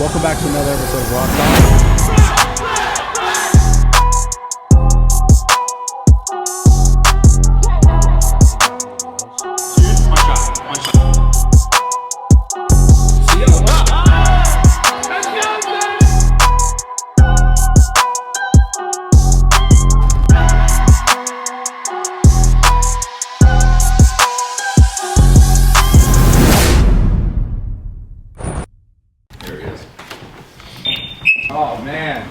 Welcome back to another episode of RAWTALK. Oh man!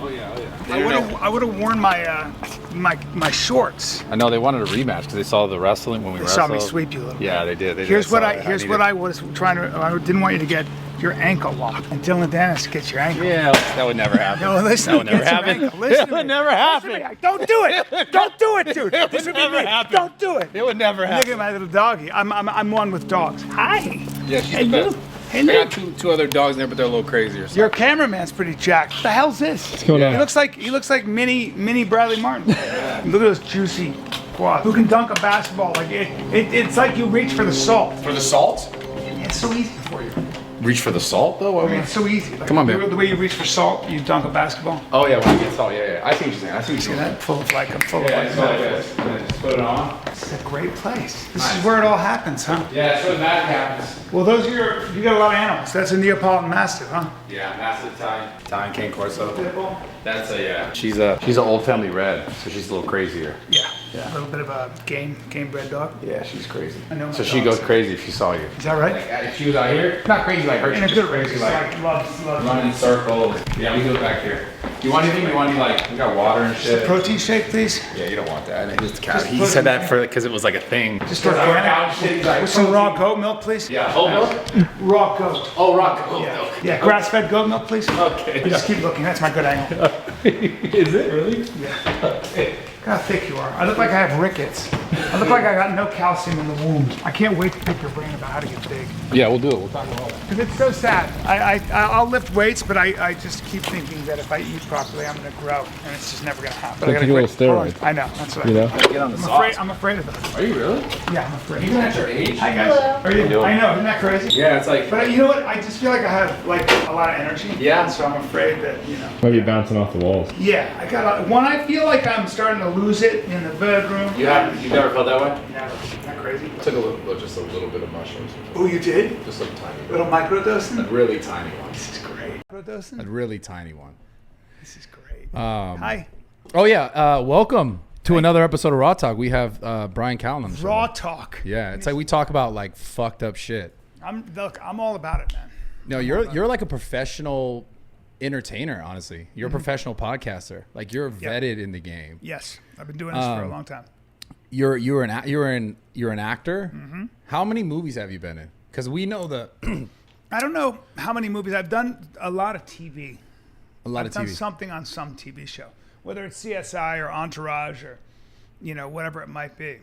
Oh yeah. I would have worn my shorts. I know they wanted a rematch because they saw the wrestling when we wrestled. Saw me sweep you a little bit. Yeah, they did. Here's what I was trying to. I didn't want you to get your ankle locked. And Dylan Dennis gets your ankle. Yeah, that would never happen. No, listen. That would never happen. Listen It would never happen. Don't do it. Don't do it, dude. This would never be me. happen. Don't do it. It would never Look happen. at my little doggy. I'm one with dogs. Hi. Yeah, she's Hey, the best. you. Hey, I Luke. got two other dogs in there, but they're a little crazier. So. Your cameraman's pretty jacked. What the hell's this? What's going on? He looks like mini Bradley Martyn. Look at those juicy quads. Who can dunk a basketball? Like it's like you reach for the salt. For the salt? It's so easy for you. Reach for the salt though? I mean, it's so easy. Like, Come on, babe. The way you reach for salt, you dunk a basketball. Oh yeah, when you get salt. Yeah. I see what you're saying. I see what See you're saying. that? Full of like, I'm full Yeah, of it's like. all good. Just put it on. It's a great place. This is where it all happens, huh? Yeah, that's where the magic happens. Well, you got a lot of animals. That's a Neapolitan Mastiff, huh? Yeah, massive Italian Cane Corso. Pitbull. That's she's an old family red, so she's a little crazier. Yeah. A little bit of a game bred dog. Yeah, she's crazy. I know my So she dogs. goes crazy if she saw you. Is that right? Like, if she was out here, not crazy like her, In a she's good just way. crazy Just like loves. running in circles. Yeah, we do it back here. Do you want anything? You want any we got water and shit. Protein shake, please. Yeah, you don't want that. And just Just he put said it that in. because it was like a thing. Just Because our organic. couch shit, he's like, With some raw goat milk, please. Yeah, whole milk? Raw goat. Oh, rock. Oh, Yeah. milk. Yeah, grass-fed goat milk, please. Okay. Just keep looking. That's my good angle. Is it really? Yeah. Okay. Look how thick you are. I look like I have rickets. I look like I got no calcium in the womb. I can't wait to pick your brain about how to get big. Yeah, we'll do it. We'll talk about it. Because it's so sad. I'll lift weights, but I just keep thinking that if I eat properly, I'm going to grow, and it's just never going to happen. But I Take gotta a little quit. Hold on. steroid. I know. That's what You know? Get on the I'm sauce. afraid. I'm afraid of those. Are you really? Yeah, I'm afraid. Even at your age? Hi guys. Are you? doing? I know. Isn't that crazy? Yeah, it's like. But you know what? I just feel like I have like a lot of energy. Yeah. So I'm afraid that Might be bouncing off the walls. Yeah, I got. When I feel like I'm starting to lose it in the bedroom. You never felt that way? Never. Isn't that crazy? Took just a little bit of mushrooms. Oh, you did? Just a tiny Little microdosing. A really tiny one. This is great. Microdosing. A really tiny one. This is great. Hi. Hi. Oh yeah, welcome to another episode of RAWTALK. We have Bryan Callen on the show. RAWTALK. Yeah, it's like we talk about like fucked up shit. I'm all about it, man. No, you're like a professional entertainer, honestly. You're a professional podcaster. Like you're vetted in the game. Yes, I've been doing this for a long time. You're an actor. Mm-hmm. How many movies have you been in? Because we know the I don't know how many movies I've done. A lot of TV. I've done something on some TV show, whether it's CSI or Entourage or, whatever it might be.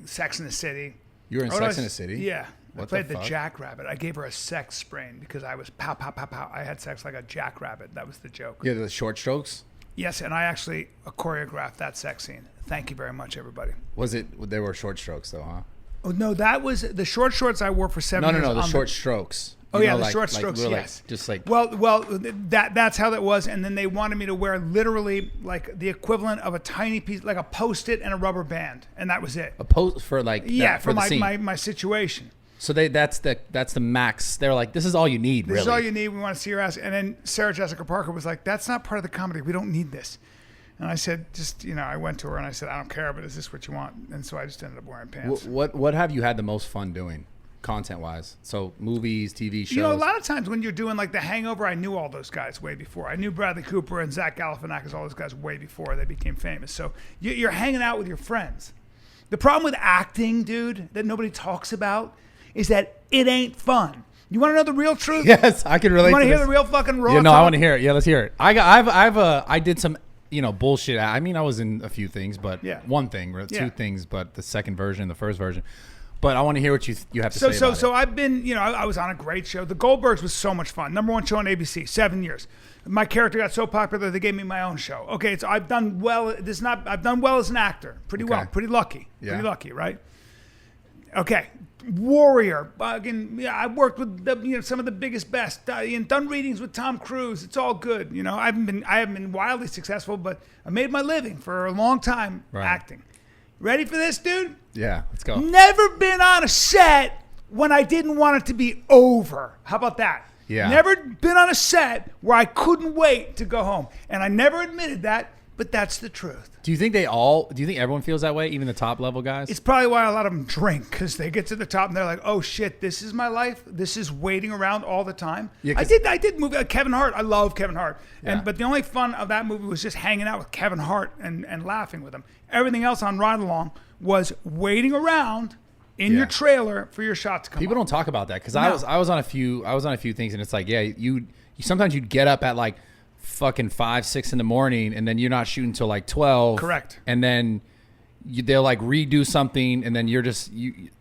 Sex in the City. You were in Sex in the City? Yeah. What I played the the fuck? jackrabbit. I gave her a sex sprain because I was pow, pow, pow, pow. I had sex like a jackrabbit. That was the joke. Yeah, the short strokes. Yes, and I actually choreographed that sex scene. Thank you very much, everybody. They were short strokes though, huh? Oh, no, that was the short shorts I wore for 7 years. No, the on short strokes. Oh You yeah, know, the like- short like strokes. we're, like, Yes. just like Well, that's how that was, and then they wanted me to wear literally like the equivalent of a tiny piece, like a Post-it and a rubber band, and that was it. a post for like Yeah, for the my, scene. my situation. So that's the max. They're like, this is all you need. This really. is all you need. We want to see your ass. And then Sarah Jessica Parker was like, "That's not part of the comedy. We don't need this." And I said, I went to her and I said, "I don't care, but is this what you want?" And so I just ended up wearing pants. What have you had the most fun doing, content wise? So movies, TV shows. A lot of times when you're doing like The Hangover, I knew all those guys way before. I knew Bradley Cooper and Zach Galifianakis, all those guys way before they became famous. So you're hanging out with your friends. The problem with acting, dude, that nobody talks about is that it ain't fun. You want to know the real truth? Yes, I can relate. You want to to hear this. the real fucking raw? Yeah, no, I talk? want to hear it. Yeah, let's hear it. I did some bullshit. I mean, I was in a few things, but one thing, or two things, but the second version, the first version. But I want to hear what you have to say about it. So I've been, I was on a great show. The Goldbergs was so much fun. #1 show on ABC, 7 years. My character got so popular they gave me my own show. Okay, so I've done well. I've done well as an actor. Pretty well. Pretty lucky. Yeah. Pretty lucky, right? Okay. warrior. Again, yeah, I worked with some of the biggest, best. Done readings with Tom Cruise. It's all good. I haven't been wildly successful, but I made my living for a long time acting. Ready for this, dude? Yeah, let's go. Never been on a set when I didn't want it to be over. How about that? Yeah. Never been on a set where I couldn't wait to go home. And I never admitted that, but that's the truth. Do you think everyone feels that way, even the top level guys? It's probably why a lot of them drink, because they get to the top and they're like, oh shit, this is my life. This is waiting around all the time. Yeah, I did movie like Kevin Hart. I love Kevin Hart. Yeah. But the only fun of that movie was just hanging out with Kevin Hart and laughing with him. Everything else on Ride Along was waiting around in your trailer for your shot to come. People don't talk about that, because I was on a few things, and it's like, yeah, you sometimes you'd get up at like fucking 5, 6 in the morning, and then you're not shooting till like 12. Correct. And then they'll like redo something, and then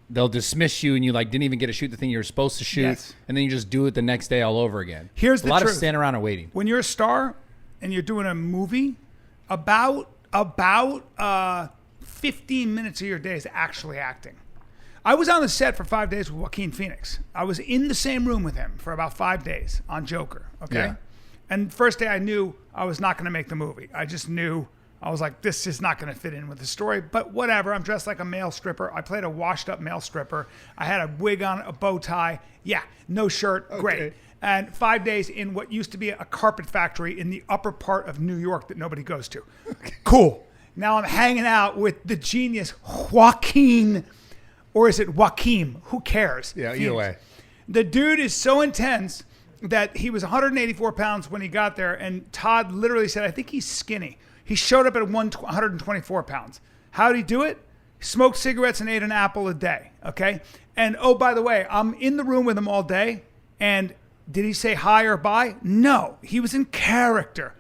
they'll dismiss you, and you like didn't even get to shoot the thing you were supposed to shoot, and then you just do it the next day all over again. Here's the truth. A lot of standing around and waiting. When you're a star and you're doing a movie, about 15 minutes of your day is actually acting. I was on the set for 5 days with Joaquin Phoenix. I was in the same room with him for about 5 days on Joker, okay? Yeah. And first day I knew I was not going to make the movie. I just knew, I was like, this is not going to fit in with the story, but whatever. I'm dressed like a male stripper. I played a washed up male stripper. I had a wig on, a bow tie. Yeah, no shirt, great. And 5 days in what used to be a carpet factory in the upper part of New York that nobody goes to. Cool. Now I'm hanging out with the genius Joaquin, or is it Joaquin? Who cares? Yeah, either way. The dude is so intense that he was 184 pounds when he got there, and Todd literally said, I think he's skinny. He showed up at 124 pounds. How did he do it? He smoked cigarettes and ate an apple a day, okay? And oh, by the way, I'm in the room with him all day, and did he say hi or bye? No, he was in character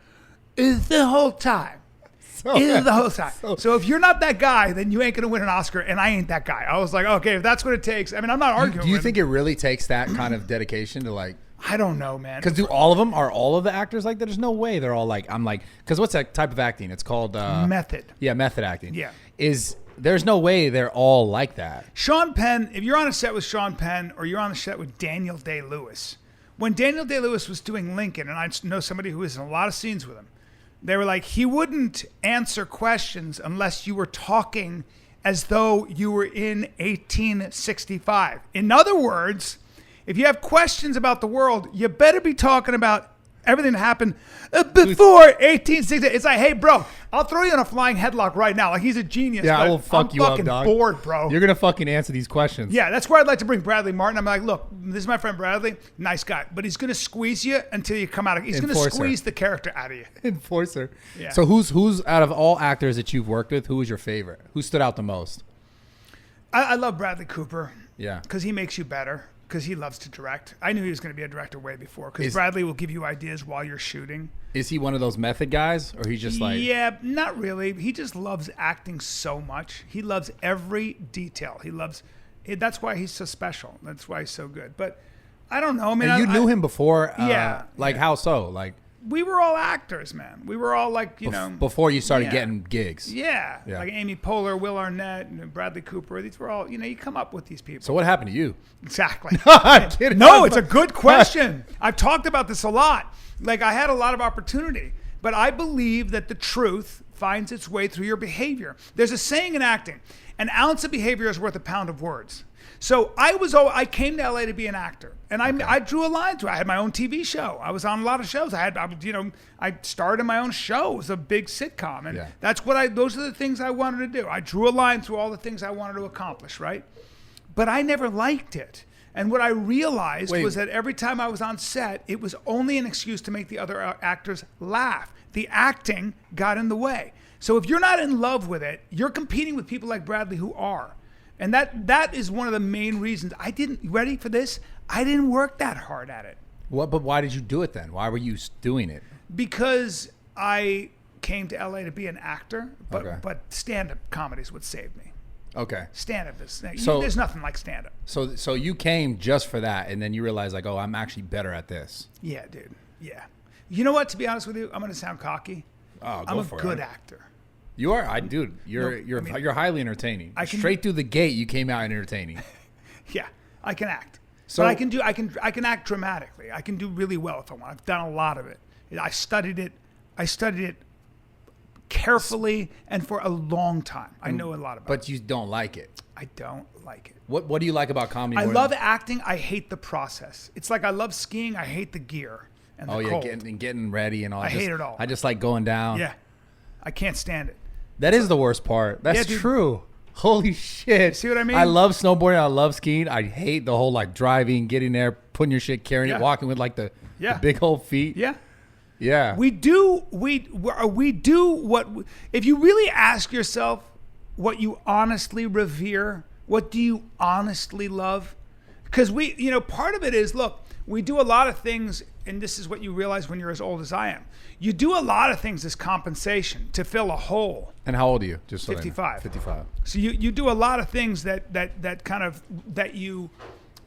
the whole time. So if you're not that guy, then you ain't going to win an Oscar, and I ain't that guy. I was like, okay, if that's what it takes. I mean, I'm not arguing. Do you think it really takes that kind of dedication to like? I don't know, man. Because are all of the actors like that? There's no way they're all like, I'm like, because what's that type of acting? It's called method. Yeah, method acting. Yeah. There's no way they're all like that. Sean Penn, if you're on a set with Sean Penn or you're on a set with Daniel Day-Lewis, when Daniel Day-Lewis was doing Lincoln, and I know somebody who was in a lot of scenes with him, they were like, he wouldn't answer questions unless you were talking as though you were in 1865. In other words, if you have questions about the world, you better be talking about everything that happened before 1860. It's like, hey, bro, I'll throw you in a flying headlock right now. Like, he's a genius. Yeah, I will fuck you up, dog. I'm fucking bored, bro. You're going to fucking answer these questions. Yeah, that's where I'd like to bring Bradley Martyn. I'm like, look, this is my friend Bradley. Nice guy. But he's going to squeeze you until you come out of it. He's going to squeeze the character out of you. Enforcer. Yeah. So who's out of all actors that you've worked with, who was your favorite? Who stood out the most? I love Bradley Cooper. Yeah. Because he makes you better. Because he loves to direct. I knew he was going to be a director way before. Because Bradley will give you ideas while you're shooting. Is he one of those method guys, or he's just like? Yeah, not really. He just loves acting so much. He loves every detail. That's why he's so special. That's why he's so good. But I don't know. I mean, you knew him before. Yeah. Like how so? Like we were all actors, man. We were all like, before you started getting gigs. Yeah. Like Amy Poehler, Will Arnett, and Bradley Cooper. These were all, you come up with these people. So what happened to you? Exactly. I'm kidding. No, it's a good question. I've talked about this a lot. Like, I had a lot of opportunity, but I believe that the truth finds its way through your behavior. There's a saying in acting, an ounce of behavior is worth a pound of words. So I came to LA to be an actor, and I drew a line through. I had my own TV show. I was on a lot of shows. I starred in my own show. It was a big sitcom, and those are the things I wanted to do. I drew a line through all the things I wanted to accomplish, right? But I never liked it. And what I realized was that every time I was on set, it was only an excuse to make the other actors laugh. The acting got in the way. So if you're not in love with it, you're competing with people like Bradley who are. And that is one of the main reasons ready for this? I didn't work that hard at it. What? But why did you do it then? Why were you doing it? Because I came to LA to be an actor, but stand-up comedies would save me. Okay. Stand-up is, there's nothing like stand-up. So you came just for that, and then you realized like, oh, I'm actually better at this. Yeah, dude. Yeah. You know what? To be honest with you, I'm going to sound cocky. Oh, I'm a good actor. You are, dude. You're highly entertaining. Straight through the gate, you came out entertaining. Yeah, I can act. So but I can act dramatically. I can do really well if I want. I've done a lot of it. I studied it carefully and for a long time. I know a lot about it. But you don't like it. I don't like it. What do you like about comedy? I love acting. I hate the process. It's like I love skiing. I hate the gear and the cold. Getting ready and all. I hate it all. I just like going down. Yeah, I can't stand it. That is the worst part. That's true. Holy shit. See what I mean? I love snowboarding. I love skiing. I hate the whole like driving, getting there, putting your shit, carrying it, walking with like the big old feet. Yeah. Yeah. We do what, if you really ask yourself what you honestly revere, what do you honestly love? Because part of it is, look, we do a lot of things, and this is what you realize when you're as old as I am. You do a lot of things as compensation to fill a hole. And how old are you? Just 55. 55. So you do a lot of things that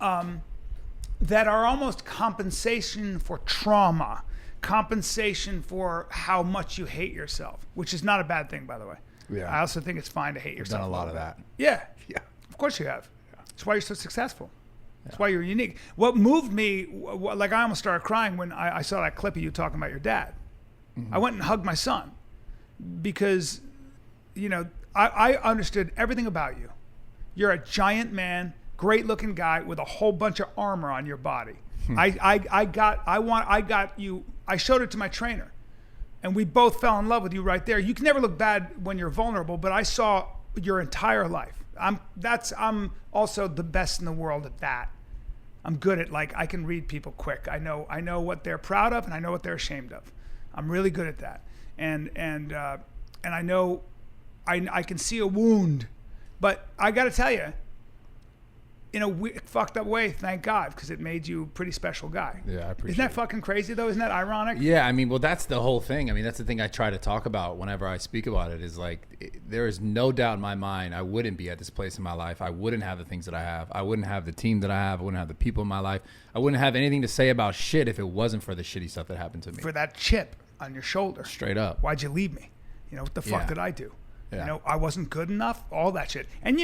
are almost compensation for trauma, compensation for how much you hate yourself, which is not a bad thing, by the way. Yeah. I also think it's fine to hate yourself. Done a lot of that. Yeah. Yeah. Of course you have. That's why you're so successful. That's why you're unique. What moved me, like I almost started crying when I saw that clip of you talking about your dad. Mm-hmm. I went and hugged my son because, I understood everything about you. You're a giant man, great looking guy with a whole bunch of armor on your body. I got you. I showed it to my trainer, and we both fell in love with you right there. You can never look bad when you're vulnerable, but I saw your entire life. I'm also the best in the world at that. I'm good at I can read people quick. I know what they're proud of and I know what they're ashamed of. I'm really good at that. And I know I can see a wound, but I got to tell you, in a fucked up way, thank God, because it made you a pretty special guy. Yeah, I appreciate it. Isn't that fucking crazy, though? Isn't that ironic? Yeah, that's the whole thing. That's the thing I try to talk about whenever I speak about it is there is no doubt in my mind I wouldn't be at this place in my life. I wouldn't have the things that I have. I wouldn't have the team that I have. I wouldn't have the people in my life. I wouldn't have anything to say about shit if it wasn't for the shitty stuff that happened to me. For that chip on your shoulder. Straight up. Why'd you leave me? What the fuck did I do? Yeah. I wasn't good enough, all that shit. And,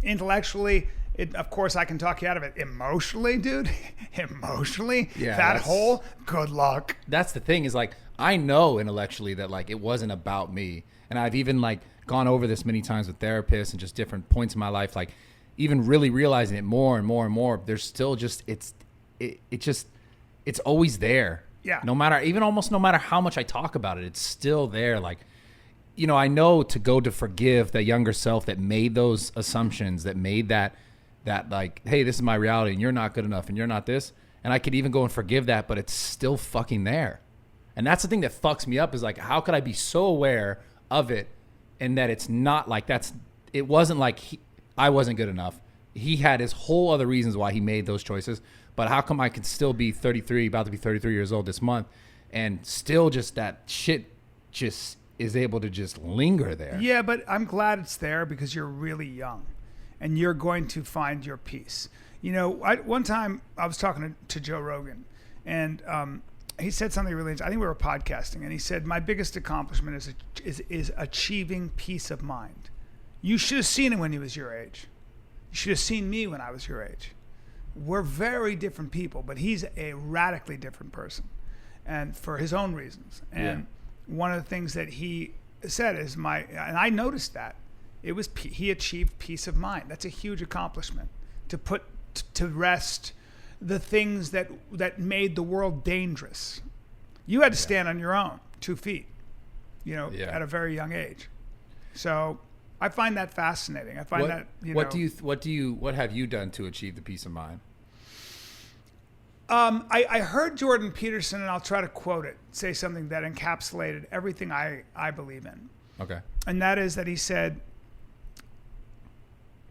intellectually, of course, I can talk you out of it. Emotionally, dude, that whole, good luck. That's the thing is I know intellectually that it wasn't about me. And I've even gone over this many times with therapists and just different points in my life, even really realizing it more and more and more. There's still just, it's always there. Yeah. No matter how much I talk about it, it's still there. I know to go to forgive the younger self that made those assumptions, that made that hey, this is my reality and you're not good enough and you're not this. And I could even go and forgive that, but it's still fucking there. And that's the thing that fucks me up is how could I be so aware of it and that it's not it wasn't I wasn't good enough. He had his whole other reasons why he made those choices. But how come I can still be 33, about to be 33 years old this month, and still just that shit just is able to just linger there? Yeah, but I'm glad it's there because you're really young, and you're going to find your peace. One time I was talking to Joe Rogan, and he said something really interesting. I think we were podcasting, and he said, my biggest accomplishment is achieving peace of mind. You should have seen him when he was your age. You should have seen me when I was your age. We're very different people, but he's a radically different person, and for his own reasons. And one of the things that he said is and I noticed that he achieved peace of mind. That's a huge accomplishment, to put to rest the things that made the world dangerous. You had to stand on your own 2 feet, at a very young age. So I find that fascinating. I find what have you done to achieve the peace of mind? I heard Jordan Peterson, and I'll try to quote it, say something that encapsulated everything I believe in. Okay. And that is that he said,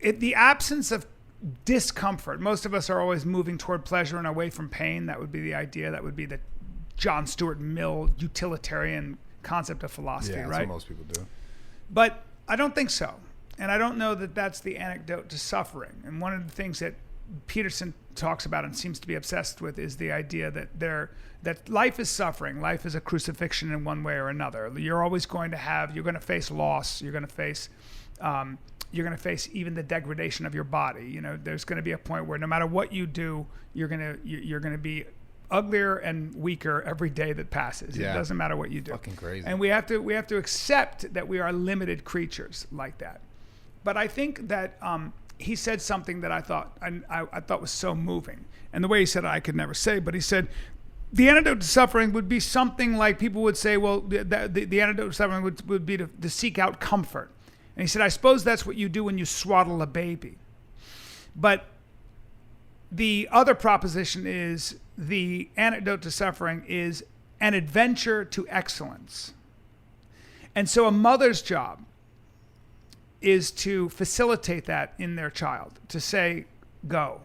the absence of discomfort, most of us are always moving toward pleasure and away from pain. That would be the idea. That would be the John Stuart Mill utilitarian concept of philosophy, right? Right? That's what most people do. But I don't think so. And I don't know that that's the antidote to suffering. And one of the things that Peterson talks about and seems to be obsessed with is the idea that life is suffering. Life is a crucifixion in one way or another. You're always going to face loss. You're going to face You're going to face even the degradation of your body. You know, there's going to be a point where no matter what you do, you're going to be uglier and weaker every day that passes. Yeah. It doesn't matter what you do. Fucking crazy. And we have to accept that we are limited creatures like that. But I think that he said something that I thought was so moving. And the way he said it, I could never say, but he said, the antidote to suffering would be something like people would say, well, the antidote to suffering would be to seek out comfort. And he said, I suppose that's what you do when you swaddle a baby. But the other proposition is the antidote to suffering is an adventure to excellence. And so a mother's job is to facilitate that in their child, to say, go.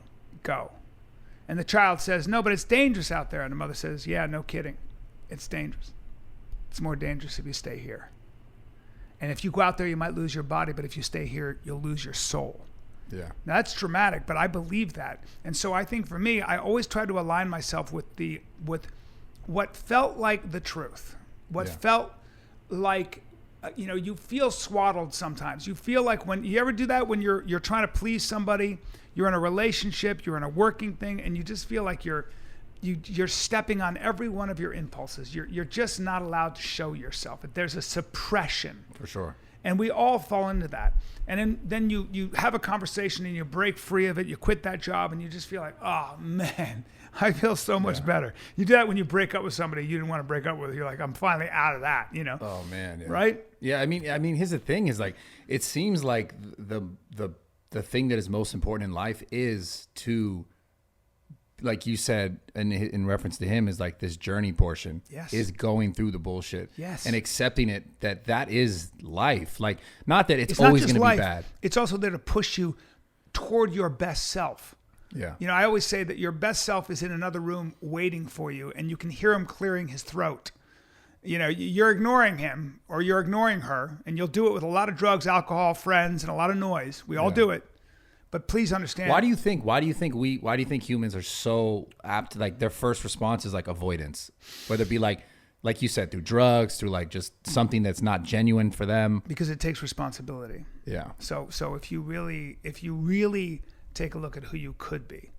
And the child says, no, but it's dangerous out there. And the mother says, yeah, no kidding. It's dangerous. It's more dangerous if you stay here. And if you go out there, you might lose your body, but if you stay here, you'll lose your soul. Yeah. Now, that's dramatic, but I believe that. And so I think for me, I always try to align myself with what felt like the truth, what felt like, you feel swaddled sometimes. You feel like when you ever do that, when you're trying to please somebody, you're in a relationship, you're in a working thing, and you just feel like you're stepping on every one of your impulses. You're just not allowed to show yourself. There's a suppression. For sure. And we all fall into that. And then you have a conversation and you break free of it. You quit that job and you just feel like, oh man, I feel so much better. You do that when you break up with somebody you didn't want to break up with. You're like, I'm finally out of that, Oh man. Yeah. Right? Yeah. I mean, here's the thing is like, it seems like the thing that is most important in life is to, like you said, in reference to him, is like this journey portion. Yes. Is going through the bullshit. Yes. And accepting it, that is life. Like, not that it's not always just going to life. be bad. It's also there to push you toward your best self. Yeah. I always say that your best self is in another room waiting for you, and you can hear him clearing his throat. You're ignoring him or you're ignoring her, and you'll do it with a lot of drugs, alcohol, friends, and a lot of noise. We all do it. But please understand. Why do you think humans are so apt to, like, their first response is like avoidance, whether it be like you said, through drugs, through like just something that's not genuine for them? Because it takes responsibility. Yeah. So if you really take a look at who you could be.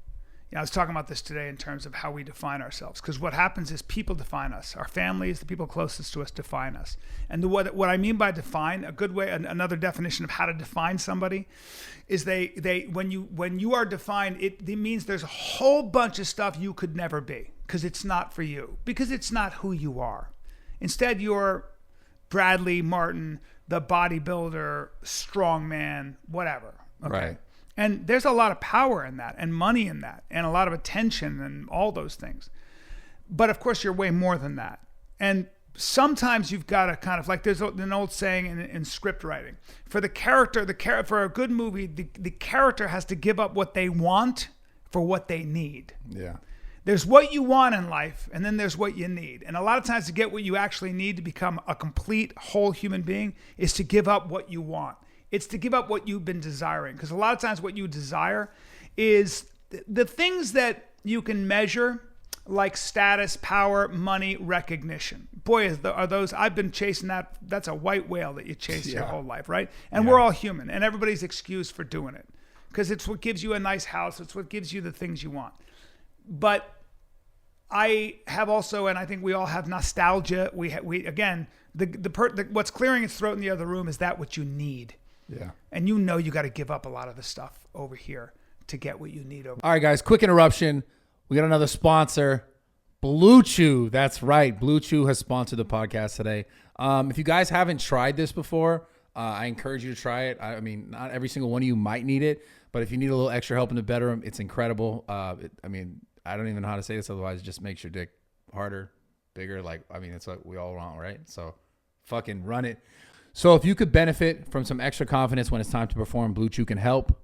I was talking about this today in terms of how we define ourselves, because what happens is people define us. Our families, the people closest to us, define us. And what I mean by define, a good way, another definition of how to define somebody, is when you are defined, it means there's a whole bunch of stuff you could never be, because it's not for you, because it's not who you are. Instead, you're Bradley Martyn, the bodybuilder, strongman, whatever. Okay? Right. And there's a lot of power in that, and money in that, and a lot of attention and all those things. But of course, you're way more than that. And sometimes you've got to kind of, like, there's an old saying in script writing. For for a good movie, the character has to give up what they want for what they need. Yeah. There's what you want in life, and then there's what you need. And a lot of times to get what you actually need to become a complete, whole human being is to give up what you want. It's to give up what you've been desiring. Because a lot of times what you desire is the things that you can measure, like status, power, money, recognition. Boy, are those, I've been chasing that. That's a white whale that you chase your whole life, right? And we're all human, and everybody's excused for doing it. Because it's what gives you a nice house. It's what gives you the things you want. But I have also, and I think we all have nostalgia. We again, what's clearing its throat in the other room is that what you need. Yeah. And you got to give up a lot of the stuff over here to get what you need over. All right, guys, quick interruption. We got another sponsor, Blue Chew. That's right. Blue Chew has sponsored the podcast today. If you guys haven't tried this before, I encourage you to try it. I mean, not every single one of you might need it, but if you need a little extra help in the bedroom, it's incredible. I don't even know how to say this. Otherwise, it just makes your dick harder, bigger. It's what we all want, right? So fucking run it. So if you could benefit from some extra confidence when it's time to perform, Blue Chew can help.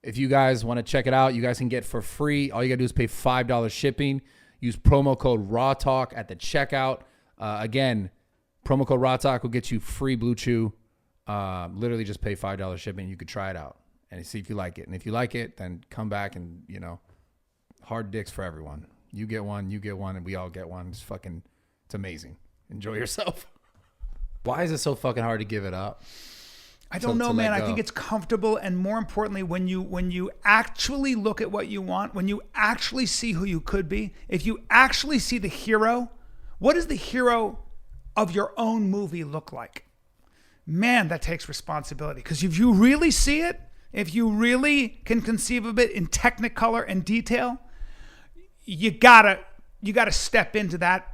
If you guys want to check it out, you guys can get for free. All you got to do is pay $5 shipping. Use promo code RAWTALK at the checkout. Again, promo code RAWTALK will get you free Blue Chew. Literally just pay $5 shipping. You could try it out and see if you like it. And if you like it, then come back and, hard dicks for everyone. You get one, and we all get one. It's amazing. Enjoy yourself. Why is it so fucking hard to give it up? I don't know, man. I think it's comfortable, and more importantly, when you actually look at what you want, when you actually see who you could be, if you actually see the hero, what does the hero of your own movie look like? Man, that takes responsibility, because if you really see it, if you really can conceive of it in technicolor and detail, you gotta step into that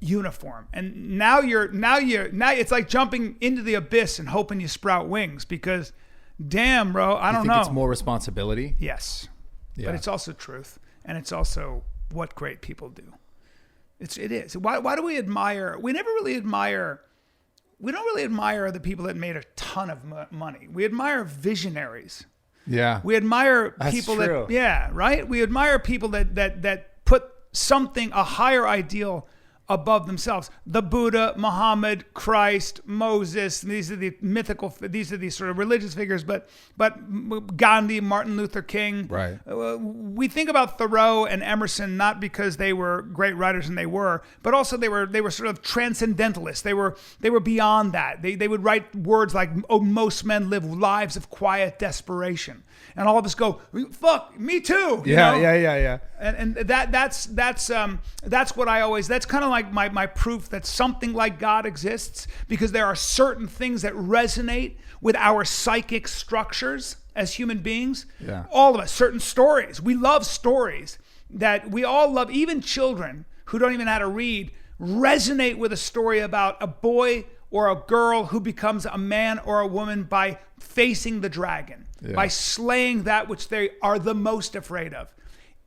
uniform. And now it's like jumping into the abyss and hoping you sprout wings, because damn, bro, I don't know. It's more responsibility? Yes. Yeah. But it's also truth, and it's also what great people do. It is. Why do we admire? We don't really admire the people that made a ton of money. We admire visionaries. Yeah. We admire That's people true. right? We admire people that put something, a higher ideal, above themselves. The Buddha, Muhammad, Christ, Moses. These are the sort of religious figures, but Gandhi, Martin Luther King. Right. We think about Thoreau and Emerson not because they were great writers, and they were, but also they were sort of transcendentalists. They were beyond that. They would write words like, "Oh, most men live lives of quiet desperation," and all of us go, "Fuck, me too." Yeah. And that's what I always. That's kind of like my proof that something like God exists, because there are certain things that resonate with our psychic structures as human beings. Yeah. All of us, certain stories. We love stories that we all love. Even children who don't even know how to read resonate with a story about a boy or a girl who becomes a man or a woman by facing the dragon, by slaying that which they are the most afraid of.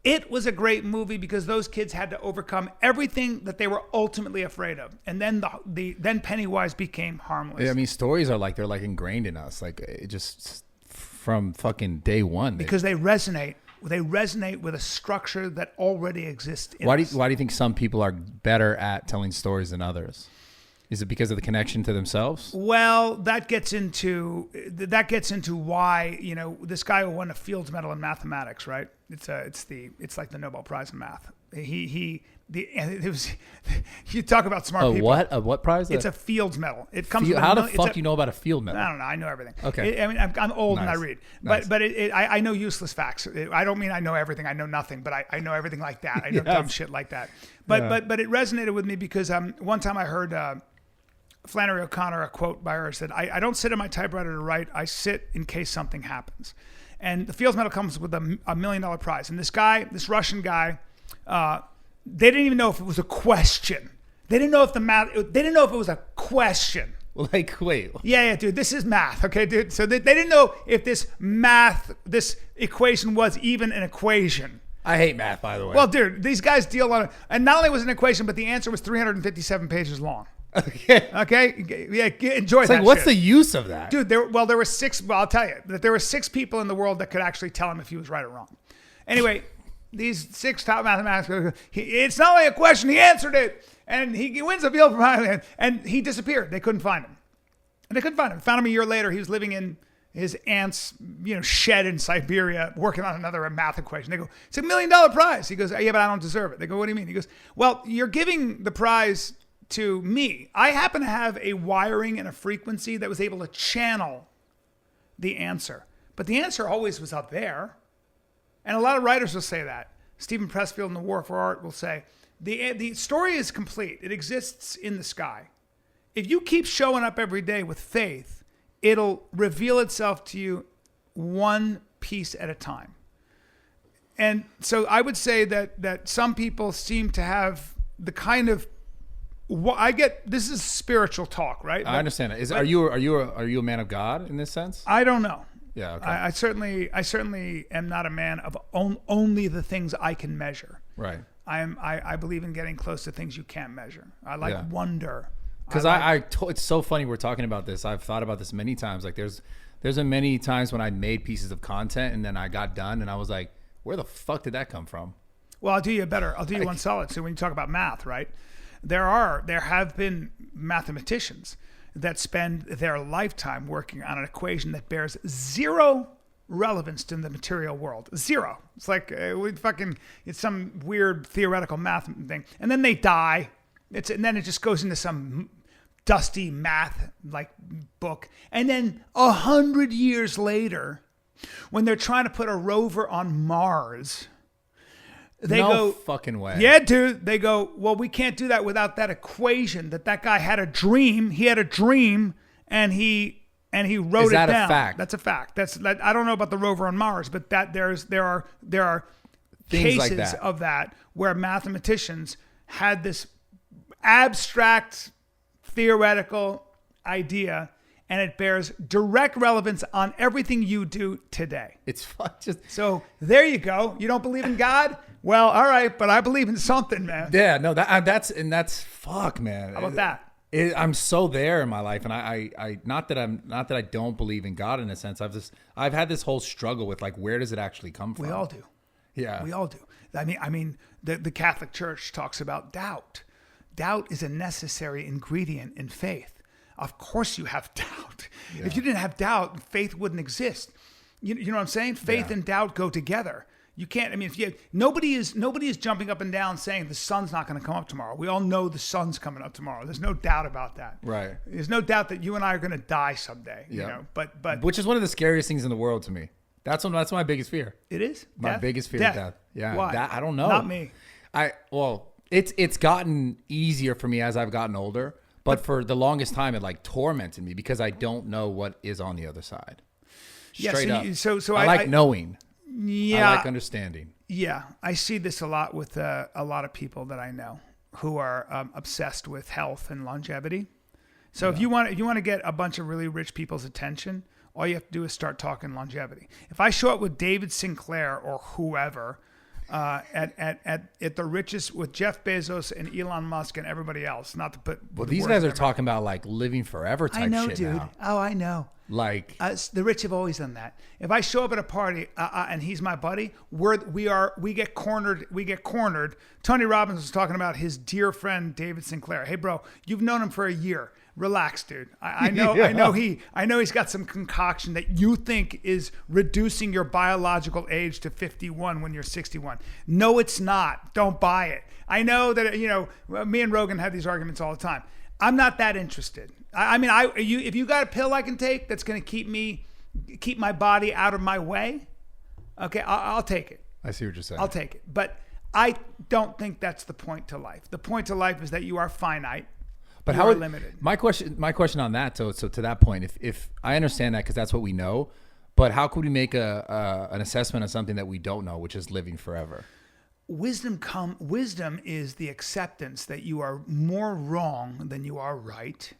It was a great movie because those kids had to overcome everything that they were ultimately afraid of, and then then Pennywise became harmless. Yeah, I mean, stories are they're ingrained in us, like it just from fucking day one. Because they resonate. They resonate with a structure that already exists in us. Why do you think some people are better at telling stories than others? Is it because of the connection to themselves? Well, that gets into why, this guy who won a Fields Medal in mathematics, right? It's like the Nobel Prize in math. You talk about smart people. What prize? It's a Fields Medal. It comes. How the fuck you know about a field medal? I don't know. I know everything. Okay. I'm old and I Nice. read, Nice. but I know useless facts. I don't mean I know everything. I know nothing, but I know everything like that. I know dumb shit like that. But it resonated with me because one time I heard Flannery O'Connor, a quote by her, said, I don't sit at my typewriter to write. I sit in case something happens. And the Fields Medal comes with a $1 million prize. And this Russian guy, they didn't even know if it was a question. They didn't know if they didn't know if it was a question. Like, wait. Yeah, dude, this is math, okay, dude? So they didn't know if this equation was even an equation. I hate math, by the way. Well, dude, these guys deal on it. And not only was it an equation, but the answer was 357 pages long. Okay. Okay? Yeah, enjoy It's that like, what's shit. the use of that? Dude, there were six. Well, I'll tell you that there were 6 people in the world that could actually tell him if he was right or wrong. Anyway, these 6 top mathematics. It's not only a question; he answered it, and he wins a Field Prize. And he disappeared. They couldn't find him. And they couldn't find him. Found him a year later. He was living in his aunt's, shed in Siberia, working on another math equation. They go, "It's $1 million prize." He goes, "Yeah, but I don't deserve it." They go, "What do you mean?" He goes, "Well, you're giving the prize to me. I happen to have a wiring and a frequency that was able to channel the answer. But the answer always was up there." And a lot of writers will say that. Stephen Pressfield in The War for Art will say, the story is complete. It exists in the sky. If you keep showing up every day with faith, it'll reveal itself to you one piece at a time. And so I would say that some people seem to have the kind of this is spiritual talk, right? I understand it. Are you a man of God in this sense? I don't know. Yeah. Okay. I certainly am not a man of only the things I can measure. Right. I believe in getting close to things you can't measure. I like wonder. Because it's so funny we're talking about this. I've thought about this many times. Like there's been many times when I made pieces of content and then I got done and I was like, where the fuck did that come from? Well, I'll do you one solid. So when you talk about math, right? There have been mathematicians that spend their lifetime working on an equation that bears zero relevance to the material world. Zero. It's like it's some weird theoretical math thing. And then they die. And then it just goes into some dusty math like book. And then 100 years later, when they're trying to put a rover on Mars, they no go, fucking way. yeah, dude. They go, well, we can't do that without that equation that guy had a dream. He had a dream and he wrote Is that it down. a fact? That's a fact. I don't know about the rover on Mars, but there are Things cases like that. of that where mathematicians had this abstract theoretical idea, and it bears direct relevance on everything you do today. It's just So there you go. You don't believe in God? Well, all right, but I believe in something, man. yeah. No, that's fuck, man. How about that? I'm so there in my life, and I not that I don't believe in God in a sense. I've had this whole struggle with like, where does it actually come from? We all do. Yeah. We all do. I mean, the Catholic Church talks about doubt. Doubt is a necessary ingredient in faith. Of course you have doubt. Yeah. If you didn't have doubt, faith wouldn't exist. You know what I'm saying? Faith Yeah. and doubt go together. You can't, I mean, nobody is jumping up and down saying the sun's not going to come up tomorrow. We all know the sun's coming up tomorrow. There's no doubt about that. Right. There's no doubt that you and I are going to die someday, Yeah. you know, but Which is one of the scariest things in the world to me. That's my biggest fear. it is My death? biggest fear is death. Yeah. Why? That, I don't know. Not me. It's gotten easier for me as I've gotten older, but for the longest time it like tormented me because I don't know what is on the other side. Yeah, Straight up. so I like knowing. Yeah. I like understanding. Yeah, I see this a lot with a lot of people that I know who are obsessed with health and longevity. So if you want to get a bunch of really rich people's attention, all you have to do is start talking longevity. If I show up with David Sinclair or whoever at the richest with Jeff Bezos and Elon Musk and everybody else, not to put Well, these guys are talking about like living forever type I know, shit dude. now. Oh, I know. Like The rich have always done that. If I show up at a party and he's my buddy, we get cornered. We get cornered. Tony Robbins was talking about his dear friend David Sinclair. Hey, bro, you've known him for a year. Relax, dude. I know. Yeah. I know he's got some concoction that you think is reducing your biological age to 51 when you're 61. No, it's not. Don't buy it. I know that me and Rogan have these arguments all the time. I'm not that interested. If you got a pill I can take that's going to keep my body out of my way, okay, I'll take it. I see what you're saying. I'll take it. But I don't think that's the point to life. The point to life is that you are finite. But you how are limited. My question on that, so to that point, if I understand that because that's what we know, but how could we make an assessment of something that we don't know, which is living forever? Wisdom is the acceptance that you are more wrong than you are right,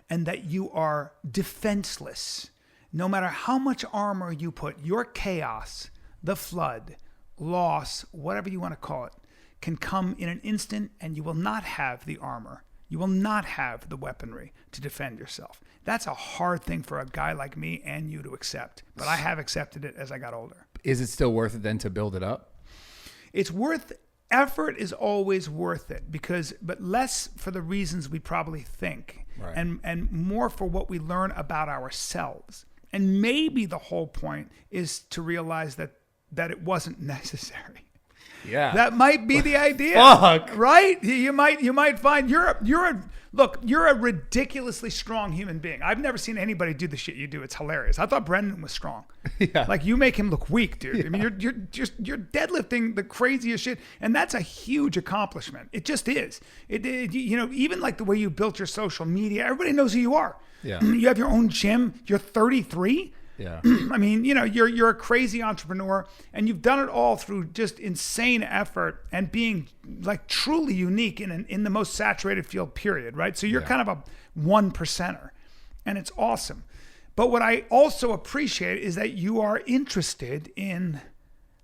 and that you are defenseless. No matter how much armor you put, your chaos, the flood, loss, whatever you want to call it, can come in an instant, and you will not have the armor. You will not have the weaponry to defend yourself. That's a hard thing for a guy like me and you to accept, but I have accepted it as I got older. Is it still worth it then to build it up? It's effort is always worth it but less for the reasons we probably think, right. and more for what we learn about ourselves. And maybe the whole point is to realize that it wasn't necessary. Yeah. That might be the idea. Fuck. Right? You might find you're a ridiculously strong human being. I've never seen anybody do the shit you do. It's hilarious. I thought Brendan was strong. Yeah. Like you make him look weak, dude. Yeah. I mean, you're deadlifting the craziest shit, and that's a huge accomplishment. It just is. Even like the way you built your social media, everybody knows who you are. Yeah. You have your own gym. You're 33. Yeah. I mean, you're a crazy entrepreneur, and you've done it all through just insane effort and being like truly unique in the most saturated field period, right? So you're kind of a 1%er, and it's awesome. But what I also appreciate is that you are interested in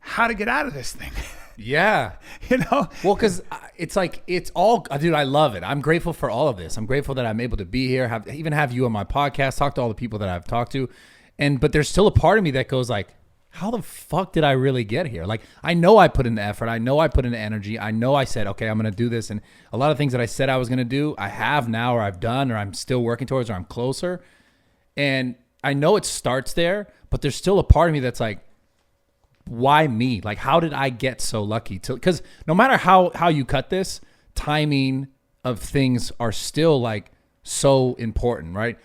how to get out of this thing. Yeah. Well, because it's all, dude, I love it. I'm grateful for all of this. I'm grateful that I'm able to be here, have you on my podcast, talk to all the people that I've talked to. But there's still a part of me that goes like, how the fuck did I really get here? Like, I know I put in the effort. I know I put in the energy. I know I said, okay, I'm going to do this. And a lot of things that I said I was going to do, I have now, or I've done, or I'm still working towards, or I'm closer. And I know it starts there, but there's still a part of me that's like, why me? Like, how did I get so lucky? Because no matter how you cut this, timing of things are still like so important, right?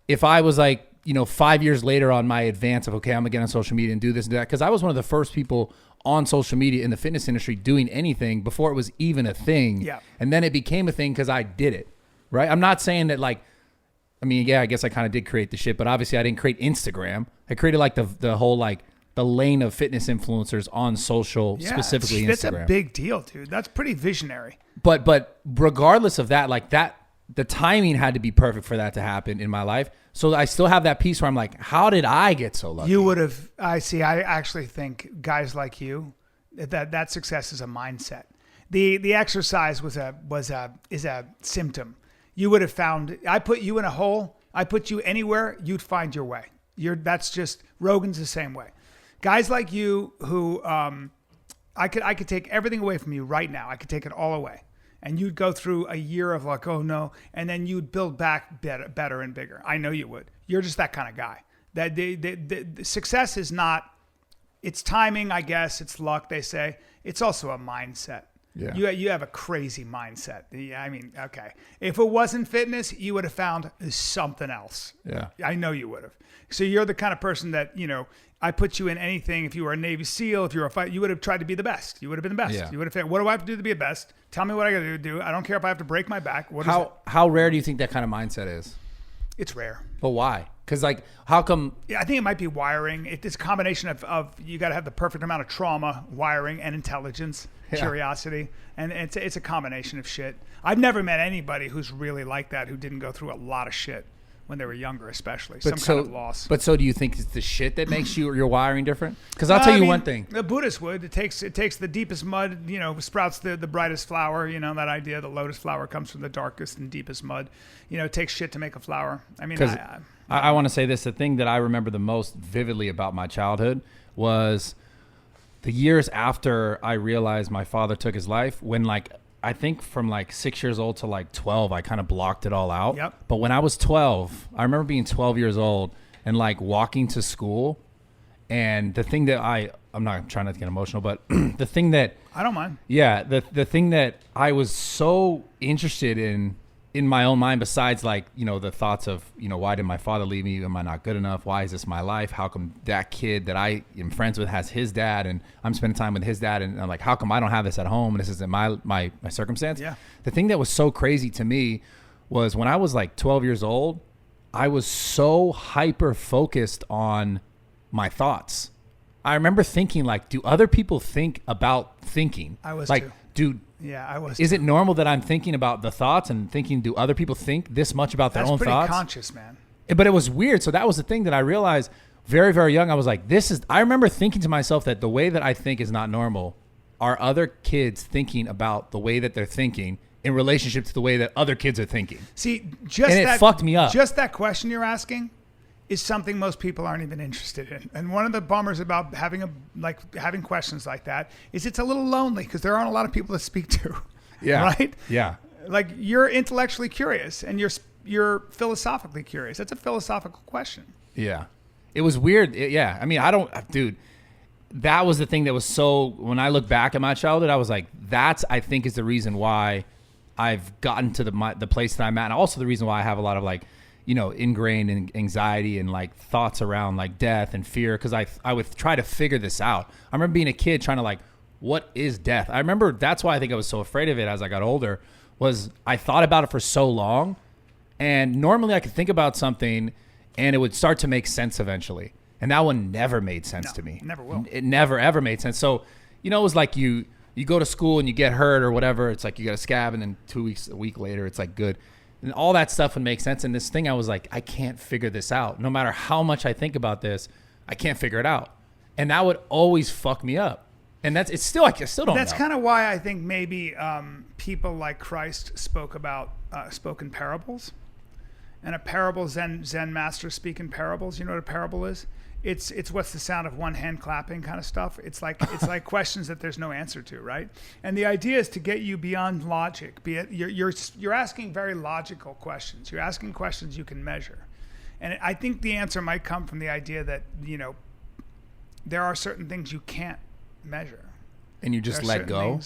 If I was like, 5 years later on my advance of, okay, I'm gonna get on social media and do this and that, because I was one of the first people on social media in the fitness industry doing anything before it was even a thing. Yeah. And then it became a thing because I did it, right? I'm not saying that I guess I kind of did create the shit, but obviously I didn't create Instagram. I created like the whole like the lane of fitness influencers on social, specifically that's Instagram. a big deal, dude. That's pretty visionary. But regardless of that, like that, the timing had to be perfect for that to happen in my life. So I still have that piece where I'm like, how did I get so lucky? You would have. I actually think guys like you, that success is a mindset. The exercise is a symptom. You would have found. I put you in a hole. I put you anywhere. You'd find your way. That's just Rogan's the same way. Guys like you who I could take everything away from you right now. I could take it all away. And you'd go through a year of like, oh no, and then you'd build back better and bigger. I know you would. You're just that kind of guy. That the success is not, it's timing, I guess. It's luck, they say. It's also a mindset. Yeah. You have a crazy mindset. I mean, okay. If it wasn't fitness, you would have found something else. Yeah. I know you would have. So you're the kind of person that, I put you in anything. If you were a Navy SEAL, if you were a fighter, you would have tried to be the best. You would have been the best. Yeah. You would have said, what do I have to do to be the best? Tell me what I got to do. I don't care if I have to break my back. How rare do you think that kind of mindset is? It's rare. But why? Because like, how come? Yeah, I think it might be wiring. It's a combination of you got to have the perfect amount of trauma, wiring, and intelligence, curiosity, and it's a combination of shit. I've never met anybody who's really like that who didn't go through a lot of shit when they were younger, especially kind of loss. But so do you think it's the shit that makes your wiring different? Because I'll tell you one thing. The Buddhists would. It takes the deepest mud, sprouts the brightest flower. That idea. The lotus flower comes from the darkest and deepest mud. It takes shit to make a flower. I mean, I want to say this. The thing that I remember the most vividly about my childhood was the years after I realized my father took his life, when I think from 6 years old to 12, I kind of blocked it all out. Yep. But when I was 12, I remember being 12 years old and walking to school. And the thing that I'm not trying not to get emotional, but the thing that I don't mind. Yeah. The thing that I was so interested in my own mind, besides the thoughts of, why did my father leave me? Am I not good enough? Why is this my life? How come that kid that I am friends with has his dad and I'm spending time with his dad? And I'm like, how come I don't have this at home? And this isn't my circumstance. Yeah. The thing that was so crazy to me was when I was 12 years old, I was so hyper focused on my thoughts. I remember thinking do other people think about thinking? I was too. Dude, yeah, I was. Is it normal that I'm thinking about the thoughts and thinking, do other people think this much about their own thoughts? That's pretty conscious, man. But it was weird. So that was the thing that I realized very, very young. I was like, I remember thinking to myself that the way that I think is not normal. Are other kids thinking about the way that they're thinking in relationship to the way that other kids are thinking? See, it fucked me up. Just that question you're asking is something most people aren't even interested in. And one of the bummers about having questions like that is it's a little lonely because there aren't a lot of people to speak to. Yeah. Right? Yeah. You're intellectually curious and you're philosophically curious. That's a philosophical question. Yeah. It was weird. Yeah. I mean, dude, that was the thing that was so, when I look back at my childhood, I was like, I think is the reason why I've gotten to the place that I'm at. And also the reason why I have a lot of ingrained anxiety and thoughts around death and fear, because I would try to figure this out. I remember being a kid trying to what is death? I remember that's why I think I was so afraid of it as I got older, was I thought about it for so long, and normally I could think about something and it would start to make sense eventually, and that one never made sense to me. Never will. It never ever made sense. So it was you go to school and you get hurt or whatever, it's you got a scab and then a week later it's good. And all that stuff would make sense. And this thing, I was I can't figure this out. No matter how much I think about this, I can't figure it out. And that would always fuck me up. And I still don't know. That's kind of why I think maybe people like Christ spoke in parables. And a parable, Zen masters speak in parables. You know what a parable is? It's what's the sound of one hand clapping kind of stuff. It's like questions that there's no answer to, right? And the idea is to get you beyond logic. You're asking very logical questions. You're asking questions you can measure. And I think the answer might come from the idea that, there are certain things you can't measure. And you just let go?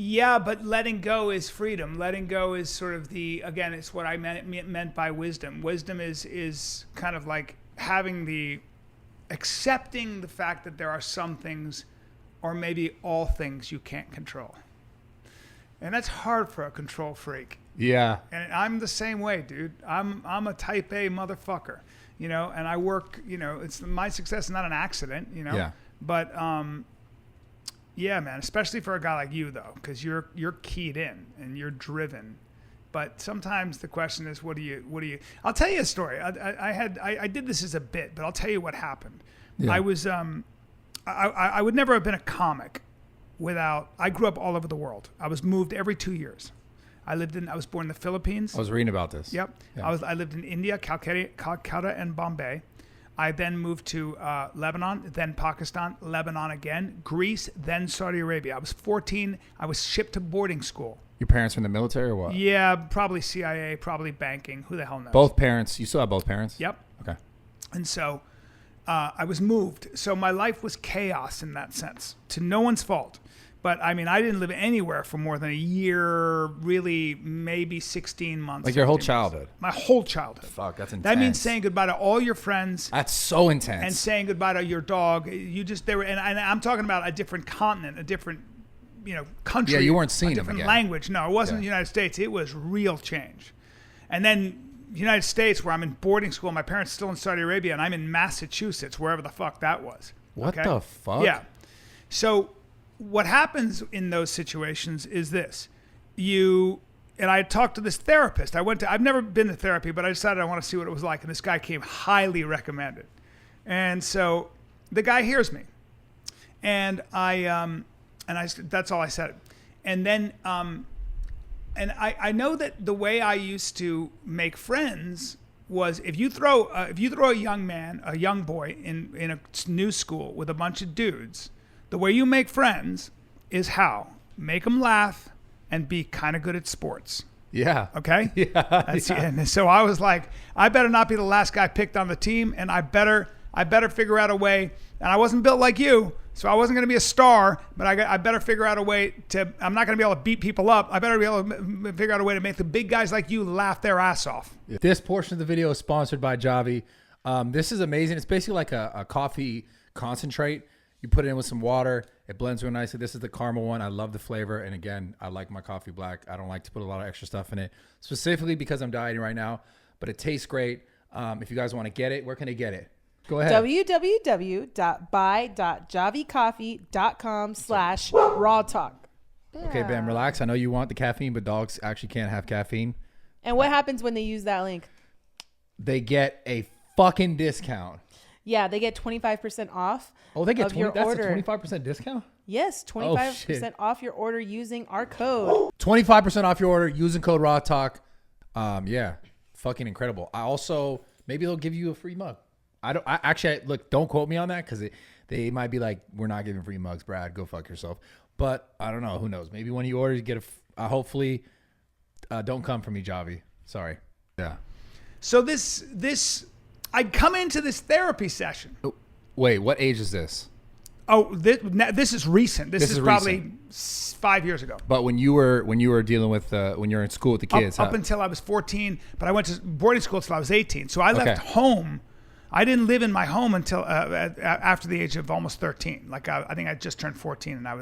Yeah, but letting go is freedom. Letting go is sort of again, it's what I meant by wisdom. Wisdom is kind of like accepting the fact that there are some things, or maybe all things, you can't control. And that's hard for a control freak. Yeah. And I'm the same way, dude. I'm a type A motherfucker, and I work, my success is not an accident, Yeah. But yeah, man, especially for a guy like you though, because you're keyed in and you're driven. But sometimes the question is, what do you? I'll tell you a story. I did this as a bit, but I'll tell you what happened. Yeah. I was I would never have been a comic without. I grew up all over the world. I was moved every 2 years. I was born in the Philippines. I was reading about this. Yep. Yeah. I lived in India, Calcutta, and Bombay. I then moved to Lebanon, then Pakistan, Lebanon again, Greece, then Saudi Arabia. I was 14. I was shipped to boarding school. Your parents were in the military or what? Yeah, probably CIA, probably banking. Who the hell knows? Both parents. You still have both parents? Yep. Okay. And so I was moved. So my life was chaos in that sense, to no one's fault. But I mean, I didn't live anywhere for more than a year, really, maybe 16 months. Like your whole childhood? My whole childhood. Fuck, that's intense. That means saying goodbye to all your friends. That's so intense. And saying goodbye to your dog. And I'm talking about a different continent, a different, country. Yeah, you weren't seeing them different again. language. No, it wasn't the United States. It was real change. And then United States, where I'm in boarding school, my parents still in Saudi Arabia, and I'm in Massachusetts, wherever the fuck that was. What the fuck? Yeah. So what happens in those situations is this. And I talked to this therapist. I've never been to therapy, but I decided I want to see what it was like. And this guy came highly recommended. And so the guy hears me. And that's all I said. And then, and I know that the way I used to make friends was if you throw a young man, a young boy in a new school with a bunch of dudes, the way you make friends is how? Make them laugh and be kind of good at sports. Yeah. Okay? Yeah. And so I was like, I better not be the last guy picked on the team, and I better figure out a way. And I wasn't built like you, so I wasn't going to be a star, but I better figure out a way I'm not going to be able to beat people up. I better be able to figure out a way to make the big guys like you laugh their ass off. This portion of the video is sponsored by Javi. This is amazing. It's basically like a coffee concentrate. You put it in with some water. It blends real nicely. This is the caramel one. I love the flavor. And again, I like my coffee black. I don't like to put a lot of extra stuff in it, specifically because I'm dieting right now. But it tastes great. If you guys want to get it, where can they get it? Go ahead. www.buy.javicoffee.com/rawtalk. Okay, Ben, relax. I know you want the caffeine, but dogs actually can't have caffeine. And what happens when they use that link? They get a fucking discount. Yeah, they get 25% off. Oh, they get of your 20. That's order. a 25% discount? Yes, 25% off your order using our code. 25% off your order using code RAWTALK. Yeah, fucking incredible. I also, maybe they'll give you a free mug. Look, don't quote me on that because they might be like, we're not giving free mugs, Brad. Go fuck yourself. But I don't know. Who knows? Maybe when you order, you get hopefully, don't come for me, Javi. Sorry. Yeah. So I come into this therapy session. Wait, what age is this? Oh, this is recent. This is probably 5 years ago. But when you were dealing with when you were in school with the kids, up until I was 14, but I went to boarding school until I was 18. So I left home. I didn't live in my home until after the age of almost 13. Like I think I just turned 14, and I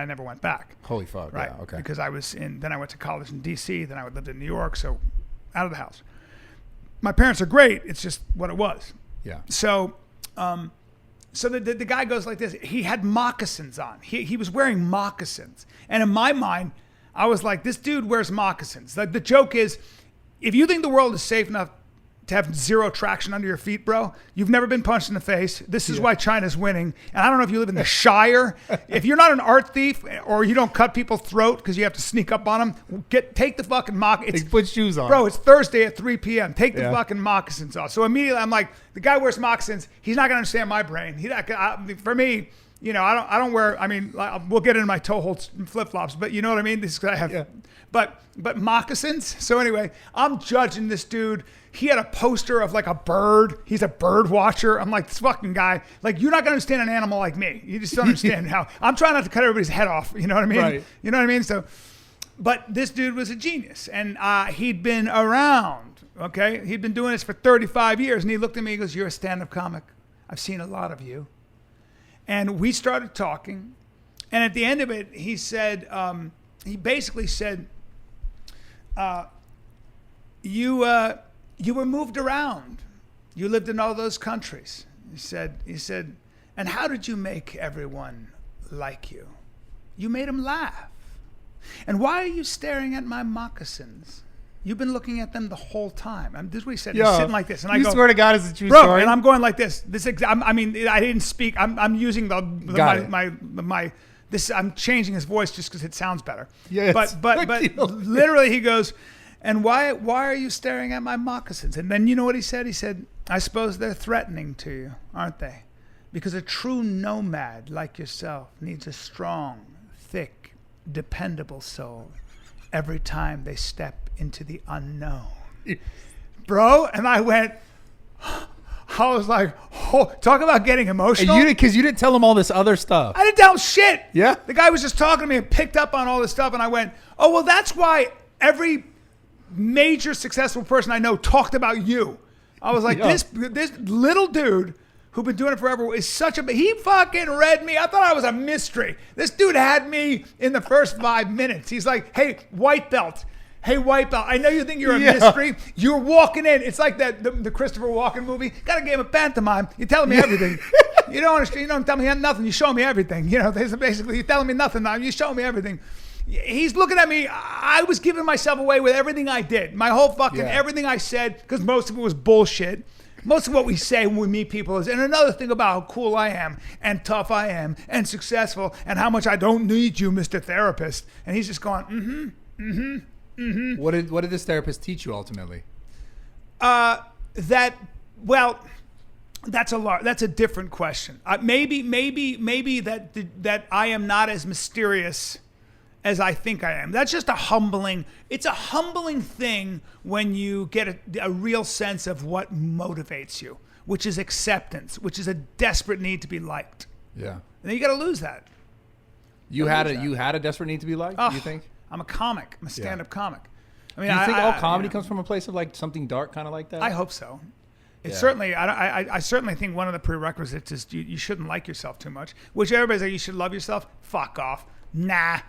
never went back. Holy fuck! Right? Yeah, okay. Because then I went to college in D.C. Then I lived in New York. So out of the house. My parents are great. It's just what it was. Yeah. So, the guy goes like this. He had moccasins on. He was wearing moccasins. And in my mind, I was like, this dude wears moccasins. Like the joke is, if you think the world is safe enough to have zero traction under your feet, bro, you've never been punched in the face. This is why China's winning. And I don't know if you live in the Shire. If you're not an art thief or you don't cut people's throat because you have to sneak up on them, take the fucking moccasins. Put shoes on. Bro, it's Thursday at 3 p.m. Take the fucking moccasins off. So immediately I'm like, the guy wears moccasins. He's not going to understand my brain. For me, I don't wear. I mean, we'll get into my toe hold flip flops, but you know what I mean. This I have, but moccasins. So anyway, I'm judging this dude. He had a poster of like a bird. He's a bird watcher. I'm like, this fucking guy. Like, you're not gonna understand an animal like me. You just don't understand how. I'm trying not to cut everybody's head off. You know what I mean? Right. You know what I mean? So, but this dude was a genius, and he'd been around. Okay, he'd been doing this for 35 years, and he looked at me. He goes, "You're a stand-up comic. I've seen a lot of you." And we started talking, and at the end of it, he said, he basically said, you were moved around. You lived in all those countries. He said, and how did you make everyone like you? You made them laugh. And why are you staring at my moccasins? You've been looking at them the whole time. This is what he said. He's sitting like this, and I go, swear to God, it's a true bro, story. and I'm going like this. I mean, I didn't speak. I'm using I'm changing his voice just because it sounds better. Yeah, but literally, he goes, and why are you staring at my moccasins? And then you know what he said? He said, I suppose they're threatening to you, aren't they? Because a true nomad like yourself needs a strong, thick, dependable soul every time they step into the unknown. Bro, and I went, I was like, oh, talk about getting emotional. Because you didn't tell him all this other stuff. I didn't tell him shit. Yeah. The guy was just talking to me and picked up on all this stuff, and I went, oh, well, that's why every major successful person I know talked about you. I was like, this little dude who'd been doing it forever is he fucking read me. I thought I was a mystery. This dude had me in the first 5 minutes. He's like, hey, white belt. Hey, white belt. I know you think you're a mystery. You're walking in. It's like the Christopher Walken movie. Got a game of pantomime. You're telling me everything. You don't understand. You don't tell me nothing. You show me everything. Basically, you're telling me nothing now. You show me everything. He's looking at me. I was giving myself away with everything I did. My whole fucking everything I said, because most of it was bullshit. Most of what we say when we meet people is, and another thing about how cool I am and tough I am and successful and how much I don't need you, Mr. Therapist. And he's just going, What did this therapist teach you ultimately? That's a different question. Maybe that I am not as mysterious as I think I am. That's just it's a humbling thing when you get a real sense of what motivates you, which is acceptance, which is a desperate need to be liked. Yeah. And then you got to lose that. You had a desperate need to be liked, you think? I'm a comic. I'm a stand-up comic. I mean, do you think all comedy comes from a place of like something dark, kind of like that? I hope so. It's certainly. I certainly think one of the prerequisites is you shouldn't like yourself too much. Which everybody's like, you should love yourself. Fuck off. Nah.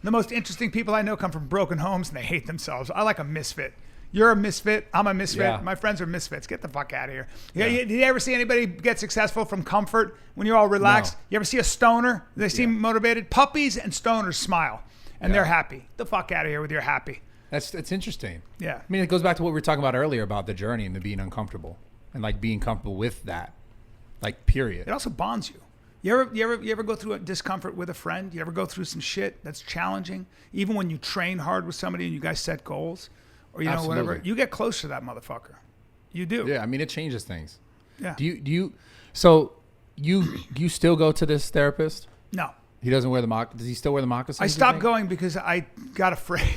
The most interesting people I know come from broken homes and they hate themselves. I like a misfit. You're a misfit. I'm a misfit. Yeah. My friends are misfits. Get the fuck out of here. Yeah. Did you ever see anybody get successful from comfort when you're all relaxed? No. You ever see a stoner? They seem motivated. Puppies and stoners smile and they're happy. The fuck out of here with your happy. That's interesting. Yeah. I mean, it goes back to what we were talking about earlier about the journey and the being uncomfortable and like being comfortable with that, like period. It also bonds you. You ever go through a discomfort with a friend? You ever go through some shit that's challenging? Even when you train hard with somebody and you guys set goals, or whatever, you get close to that motherfucker. You do. Yeah, I mean, it changes things. Yeah. Do you? So you still go to this therapist? No. He doesn't wear does he still wear the moccasins? I stopped going because I got afraid.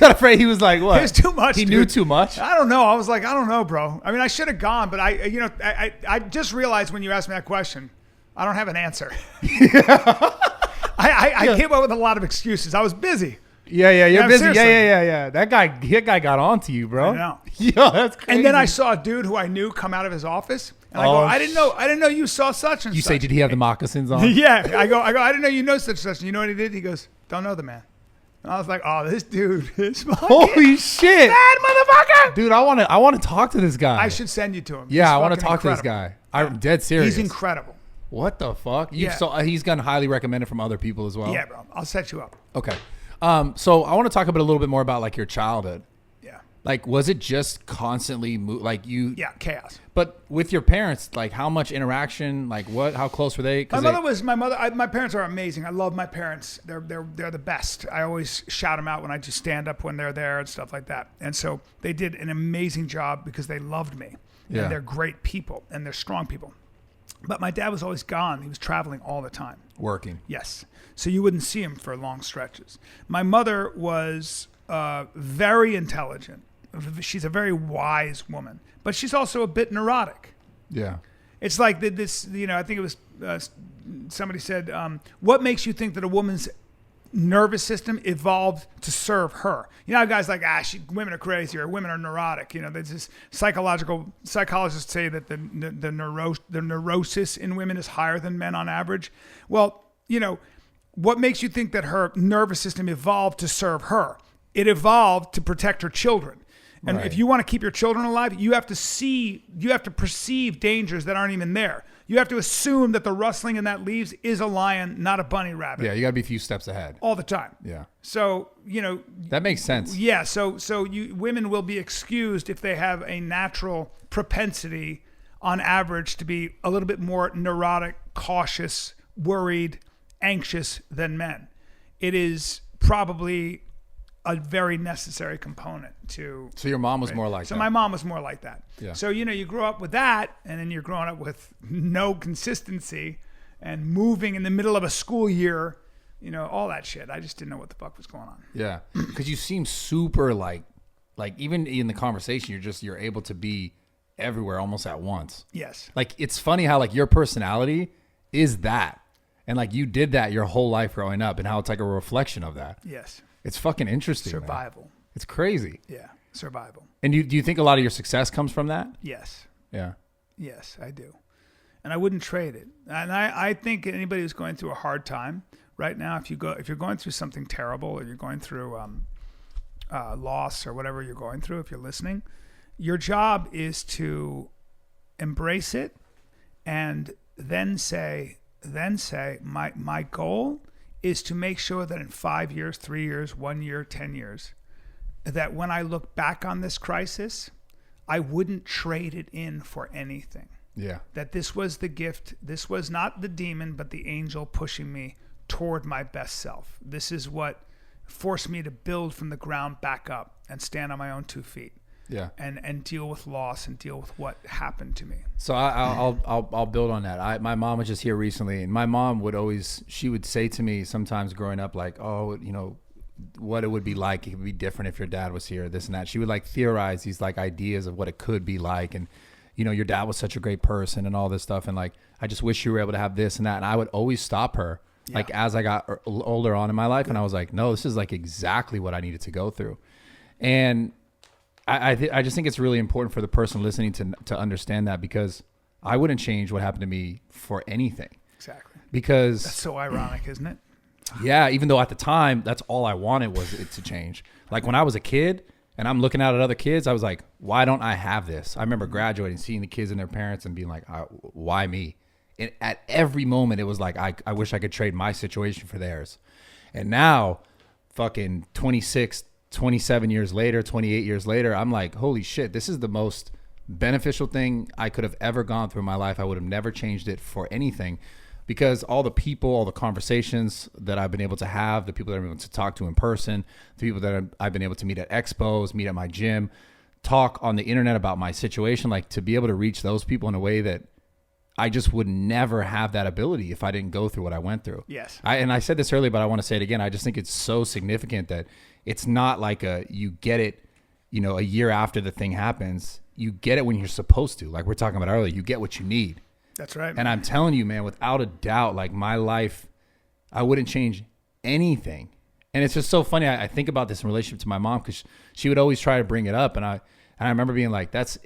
Got afraid. He was like, what? It was too much. He knew too much. I don't know. I was like, I don't know, bro. I mean, I should have gone, but I just realized when you asked me that question, I don't have an answer. I came up with a lot of excuses. I was busy. Yeah, you're busy. Seriously. Yeah. That guy got on to you, bro. I know. Yo, that's crazy. And then I saw a dude who I knew come out of his office, and I go, I didn't know you saw such and such. You say, did he have the moccasins on? Yeah. I go, I didn't know you know such and such. And you know what he did? He goes, don't know the man. And I was like, oh, this dude is fucking holy shit, bad motherfucker. Dude, I want to talk to this guy. I should send you to him. Yeah, I want to talk to this guy. I'm dead serious. He's incredible. What the fuck? Yeah. He's gotten highly recommended from other people as well. Yeah, bro. I'll set you up. Okay. So I want to talk a little bit more about like your childhood. Yeah. Like, was it just constantly Yeah, chaos. But with your parents, like, how much interaction? Like, how close were they? My parents are amazing. I love my parents. They're the best. I always shout them out when I just stand up when they're there and stuff like that. And so they did an amazing job because they loved me. Yeah. And they're great people and they're strong people. But my dad was always gone. He was traveling all the time. Working. Yes. So you wouldn't see him for long stretches. My mother was very intelligent. She's a very wise woman, but she's also a bit neurotic. Yeah. It's like this, I think it was somebody said, what makes you think that a woman's nervous system evolved to serve her? Guys like, women are crazy or women are neurotic. There's this psychologists say that the neurosis in women is higher than men on average. Well, what makes you think that her nervous system evolved to serve her? It evolved to protect her children. And if you want to keep your children alive, you have to perceive dangers that aren't even there. You have to assume that the rustling in that leaves is a lion, not a bunny rabbit. Yeah, you got to be a few steps ahead. All the time. Yeah. So, that makes sense. Yeah, so women will be excused if they have a natural propensity on average to be a little bit more neurotic, cautious, worried, anxious than men. It is probably a very necessary component to. So your mom was more like that. So my mom was more like that. Yeah. So, you grow up with that, and then you're growing up with no consistency and moving in the middle of a school year, all that shit. I just didn't know what the fuck was going on. Yeah. Because you seem super like even in the conversation, you're able to be everywhere almost at once. Yes. Like, it's funny how like your personality is that. And like you did that your whole life growing up, and how it's like a reflection of that. Yes. It's fucking interesting. Survival. Man. It's crazy. Yeah. Survival. And do you think a lot of your success comes from that? Yes. Yeah. Yes, I do. And I wouldn't trade it. And I think anybody who's going through a hard time right now, if you're going through something terrible, or you're going through loss or whatever you're going through, if you're listening, your job is to embrace it and then say, my goal is to make sure that in 5 years, 3 years, 1 year, 10 years, that when I look back on this crisis, I wouldn't trade it in for anything. Yeah. That this was the gift. This was not the demon, but the angel pushing me toward my best self. This is what forced me to build from the ground back up and stand on my own 2 feet. Yeah. And deal with loss and deal with what happened to me. So I'll build on that. My mom was just here recently, and my mom she would say to me sometimes growing up, like, oh, what it would be like. It could be different if your dad was here, this and that. She would like theorize these like ideas of what it could be like. And, your dad was such a great person and all this stuff. And like, I just wish you were able to have this and that. And I would always stop her like as I got older on in my life. And I was like, no, this is like exactly what I needed to go through. And I just think it's really important for the person listening to understand that, because I wouldn't change what happened to me for anything. Exactly. Because that's so ironic, isn't it? Yeah, even though at the time that's all I wanted was it to change. Like when I was a kid and I'm looking out at other kids, I was like, why don't I have this? I remember graduating, seeing the kids and their parents and being like, why me? And at every moment it was like, I wish I could trade my situation for theirs. And now fucking 26, 27 years later, 28 years later, I'm like, holy shit, this is the most beneficial thing I could have ever gone through in my life. I would have never changed it for anything, because all the people, all the conversations that I've been able to have, the people that I've been able to talk to in person, the people that I've been able to meet at expos, meet at my gym, talk on the internet about my situation, like to be able to reach those people in a way that I just would never have that ability if I didn't go through what I went through. Yes. And I said this earlier, but I want to say it again. I just think it's so significant that it's not like you get it, a year after the thing happens. You get it when you're supposed to. Like we're talking about earlier, you get what you need. That's right. And I'm telling you, man, without a doubt, like my life, I wouldn't change anything. And it's just so funny. I think about this in relationship to my mom, because she would always try to bring it up. And I remember being like, that's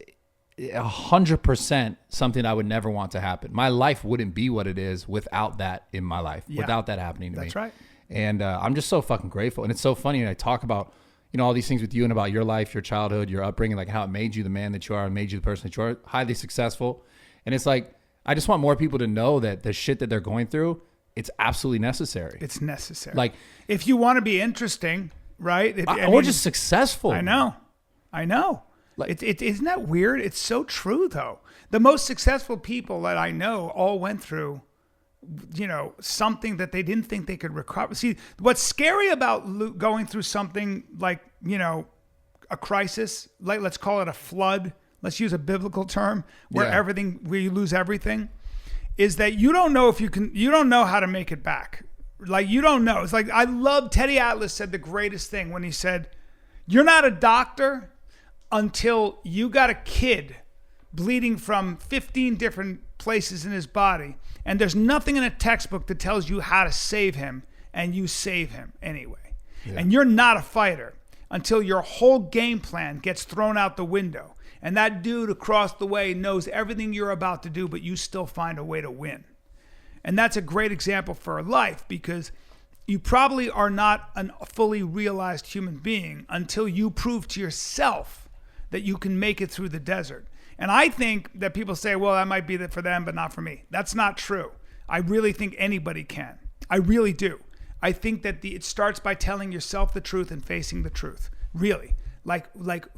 100% something I would never want to happen. My life wouldn't be what it is without that in my life, without that happening to me. That's right. And I'm just so fucking grateful. And it's so funny. And I talk about, all these things with you and about your life, your childhood, your upbringing, like how it made you the man that you are and made you the person that you are, highly successful. And it's like, I just want more people to know that the shit that they're going through, it's absolutely necessary. It's necessary. Like, if you want to be interesting, right? Or just successful. I know. Like, isn't that weird? It's so true, though. The most successful people that I know all went through, something that they didn't think they could recover. See, what's scary about going through something like, a crisis, like let's call it a flood. Let's use a biblical term where you lose everything, is that you don't know you don't know how to make it back. Like, you don't know. It's like, I love Teddy Atlas said the greatest thing when he said, you're not a doctor until you got a kid bleeding from 15 different places in his body, and there's nothing in a textbook that tells you how to save him, and you save him anyway. Yeah. And you're not a fighter until your whole game plan gets thrown out the window, and that dude across the way knows everything you're about to do, but you still find a way to win. And that's a great example for life, because you probably are not a fully realized human being until you prove to yourself that you can make it through the desert. And I think that people say, well, that might be for them, but not for me. That's not true. I really think anybody can. I really do. I think that it starts by telling yourself the truth and facing the truth. Really. Like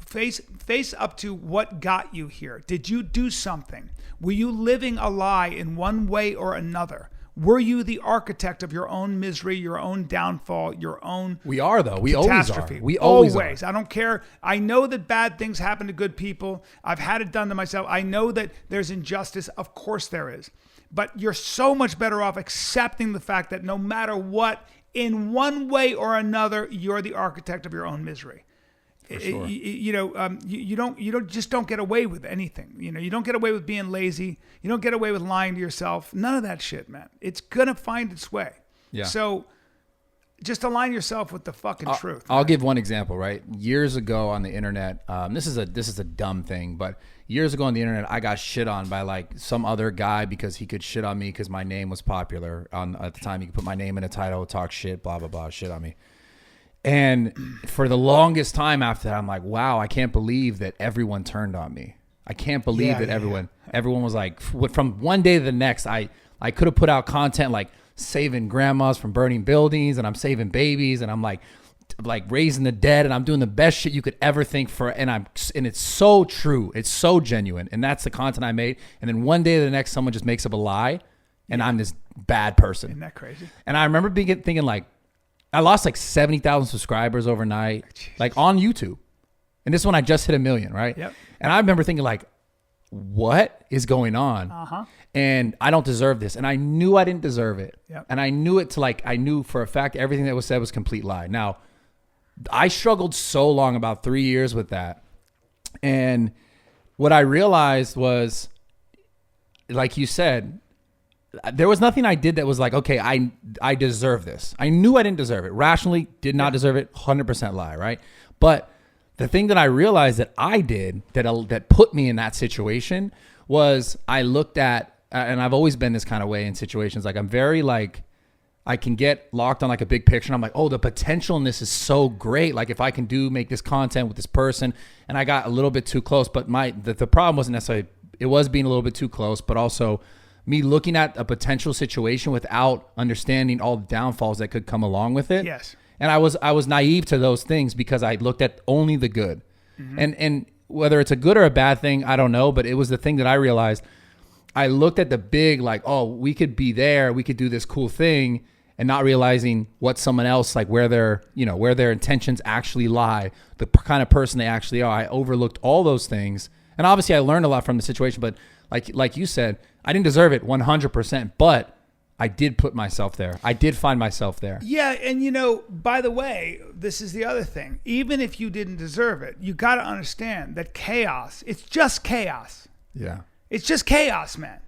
face up to what got you here. Did you do something? Were you living a lie in one way or another? Were you the architect of your own misery, your own downfall, your own We are, though. We catastrophe? always are. We always are. I don't care. I know that bad things happen to good people. I've had it done to myself. I know that there's injustice. Of course there is. But you're so much better off accepting the fact that no matter what, in one way or another, you're the architect of your own misery. Sure. You don't get away with anything. You don't get away with being lazy. You don't get away with lying to yourself. None of that shit, man. It's gonna find its way. Yeah. So just align yourself with the fucking truth. I'll give one example, right? Years ago on the internet, this is a dumb thing, but years ago on the internet, I got shit on by like some other guy because he could shit on me because my name was popular. At the time, you could put my name in a title, talk shit, blah blah blah, shit on me. And for the longest time after that, I'm like, wow, I can't believe that everyone turned on me. I can't believe that everyone was like, from one day to the next, I could have put out content like saving grandmas from burning buildings, and I'm saving babies, and I'm like raising the dead, and I'm doing the best shit you could ever think for, and it's so true. It's so genuine. And that's the content I made. And then one day to the next, someone just makes up a lie, and I'm this bad person. Isn't that crazy? And I remember thinking like, I lost like 70,000 subscribers overnight, like on YouTube. And this one I just hit 1 million, right? Yep. And I remember thinking like, what is going on? Uh-huh. And I don't deserve this. And I knew I didn't deserve it. Yep. And I knew I knew for a fact everything that was said was complete lie. Now, I struggled so long, about 3 years with that. And what I realized was, like you said, there was nothing I did that was like, okay, I deserve this. I knew I didn't deserve it. Rationally, did not deserve it. 100% lie, right? But the thing that I realized that I did that put me in that situation was I looked at, and I've always been this kind of way in situations. Like, I'm very like, I can get locked on like a big picture, and I'm like, oh, the potential in this is so great. Like, if I can make this content with this person, and I got a little bit too close, but the problem wasn't necessarily, it was being a little bit too close, but also me looking at a potential situation without understanding all the downfalls that could come along with it. Yes. And I was naive to those things because I looked at only the good. Mm-hmm. And whether it's a good or a bad thing, I don't know, but it was the thing that I realized. I looked at the big, like, oh, we could be there, we could do this cool thing, and not realizing what someone else, like where their intentions actually lie, the kind of person they actually are. I overlooked all those things. And obviously I learned a lot from the situation, but like you said, I didn't deserve it 100%, but I did put myself there. I did find myself there. Yeah, and by the way, this is the other thing. Even if you didn't deserve it, you got to understand that chaos, it's just chaos. Yeah. It's just chaos, man.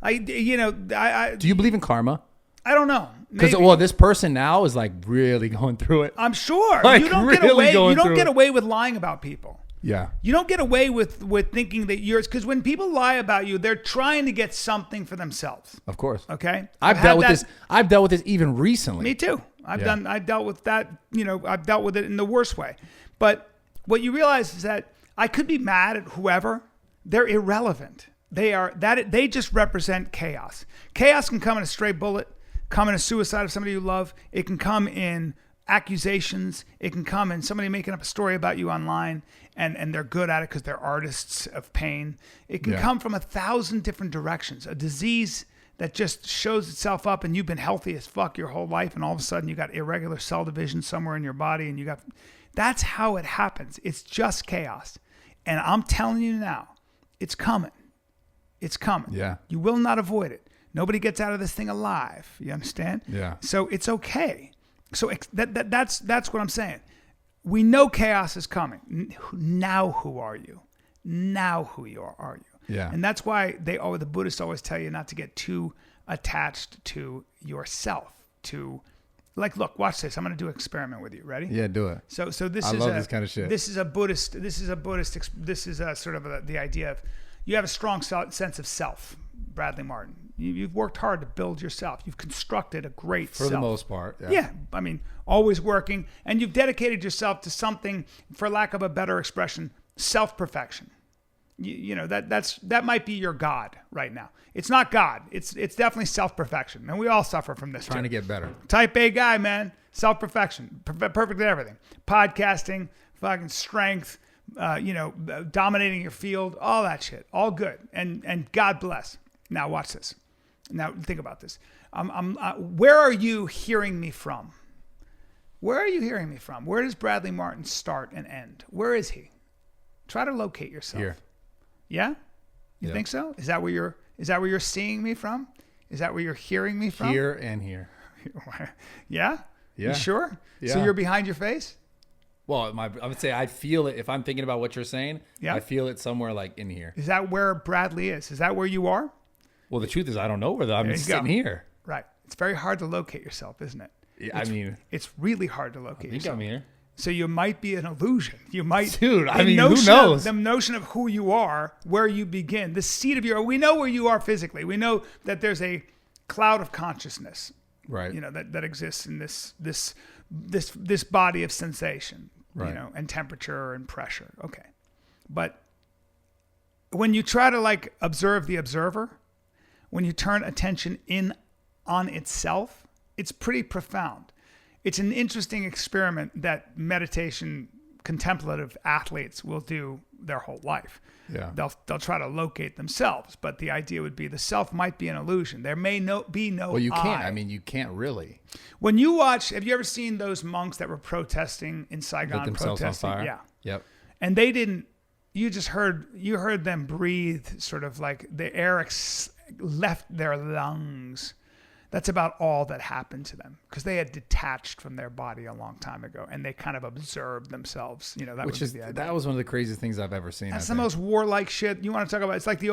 Do you believe in karma? I don't know. Because this person now is like really going through it. I'm sure. Like, you don't really get away with lying about people. Yeah. You don't get away with thinking that yours, because when people lie about you, they're trying to get something for themselves. Of course. Okay. I've dealt with this even recently. Me too. I dealt with that, I've dealt with it in the worst way. But what you realize is that I could be mad at whoever. They're irrelevant. They just represent chaos. Chaos can come in a stray bullet, come in a suicide of somebody you love. It can come in accusations. It can come in somebody making up a story about you online, and they're good at it because they're artists of pain. It can come from 1,000 different directions. A disease that just shows itself up, and you've been healthy as fuck your whole life, and all of a sudden you got irregular cell division somewhere in your body, and that's how it happens. It's just chaos. And I'm telling you now, it's coming. It's coming. Yeah. You will not avoid it. Nobody gets out of this thing alive. You understand? Yeah. So it's okay. So that's what I'm saying. We know chaos is coming. Now who are you? Now who you are you? Yeah. And that's why the Buddhists always tell you not to get too attached to yourself. Like, look, watch this. I'm going to do an experiment with you. Ready? Yeah, do it. So this I is love this kind of shit. This is a Buddhist. This is a sort of the idea of you have a strong sense of self. Bradley Martyn. You've worked hard to build yourself. You've constructed a great self. For the most part. Yeah. I mean, always working, and you've dedicated yourself to something, for lack of a better expression, self-perfection. You know, that might be your God right now. It's not God. It's definitely self-perfection. And we all suffer from this. Trying to get better. Type A guy, man. Self-perfection. Perfect at everything. Podcasting, fucking strength, dominating your field, all that shit. All good. And God bless. Now watch this. Now think about this. Where are you hearing me from? Where are you hearing me from? Where does Bradley Martyn start and end? Where is he? Try to locate yourself. Here. Yeah? You think so? Is that where you're seeing me from? Is that where you're hearing me from? Here and here. Yeah? Yeah. You sure? Yeah. So you're behind your face? Well, I would say I feel it. If I'm thinking about what you're saying, Yeah. I feel it somewhere like in here. Is that where Bradley is? Is that where you are? Well, the truth is I don't know where I'm There you sitting go. here. Right. It's very hard to locate yourself, isn't it? Yeah, It's really hard to I locate think yourself. I'm here. So you might be an illusion. You might, Dude, I the mean, who notion knows? The notion of who you are, where you begin, the seat of we know where you are physically. We know that there's a cloud of consciousness, Right. that exists in this body of sensation, Right. and temperature and pressure. Okay, but when you try to observe the observer, when you turn attention in on itself, it's pretty profound. It's an interesting experiment that meditation contemplative athletes will do their whole life. Yeah. They'll try to locate themselves, but the idea would be the self might be an illusion. There may be no Well, you can't. I. I mean, you can't really. When you watch, have you ever seen those monks that were protesting in Lit Saigon? themselves on fire. Yeah. Yep. And they didn't. You heard them breathe, sort of like the air left their lungs. That's about all that happened to them because they had detached from their body a long time ago, and they kind of observed themselves. That That was one of the craziest things I've ever seen. That's the most warlike shit you want to talk about. It's like the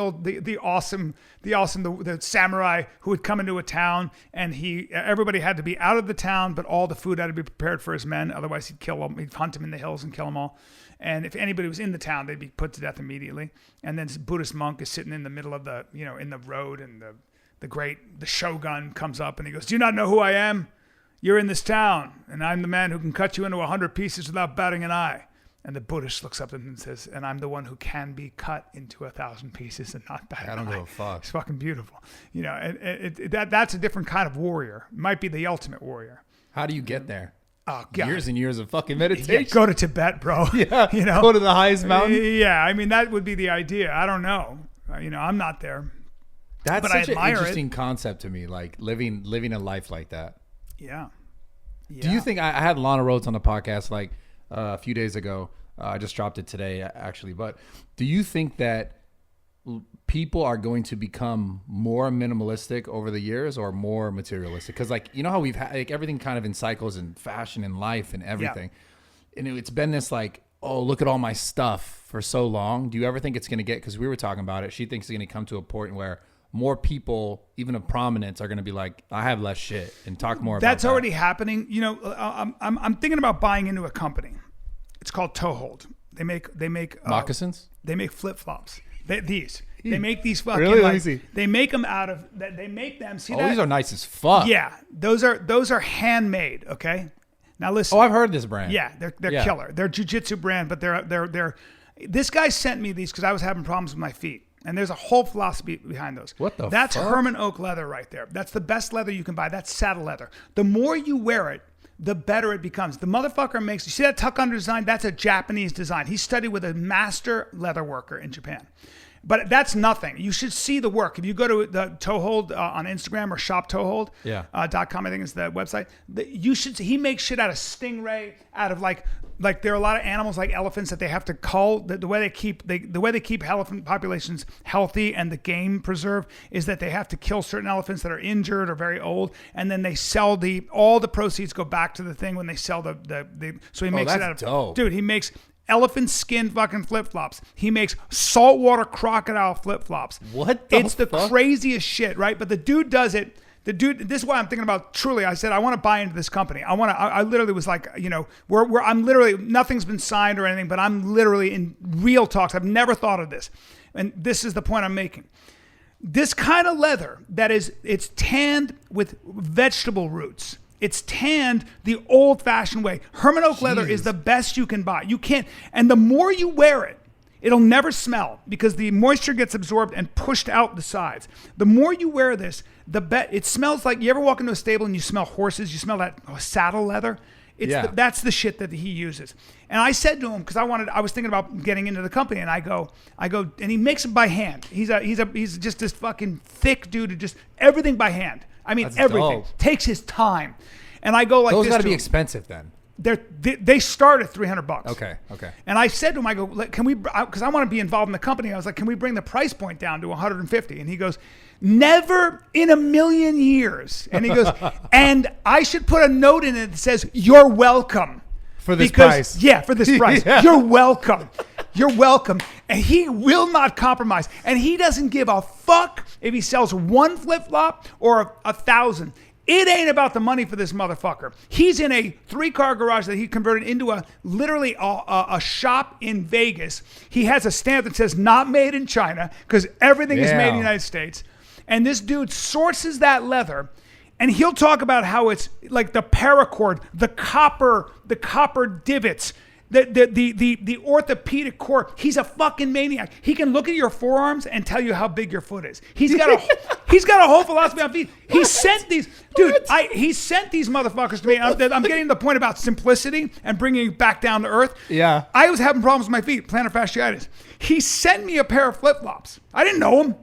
samurai who would come into a town, and everybody had to be out of the town, but all the food had to be prepared for his men. Otherwise, he'd kill them. He'd hunt them in the hills and kill them all. And if anybody was in the town, they'd be put to death immediately. And then this Buddhist monk is sitting in the middle of in the road, and the shogun comes up and he goes, "Do you not know who I am? You're in this town, and I'm the man who can cut you into 100 pieces without batting an eye." And the Buddhist looks up at him and says, "And I'm the one who can be cut into 1,000 pieces and not bat an eye." I don't give a fuck. It's fucking beautiful. That's a different kind of warrior. It might be the ultimate warrior. How do you get there? Oh, God. Years and years of fucking meditation. Yeah, go to Tibet, bro. Yeah. Go to the highest mountain. Yeah, I mean, that would be the idea. I don't know. I'm not there. That's But such I an admire interesting concept to me, like living a life like that. Yeah. Do you think I had Lana Rhodes on the podcast a few days ago? I just dropped it today, actually. But do you think that people are going to become more minimalistic over the years or more materialistic? Because how we've had everything kind of in cycles and fashion and life and everything. Yeah. And it's been this oh, look at all my stuff for so long. Do you ever think it's going to get, because we were talking about it, she thinks it's going to come to a point where more people, even of prominence, are going to be like, I have less shit, and talk more about that. That's already happening. I'm thinking about buying into a company. It's called Toehold. They make moccasins. They make flip-flops. They make these fucking. Really? Let me see. They make them out of. They make them. See that? These are nice as fuck. Yeah, those are handmade. Okay. Now listen. Oh, I've heard this brand. Yeah, they're killer. They're a jiu-jitsu brand, but they're. This guy sent me these because I was having problems with my feet. And there's a whole philosophy behind those. What the That's fuck? Herman Oak leather right there. That's the best leather you can buy. That's saddle leather. The more you wear it, the better it becomes. The motherfucker makes, you see that tuck under design? That's a Japanese design. He studied with a master leather worker in Japan. But that's nothing. You should see the work. If you go to the Toehold on Instagram or shoptoehold.com, I think is the website. He makes shit out of stingray, out of like there are a lot of animals like elephants that they have to cull. The way they keep elephant populations healthy and the game preserve is that they have to kill certain elephants that are injured or very old, and then they sell all the proceeds go back to the thing when they sell so he makes it out of dope. Dude, he makes elephant skin fucking flip-flops. He makes saltwater crocodile flip-flops. It's the craziest shit, right? But the dude does it. This is what I'm thinking about. Truly, I said I want to buy into this company. I literally was like, I'm literally, nothing's been signed or anything, but I'm literally in real talks. I've never thought of this, and this is the point I'm making. This kind of leather it's tanned with vegetable roots. It's tanned the old-fashioned way. Herman oak leather is the best you can buy. You can't, and the more you wear it, it'll never smell because the moisture gets absorbed and pushed out the sides. The more you wear this, it smells like, you ever walk into a stable and you smell horses, you smell that saddle leather? That's the shit that he uses. And I said to him, because I was thinking about getting into the company, and I go, and he makes it by hand. He's just this fucking thick dude who just everything by hand. I mean, That's everything. dope. Takes his time. And I go like those this. Those got to be him. expensive then. They start at $300. Okay. And I said to him, I go, can we, because I want to be involved in the company. I was like, can we bring the price point down to $150? And he goes, never in a million years. And he goes, and I should put a note in it that says, you're welcome. For this price. Yeah, for this price. Yeah. You're welcome. You're welcome. And he will not compromise. And he doesn't give a fuck if he sells one flip-flop or 1,000. It ain't about the money for this motherfucker. He's in a 3-car garage that he converted into literally a shop in Vegas. He has a stamp that says not made in China because everything is made in the United States. And this dude sources that leather, and he'll talk about how it's like the paracord, the copper divots, the orthopedic core. He's a fucking maniac. He can look at your forearms and tell you how big your foot is. He's got a whole philosophy on feet. He sent these, dude. He sent these motherfuckers to me. I'm getting to the point about simplicity and bringing it back down to earth. Yeah. I was having problems with my feet, plantar fasciitis. He sent me a pair of flip flops. I didn't know him.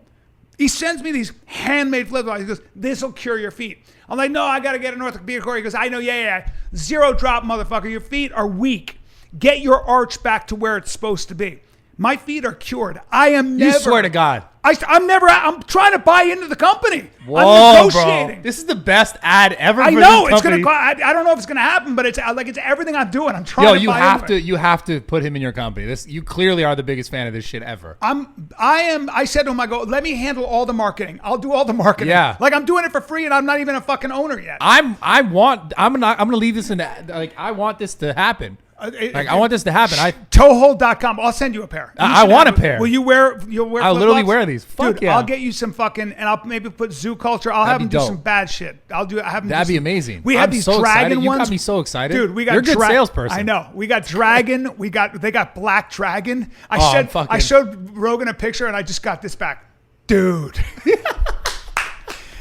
He sends me these handmade flip flops. He goes, "This will cure your feet." I'm like, "No, I got to get an orthopedic core." He goes, "I know, yeah. 0 drop, motherfucker. Your feet are weak. Get your arch back to where it's supposed to be." My feet are cured. I am never. You swear to God. I'm trying to buy into the company. Whoa, I'm negotiating. bro. This is the best ad ever. I for know this it's gonna. company. I don't know if it's gonna happen, but it's everything I'm doing. I'm trying. You have to put him in your company. You clearly are the biggest fan of this shit ever. I said to him, I go, let me handle all the marketing. I'll do all the marketing. Yeah. Like I'm doing it for free, and I'm not even a fucking owner yet. I'm gonna leave this in. Like I want this to happen. I want this to happen. Toehold.com. I'll send you a pair. I want a pair. Will you wear? You'll wear. I'll literally flip-flops? wear these. Fuck Dude, yeah. I'll get you some fucking, and I'll maybe put zoo culture. I'll have them do some bad shit. I'll have them. That'd be amazing. We had these so dragon excited. ones. You got me so excited, dude. We got. You're a good salesperson. I know. We got dragon. They got black dragon. I showed Rogan a picture, and I just got this back, dude.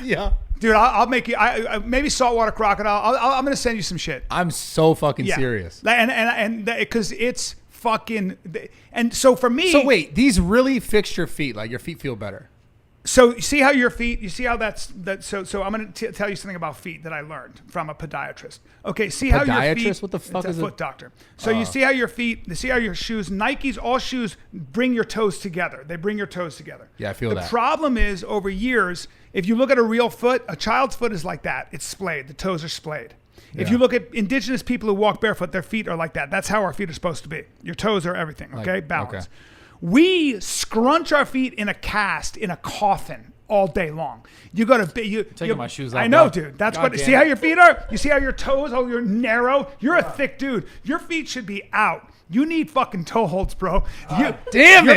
Yeah. Dude, I'll make you. Maybe saltwater crocodile. I'm gonna send you some shit. I'm so fucking serious. And because it's fucking. And so for me. So wait, these really fix your feet. Like your feet feel better. So you see how your feet. You see how that's that. So I'm gonna tell you something about feet that I learned from a podiatrist. Okay, see how your feet. What the fuck it's is a foot doctor. So you see how your feet. You see how your shoes. Nikes. All shoes bring your toes together. They bring your toes together. Yeah, I feel that. The problem is over years. If you look at a real foot, a child's foot is like that. It's splayed. The toes are splayed. If you look at indigenous people who walk barefoot, their feet are like that. That's how our feet are supposed to be. Your toes are everything, okay? Balance. Okay. We scrunch our feet in a cast, in a coffin all day long. You got to taking my shoes off. I know, dude. That's what. See how your feet are? You see how your toes? Oh, you're narrow. You're a thick dude. Your feet should be out. You need fucking toe holds, bro. Your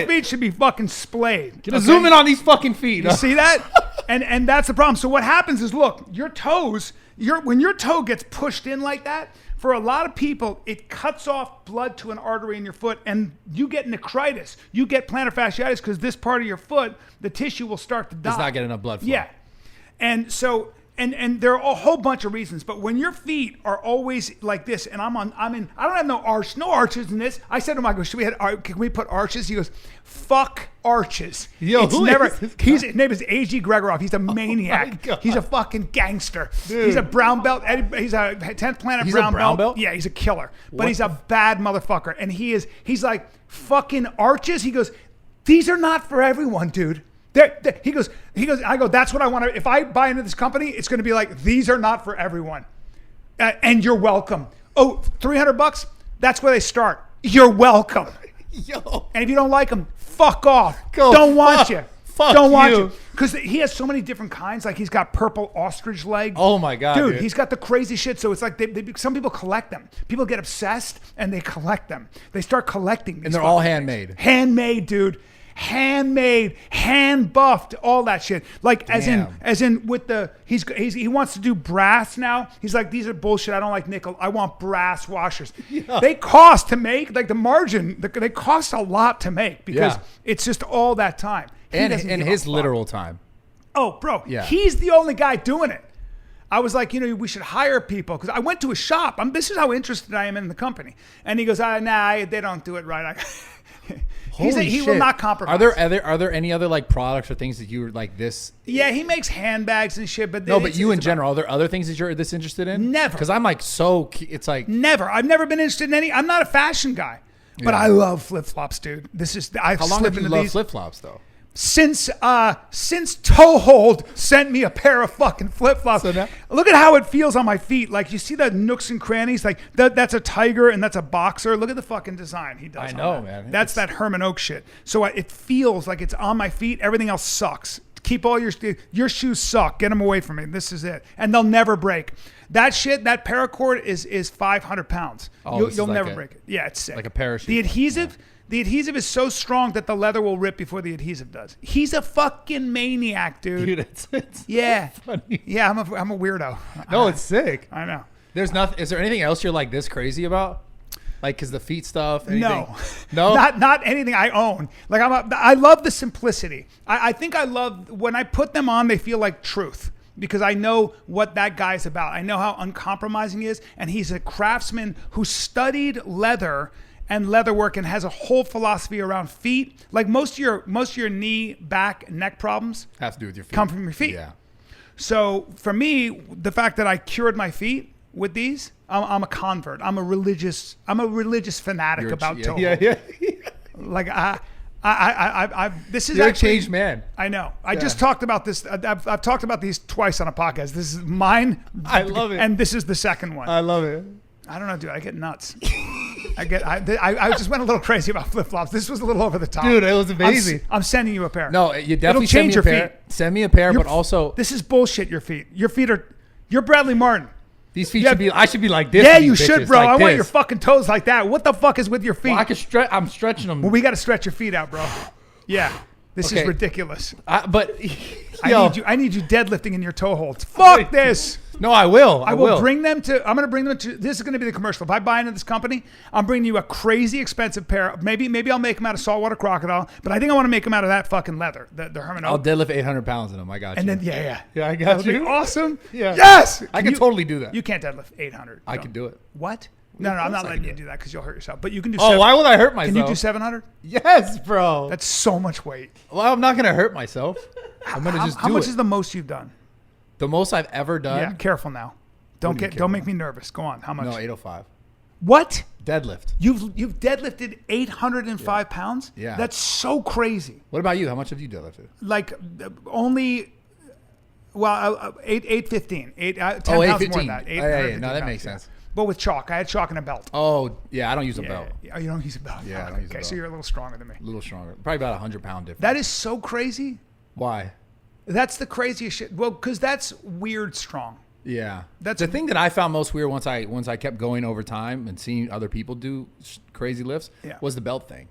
feet should be fucking splayed. Zoom in on these fucking feet. You see that? And that's the problem. So what happens is, look, your toes, when your toe gets pushed in like that, for a lot of people, it cuts off blood to an artery in your foot, and you get necritis. You get plantar fasciitis because this part of your foot, the tissue will start to die. Does not get enough blood flow. Yeah. And so And there are a whole bunch of reasons, but when your feet are always like this, and I don't have no arches in this. I said to him, I go, can we put arches? He goes, fuck arches. Yo, it's who never. is this guy? His name is A.G. Gregorov. He's a maniac. He's a fucking gangster. Dude. He's a brown belt. He's a 10th Planet He's brown a brown belt. Yeah, he's a killer, but What he's a bad motherfucker. And he's like fucking arches. He goes, these are not for everyone, dude. He goes, I go, that's what I want to, if I buy into this company, it's going to be like, these are not for everyone. And you're welcome. Oh, $300? That's where they start. You're welcome. Yo. And if you don't like them, fuck off. Go don't want fuck. you. Fuck don't want you. you. Because he has so many different kinds. Like he's got purple ostrich leg. Oh my God, dude. He's got the crazy shit. So it's like some people collect them. People get obsessed and they collect them. They start collecting these. And they're all handmade. Handmade, dude. Handmade, hand buffed, all that shit. Like as in with the he wants to do brass now. He's like, these are bullshit. I don't like nickel. I want brass washers. Yeah. They cost to make, like the margin. They cost a lot to make because it's just all that time. And his literal time. Oh, bro. Yeah. He's the only guy doing it. I was like, we should hire people because I went to a shop. This is how interested I am in the company. And he goes, nah, they don't do it right. He will not compromise. Are there any other like products or things that you were like this? Yeah, he makes handbags and shit. But but you in general, are there other things that you're this interested in? Never. Because I'm like it's like never. I've never been interested in any. I'm not a fashion guy, but I love flip flops, dude. How long have you loved flip flops though? Since Toehold sent me a pair of fucking flip-flops. So look at how it feels on my feet. Like you see the nooks and crannies, like that's a tiger and that's a boxer. Look at the fucking design he does. I know, man. That's that Herman Oak shit. So it feels like it's on my feet. Everything else sucks. Keep all your shoes suck. Get them away from me. This is it. And they'll never break. That shit, that paracord is 500 pounds. Oh, You'll never break it. Yeah, it's sick. Like a parachute. The adhesive. Yeah. The adhesive is so strong that the leather will rip before the adhesive does. He's a fucking maniac, dude. Dude, it's yeah, funny. Yeah. I'm a weirdo. No, it's sick. I know. There's nothing. Is there anything else you're like this crazy about? Like, cause the feet stuff. Anything? No, not anything I own. Like I love the simplicity. I think I love when I put them on. They feel like truth. Because I know what that guy's about. I know how uncompromising he is, and he's a craftsman who studied leather and leatherwork and has a whole philosophy around feet. Like most of your knee, back, neck problems have to do with your feet. Come from your feet. Yeah. So for me, the fact that I cured my feet with these, I'm a convert. I'm a religious fanatic about toe. Yeah. Like this is You're actually a changed man. I know. I just talked about this. I've talked about these twice on a podcast. This is mine. I love it. And this is the second one. I love it. I don't know, dude. I get nuts. I just went a little crazy about flip flops. This was a little over the top, dude. It was amazing. I'm sending you a pair. No, you definitely It'll change send me a your pair. feet. Send me a pair, but also this is bullshit. Your feet are. You're Bradley Martyn. These feet should be. I should be like this. Yeah, you should, bro. Like I want your fucking toes like that. What the fuck is with your feet? Well, I can stretch. I'm stretching them. Well, we got to stretch your feet out, bro. Yeah, this is ridiculous. But I need you deadlifting in your toe holds. Fuck this. No, I will. I will bring them to. I'm going to bring them to. This is going to be the commercial. If I buy into this company, I'm bringing you a crazy expensive pair. Maybe I'll make them out of saltwater crocodile, but I think I want to make them out of that fucking leather. The Herman Oak. I'll deadlift 800 pounds in them. I got you. And then yeah, I got That'll you. be awesome. Yeah. Yes. I can totally do that. You can't deadlift 800. I can do it. What? No, I'm not letting you do that because you'll hurt yourself. But you can do. Oh, why would I hurt myself? Can you do 700? Yes, bro. That's so much weight. Well, I'm not gonna hurt myself. I'm gonna just do it. How much is the most you've done? The most I've ever done. Yeah, careful now. Don't make me nervous. Go on. How much? No, 805. What? Deadlift. You've deadlifted 805 pounds? Yeah. That's so crazy. What about you? How much have you deadlifted? Like only 815. 10 pounds 815. more than that. No, that makes sense. But with chalk. I had chalk and a belt. Oh, yeah, I don't use a belt. Oh, you don't use a belt? Yeah, I don't use a belt. So you're a little stronger than me. A little stronger. Probably about 100-pound difference. That is so crazy. Why? That's the craziest shit. Well, because that's weird strong. Yeah, that's the thing that I found most weird once I kept going over time and seeing other people do crazy lifts was the belt thing.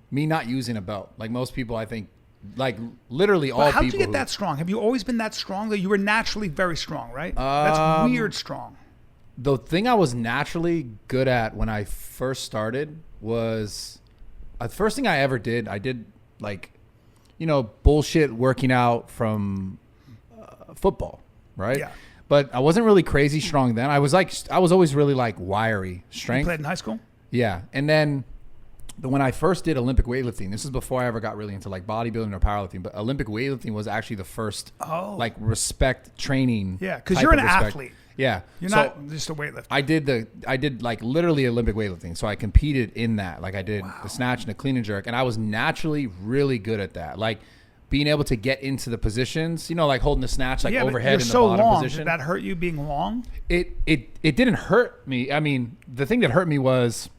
Me not using a belt, like most people, I think, like literally all people. How did you get that strong? Have you always been that strong? Though you were naturally very strong, right? That's weird strong. The thing I was naturally good at when I first started was the first thing I ever did. I did like, bullshit working out from football, right? Yeah. But I wasn't really crazy strong then. I was always really like wiry You strength. played in high school? Yeah. And then when I first did Olympic weightlifting, this is before I ever got really into like bodybuilding or powerlifting, but Olympic weightlifting was actually the first like respect training. Yeah, because you're an athlete. Yeah. You're So not just a weightlifter. I did like literally Olympic weightlifting. So I competed in that. Like I did the snatch and the clean and jerk, and I was naturally really good at that. Like being able to get into the positions, like holding the snatch like but overhead you're in the so bottom long. position. Did that hurt you being long? It didn't hurt me. I mean, the thing that hurt me was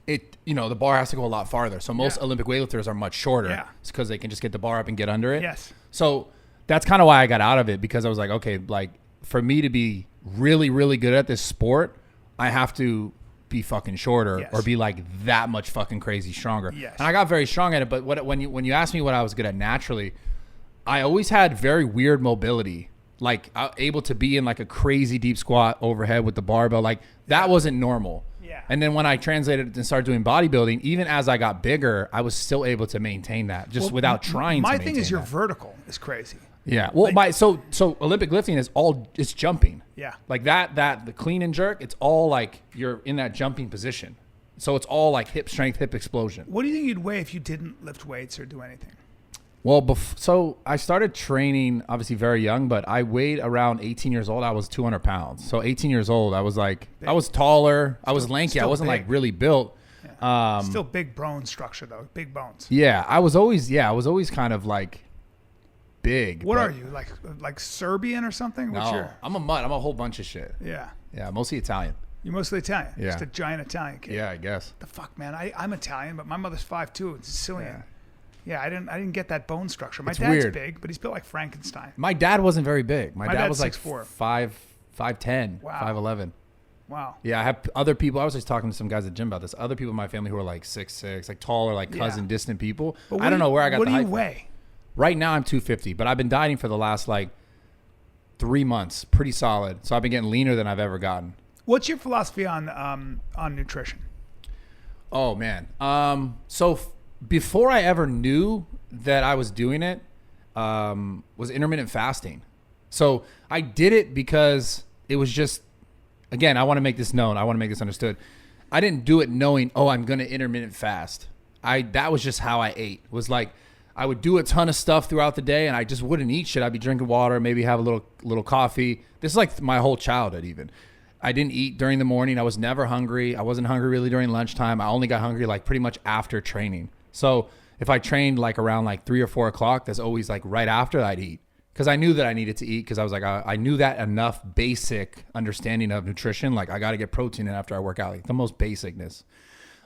the bar has to go a lot farther. So most Olympic weightlifters are much shorter. Yeah. It's because they can just get the bar up and get under it. Yes. So that's kind of why I got out of it, because I was like, okay, like for me to be really, really good at this sport, I have to be fucking shorter or be like that much fucking crazy stronger. Yes. And I got very strong at it. But when you asked me what I was good at naturally, I always had very weird mobility. Like able to be in like a crazy deep squat overhead with the barbell. Like that wasn't normal. Yeah. And then when I translated and started doing bodybuilding, even as I got bigger, I was still able to maintain that without trying to My maintain thing is your that. vertical is crazy. Yeah. Well, so Olympic lifting is it's jumping. Yeah. Like the clean and jerk, it's all like you're in that jumping position. So it's all like hip strength, hip explosion. What do you think you'd weigh if you didn't lift weights or do anything? Well, so I started training obviously very young, but I weighed around 18 years old. I was 200 pounds. So 18 years old, I was like, I was taller. I was lanky. I wasn't like really built. Yeah. Still big bone structure though. Big bones. Yeah. I was always kind of like big. What are you? Like Serbian or something? No, I'm a mutt. I'm a whole bunch of shit. Yeah. Yeah. Mostly Italian. You're mostly Italian. Yeah. Just a giant Italian kid. Yeah, I guess. The fuck, man. I'm Italian, but my mother's 5'2". It's Sicilian. Yeah. Yeah, I didn't get that bone structure. My It's dad's weird. big, but he's built like Frankenstein. My dad wasn't very big. My dad dad's was like 6'4". 5'10", Wow. 5'11". Wow. Yeah, I have other people. I was just talking to some guys at the gym about this. Other people in my family who are like 6'6", like taller, like cousin, distant people. But I don't know where I got what the do height you from. weigh? Right now I'm 250, but I've been dieting for the last like 3 months, pretty solid. So I've been getting leaner than I've ever gotten. What's your philosophy on nutrition? Oh man. Before I ever knew that I was doing it, was intermittent fasting. So I did it because it was just, again, I want to make this known. I want to make this understood. I didn't do it knowing, I'm going to intermittent fast. That was just how I ate. It was like, I would do a ton of stuff throughout the day and I just wouldn't eat shit. I'd be drinking water, maybe have a little coffee. This is like my whole childhood even. I didn't eat during the morning. I was never hungry. I wasn't hungry really during lunchtime. I only got hungry like pretty much after training. So if I trained like around like 3 or 4 o'clock, that's always like right after I'd eat. Because I knew that I needed to eat, because I was like, I knew that enough basic understanding of nutrition. Like I got to get protein in after I work out, like the most basicness.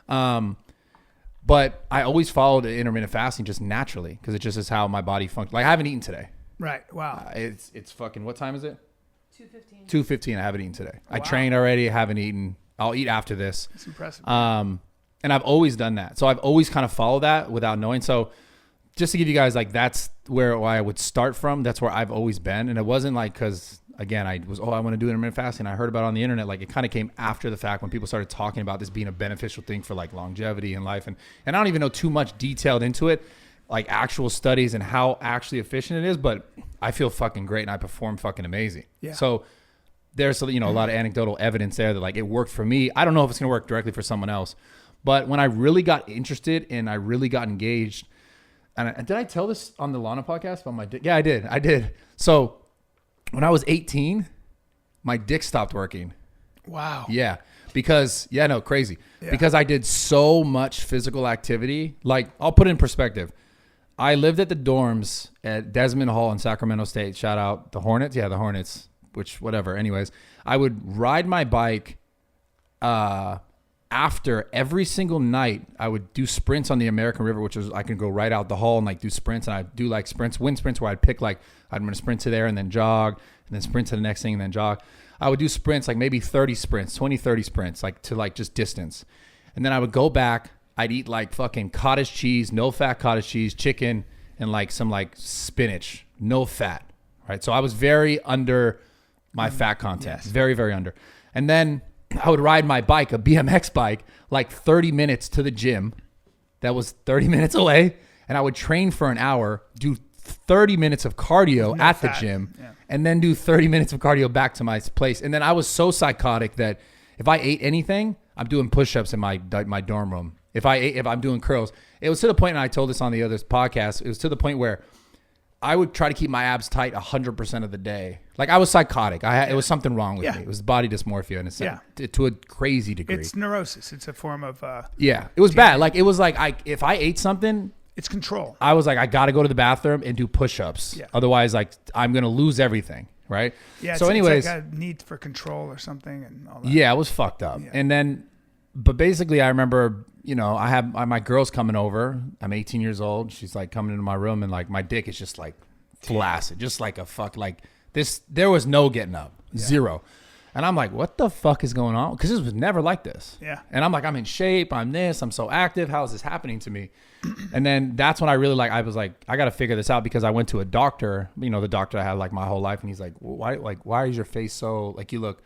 But I always followed intermittent fasting just naturally, because it just is how my body functions. Like I haven't eaten today. Right. Wow. It's fucking, what time is it? 2:15. 2:15. I haven't eaten today. Wow. I trained already. I haven't eaten. I'll eat after this. That's impressive. And I've always done that. So I've always kind of followed that without knowing. So just to give you guys like, that's where I would start from. That's where I've always been. And it wasn't like, cause again, I want to do intermittent fasting. I heard about it on the internet. Like it kind of came after the fact when people started talking about this being a beneficial thing for like longevity in life. And I don't even know too much detailed into it, like actual studies and how actually efficient it is, but I feel fucking great and I perform fucking amazing. Yeah. So there's, a lot of anecdotal evidence there that like it worked for me. I don't know if it's going to work directly for someone else, but when I really got interested and I really got engaged, and did I tell this on the Lana podcast about my dick? Yeah, I did. So when I was 18, my dick stopped working. Wow. Yeah. Because, crazy. Yeah. Because I did so much physical activity. Like, I'll put it in perspective. I lived at the dorms at Desmond Hall in Sacramento State. Shout out the Hornets. Yeah, the Hornets, which, whatever. Anyways, I would ride my bike after every single night. I would do sprints on the American River, which was, I could go right out the hall and like do sprints. And I'd do like wind sprints where I'd pick like, I'm going to sprint to there and then jog and then sprint to the next thing and then jog. I would do sprints, like maybe 30 sprints, 20, 30 sprints, like to like just distance. And then I would go back. I'd eat like fucking cottage cheese, no fat cottage cheese, chicken, and like some like spinach, no fat. Right. So I was very under my fat content, Yes. very, very under. And then I would ride my bike, a BMX bike, like 30 minutes to the gym that was 30 minutes away. And I would train for an hour, do 30 minutes of cardio No at the fat. gym Yeah. and then do 30 minutes of cardio back to my place. And then I was so psychotic that if I ate anything, I'm doing push-ups in my dorm room. If I'm doing curls, it was to the point, and I told this on the other podcast, it was to the point where I would try to keep my abs tight 100% of the day. Like I was psychotic. It was something wrong with me. It was body dysmorphia in a sense, to a crazy degree. It's neurosis. It's a form of it was bad. Like it was like if I ate something, it's control. I was like, I got to go to the bathroom and do push-ups. Yeah. Otherwise, like I'm gonna lose everything, right? Yeah. So, anyways, it's like a need for control or something, and all that. yeah, I was fucked up. Yeah. And then, but basically, I remember, I have my girl's coming over. I'm 18 years old. She's like coming into my room, and like my dick is just like flaccid, just like a fuck, like this. There was no getting up, zero. And I'm like, what the fuck is going on? Because this was never like this. Yeah. And I'm like, I'm in shape. I'm this. I'm so active. How is this happening to me? And then that's when I really I was like, I got to figure this out, because I went to a doctor, the doctor I had like my whole life. And he's like, why is your face so, like, you look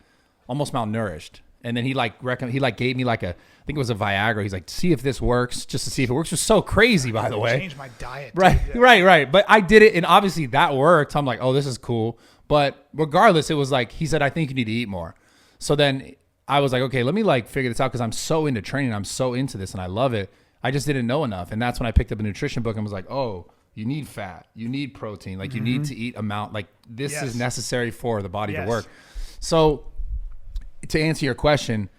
almost malnourished? And then he gave me like I think it was a Viagra. He's like, see if this works, just to see if it works. It was so crazy, by the way. Change my diet. Right, dude. right. But I did it, and obviously that worked. I'm like, oh, this is cool. But regardless, it was like, he said, I think you need to eat more. So then I was like, okay, let me like figure this out, because I'm so into training. I'm so into this, and I love it. I just didn't know enough. And that's when I picked up a nutrition book and was like, oh, you need fat. You need protein. Like, you need to eat amount. Like, this is necessary for the body to work. So to answer your question,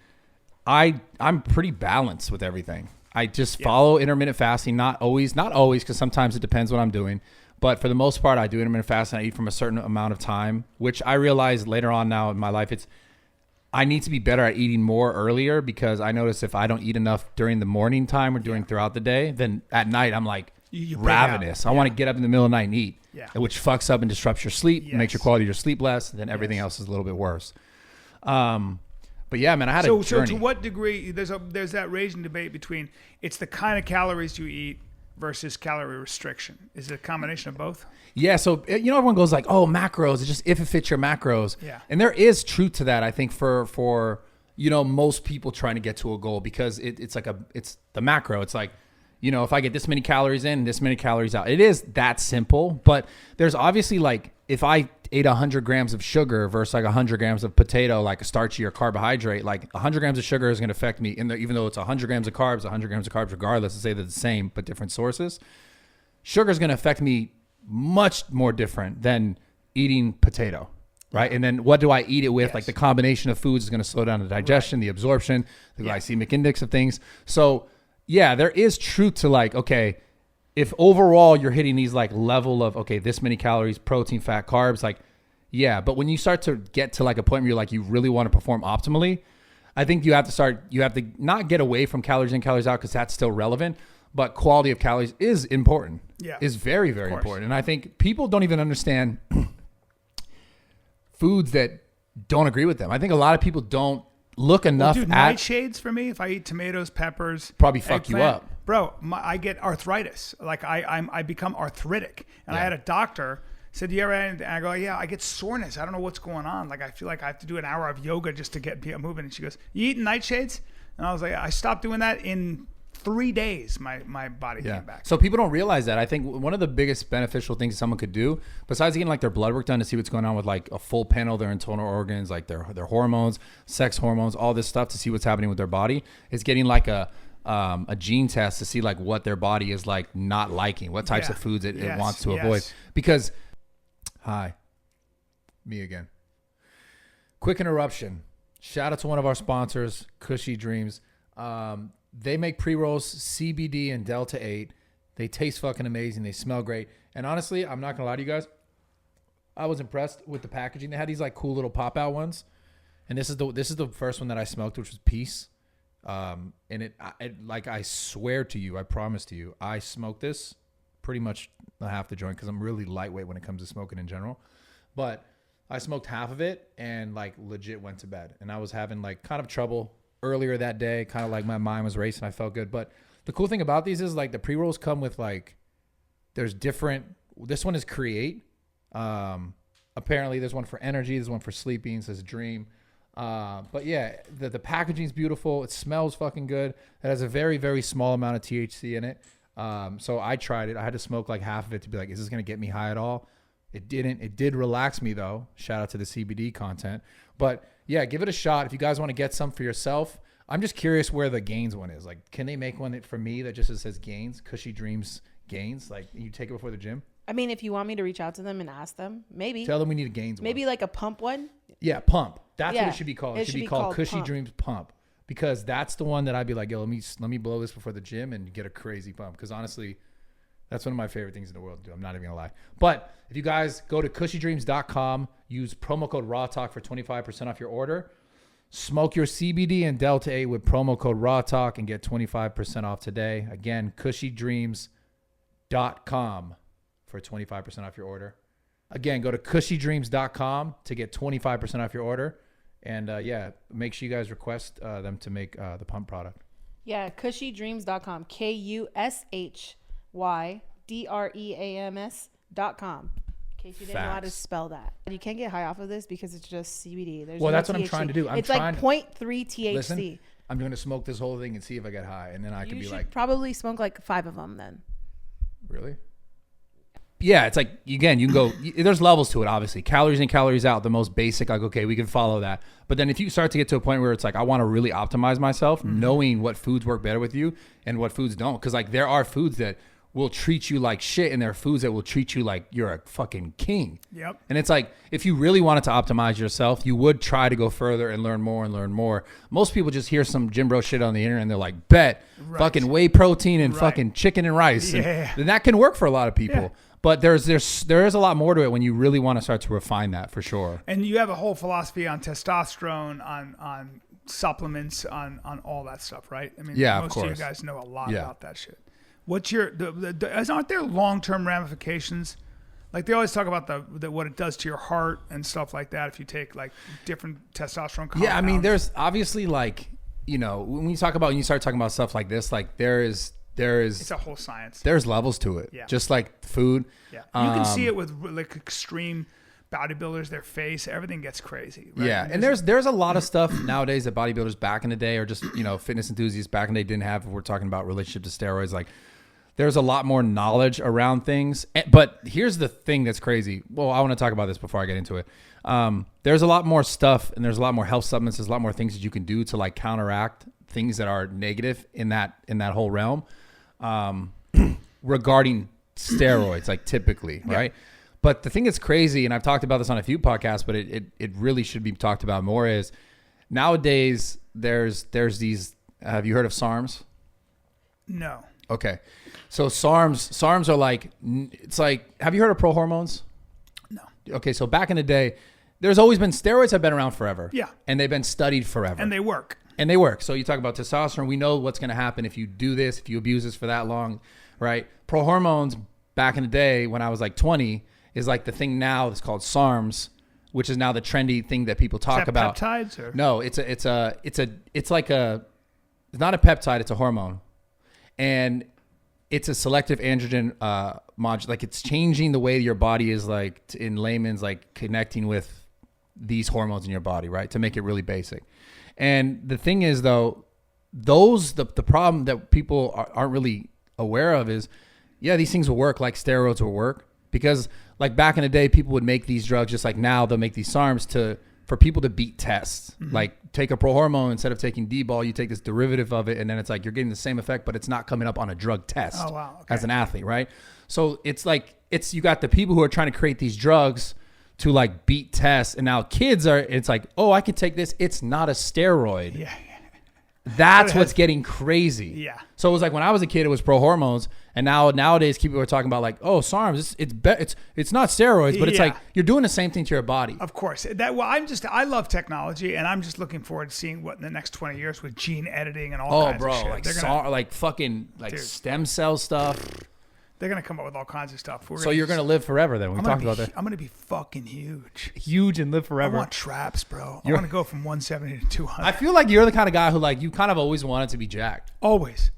I'm pretty balanced with everything. I just follow intermittent fasting. Not always, because sometimes it depends what I'm doing. But for the most part, I do intermittent fasting. I eat from a certain amount of time, which I realize later on now in my life, I need to be better at eating more earlier, because I notice if I don't eat enough during the morning time or during throughout the day, then at night I'm like ravenous. I want to get up in the middle of the night and eat, which fucks up and disrupts your sleep, makes your quality of your sleep less, and then everything else is a little bit worse. But yeah, man, I had a journey. So to what degree, there's that raging debate between it's the kind of calories you eat versus calorie restriction. Is it a combination of both? Yeah, so everyone goes like, oh, macros, it's just if it fits your macros. Yeah. And there is truth to that, I think, for most people trying to get to a goal, because it's the macro. It's like, if I get this many calories in, this many calories out. It is that simple, but there's obviously, like, if I ate 100 grams of sugar versus like 100 grams of potato, like a starchy or carbohydrate, like 100 grams of sugar is going to affect me even though it's 100 grams of carbs, 100 grams of carbs, regardless, to say they're the same, but different sources. Sugar is going to affect me much more different than eating potato, right? And then what do I eat it with? Like the combination of foods is going to slow down the digestion, the absorption, the glycemic index of things. So yeah, there is truth to like, okay, if overall you're hitting these like level of, okay, this many calories, protein, fat, carbs, like, yeah. But when you start to get to like a point where you're like, you really want to perform optimally, I think you have to not get away from calories in, calories out, because that's still relevant, but quality of calories is important. Yeah. Is very, very important. And I think people don't even understand foods that don't agree with them. I think a lot of people don't look enough at nightshades for me. If I eat tomatoes, peppers, probably fuck you up. Bro, I get arthritis. Like I become arthritic. And I had a doctor said, "You ever?" And I go, "Yeah, I get soreness. I don't know what's going on. Like I feel like I have to do an hour of yoga just to get moving." And she goes, "You eating nightshades?" And I was like, I stopped doing that in 3 days. My body came back. So people don't realize that. I think one of the biggest beneficial things someone could do, besides getting like their blood work done to see what's going on with like a full panel of their internal organs, like their hormones, sex hormones, all this stuff, to see what's happening with their body, is getting like a gene test to see like what their body is like not liking, what types of foods it wants to avoid. Because, hi, me again. Quick interruption. Shout out to one of our sponsors, Cushy Dreams. They make pre-rolls, CBD and Delta 8. They taste fucking amazing. They smell great. And honestly, I'm not going to lie to you guys, I was impressed with the packaging. They had these like cool little pop-out ones. And this is the first one that I smoked, which was Peace. And it like, I swear to you, I promise to you, I smoked this pretty much half the joint, because I'm really lightweight when it comes to smoking in general. But I smoked half of it and like legit went to bed. And I was having like kind of trouble earlier that day, kind of like my mind was racing. I felt good. But the cool thing about these is like the pre-rolls come with like, there's different, this one is Create. Apparently there's one for energy. There's one for sleeping. It says Dream. But yeah, the packaging is beautiful. It smells fucking good. It has a very, very small amount of THC in it. So I tried it. I had to smoke like half of it to be like, is this going to get me high at all? It didn't. It did relax me though. Shout out to the CBD content. But yeah, give it a shot. If you guys want to get some for yourself, I'm just curious where the Gains one is. Like, can they make one for me that just says Gains, Cushy Dreams Gains? Like, you take it before the gym? I mean, if you want me to reach out to them and ask them, maybe. Tell them we need a Gains one. Maybe like a pump one. Yeah, pump. That's what Yeah, it should be called. it It should be called Cushy Pump. Dreams Pump, because that's the one that I'd be like, yo, let me blow this before the gym and get a crazy pump. Because honestly, that's one of my favorite things in the world to do. I'm not even gonna lie. But if you guys go to cushydreams.com, use promo code RAWTALK for 25% off your order. Smoke your CBD and Delta 8 with promo code RAWTALK and get 25% off today. Again, cushydreams.com for 25% off your order. Again, go to cushydreams.com to get 25% off your order. And yeah, make sure you guys request them to make the pump product. Yeah, cushydreams.com. KUSHYDREAMS.com. In case you didn't know how to Facts. spell that. You can't get high off of this because it's just CBD. There's Well, no that's what I'm THC. trying to do. It's like 0.3 THC. Listen, I'm going to smoke this whole thing and see if I get high. And then I You could be should like, probably smoke like 5 of them then. really? Yeah, it's like, again, you can go, there's levels to it, obviously. Calories in, calories out, the most basic, like, okay, we can follow that. But then if you start to get to a point where it's like, I want to really optimize myself, knowing what foods work better with you and what foods don't. Because, like, there are foods that will treat you like shit, and there are foods that will treat you like you're a fucking king. Yep. And it's like, if you really wanted to optimize yourself, you would try to go further and learn more and learn more. Most people just hear some gym bro shit on the internet and they're like, bet, fucking whey protein and fucking chicken and rice. Yeah. And that can work for a lot of people. Yeah. But there is a lot more to it when you really want to start to refine that, for sure. And you have a whole philosophy on testosterone, on supplements, on all that stuff, right? I mean, Yeah, of most of you course. guys know a lot Yeah. about that shit. What's your aren't there long-term ramifications? Like, they always talk about the what it does to your heart and stuff like that if you take like different testosterone compounds. Yeah, I mean, there's obviously, like, you know, when you start talking about stuff like this, like it's a whole science. there's levels to it. Yeah. Just like food. Yeah, you can see it with like extreme bodybuilders, their face, everything gets crazy. Right? Yeah, and there's a lot of stuff nowadays that bodybuilders back in the day, or just, you know, fitness enthusiasts back in the day didn't have. If we're talking about relationship to steroids, like, there's a lot more knowledge around things. But here's the thing that's crazy. Well, I want to talk about this before I get into it. There's a lot more stuff, and there's a lot more health supplements. There's a lot more things that you can do to, like, counteract things that are negative in that whole realm, regarding steroids, like, typically, right? But the thing that's crazy, and I've talked about this on a few podcasts, but it really should be talked about more, is nowadays there's these. Have you heard of SARMs? No. Okay, so SARMs are like, it's like, have you heard of pro hormones? No. Okay, so back in the day, there's always been, steroids have been around forever. Yeah. And they've been studied forever. And they work. And they work. So you talk about testosterone. We know what's going to happen if you do this, if you abuse this for that long, right? Pro hormones back in the day when I was like 20 is like the thing now that's called SARMs, which is now the trendy thing that people talk Is that about. peptides or? No, it's not a peptide, it's a hormone. And it's a selective androgen like, it's changing the way your body is, like, in layman's, like, connecting with these hormones in your body, right? To make it really basic. And the thing is, though, the problem that people aren't really aware of is, yeah, these things will work like steroids will work, because, like, back in the day, people would make these drugs just like now they'll make these SARMs for people to beat tests. Mm-hmm. Like, take a pro hormone, instead of taking D-ball, you take this derivative of it, and then it's like you're getting the same effect, but it's not coming up on a drug test. Oh, wow. Okay. As an athlete, right? So it's like, you got the people who are trying to create these drugs to, like, beat tests, and now it's like, oh, I can take this. It's not a steroid. Yeah. That's what's getting crazy. Yeah. So it was like, when I was a kid, it was pro hormones, and nowadays people are talking about, like, oh, SARMs, it's not steroids, but it's Yeah. like you're doing the same thing to your body. Of course. I love technology, and I'm just looking forward to seeing what in the next 20 years with gene editing and all Oh, kinds of bro, shit. like like fucking like Dude. stem cell stuff. They're gonna come up with all kinds of stuff. So you're gonna live forever then. We talked about that. I'm gonna be fucking huge. Huge and live I forever. want traps, bro. I want to go from 170 to 200. I feel like you're the kind of guy who, like, you kind of always wanted to be jacked. Always.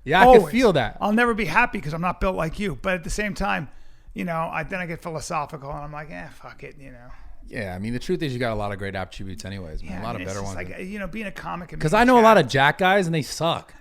Yeah, I Always. can feel that. I'll never be happy because I'm not built like you. But at the same time, you know, then I get philosophical and I'm like, fuck it, you know. Yeah, I mean, the truth is you got a lot of great attributes anyways, man. Yeah, a lot I mean, of better it's ones. just like, you know, being a comic. Because I know a lot of jack guys and they suck.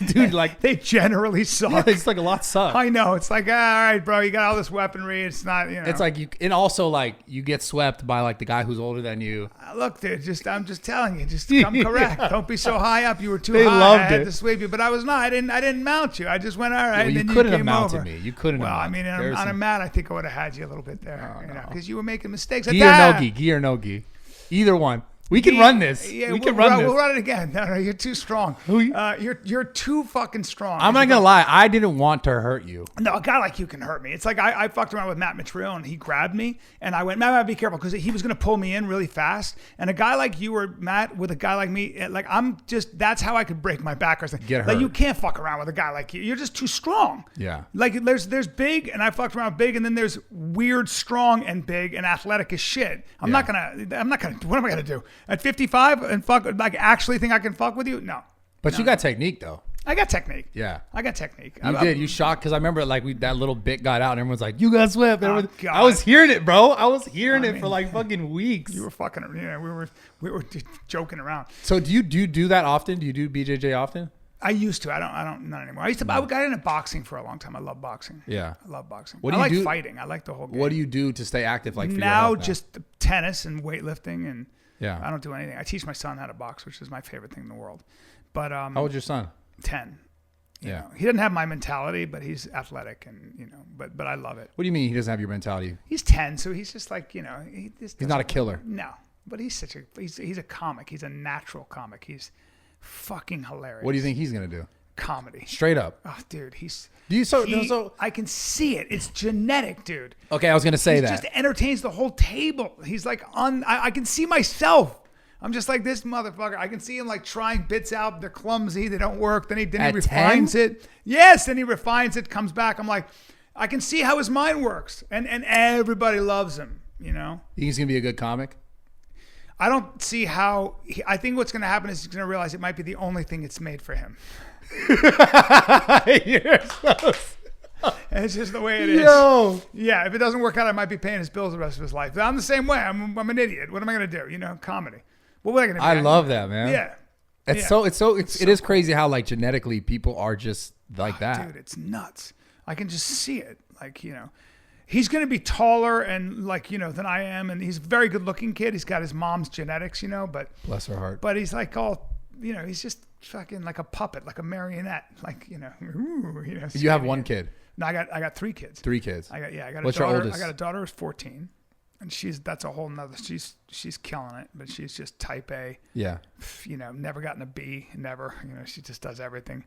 Dude, like they generally suck. it's like a lot suck. I know. It's like, all right, bro, you got all this weaponry. It's not, It's like and also like you get swept by like the guy who's older than you. Look, dude, I'm just telling you, just come correct. Don't be so high up. You were too They high. loved I had it. to sweep you, but I was not. I didn't mount you. I just went, all right. Well, and you then couldn't you have came mounted over. me. You couldn't Well, have I mean, on a mat, I think I would have had you a little bit there, because you were making mistakes. Gi or no gi, gi or no gi. Either one. We can run this. Yeah, we can run this. We'll run it again. No, you're too strong. You're too fucking strong. I'm not gonna lie. I didn't want to hurt you. No, a guy like you can hurt me. It's like I fucked around with Matt Mitrill and he grabbed me and I went, Matt, be careful, because he was going to pull me in really fast. And a guy like you or Matt with a guy like me, like that's how I could break my back or something. Get like hurt. you can't fuck around with a guy like you. You're just too strong. Yeah. Like there's big and I fucked around with big, and then there's weird, strong and big and athletic as shit. I'm not gonna, what am I gonna do at 55 and fuck, like actually think I can fuck with you? No. But you got technique though. I got technique. Yeah. I got technique. You did. You shocked, because I remember like that little bit got out and everyone's like, "You got swept." God. I was hearing it, bro. I was hearing it for like fucking weeks. You were fucking, we were just joking around. So do you do that often? Do you do BJJ often? I used to. I don't. Not anymore. I got into boxing for a long time. I love boxing. Yeah. I love boxing. What do I you like do? fighting. I like the whole game. What do you do to stay active? Like for your now, health now? just tennis and weightlifting, and Yeah. I don't do anything. I teach my son how to box, which is my favorite thing in the world. But How old's your son? 10. You Yeah. know, he doesn't have my mentality, but he's athletic, and but I love it. What do you mean he doesn't have your mentality? He's 10, so he's just like He's not a killer. No, but he's he's a comic. He's a natural comic. He's fucking hilarious. What do you think he's gonna do? Comedy. Straight up. Oh, dude, he's. Do you so? I can see it. It's genetic, dude. Okay, I was gonna say He that. just entertains the whole table. He's like I can see myself. I'm just like this motherfucker. I can see him like trying bits out. They're clumsy. They don't work. Then he At refines 10? it. Yes, then he refines it. Comes back. I'm like, I can see how his mind works, and everybody loves him. You think he's gonna be a good comic? I don't see how. I think what's going to happen is he's going to realize it might be the only thing it's made for him. You're so. And it's just the way it is. Yo. Yeah, if it doesn't work out, I might be paying his bills the rest of his life. I'm the same way. I'm an idiot. What am I going to do? Comedy. What am I going to do? I love that, man. Yeah. It is crazy how like genetically people are just like that. Dude, it's nuts. I can just see it. Like, he's going to be taller and like, than I am. And he's a very good looking kid. He's got his mom's genetics, but Bless her heart. but he's like all, he's just fucking like a puppet, like a marionette. Like, You have one kid. No, I got 3 kids. 3 kids. I got What's a daughter. your oldest? I got a daughter who's 14, and that's a whole nother. She's killing it, but she's just type A. Yeah. Never gotten a B, never. She just does everything.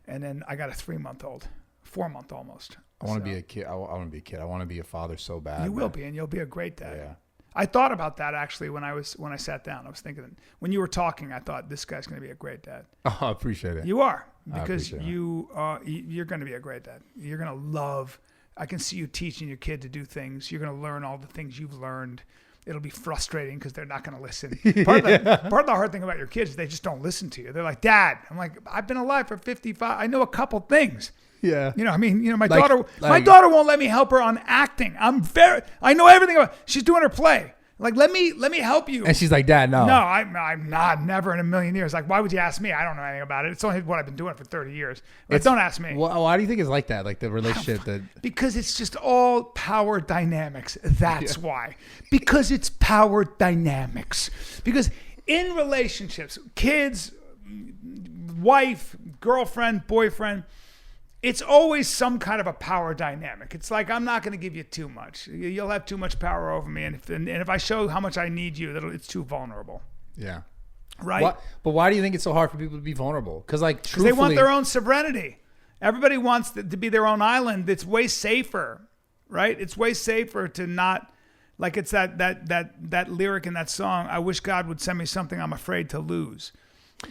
And then I got a 3-month-old, 4-month almost. I want to be a kid. I want to be a kid. I want to be a father so bad. You will be, and you'll be a great dad. Yeah. I thought about that actually when I sat down. I was thinking when you were talking, I thought this guy's going to be a great dad. Oh, I appreciate it. You are, I because appreciate you're going to be a great dad. You're going to love. I can see you teaching your kid to do things. You're going to learn all the things you've learned. It'll be frustrating because they're not going to listen. Part of the hard thing about your kids is they just don't listen to you. They're like, Dad. I'm like, I've been alive for 55. I know a couple things. Yeah. My Like- daughter. My daughter won't let me help her on acting. I know everything about. She's doing her play. Like, let me help you. And she's like, Dad, no. No, I'm not. Never in a million years. Like, why would you ask me? I don't know anything about it. It's only what I've been doing for 30 years. Like, don't ask me. Why do you think it's like that? Like the relationship that. Because it's just all power dynamics. That's why. Because it's power dynamics. Because in relationships, kids, wife, girlfriend, boyfriend, it's always some kind of a power dynamic. It's like, I'm not going to give you too much. You'll have too much power over me. And if I show how much I need you, it's too vulnerable. Yeah. Right? But why do you think it's so hard for people to be vulnerable? Because they want their own sovereignty. Everybody wants to be their own island. It's way safer, right? It's way safer to not, like it's that lyric in that song, I wish God would send me something I'm afraid to lose.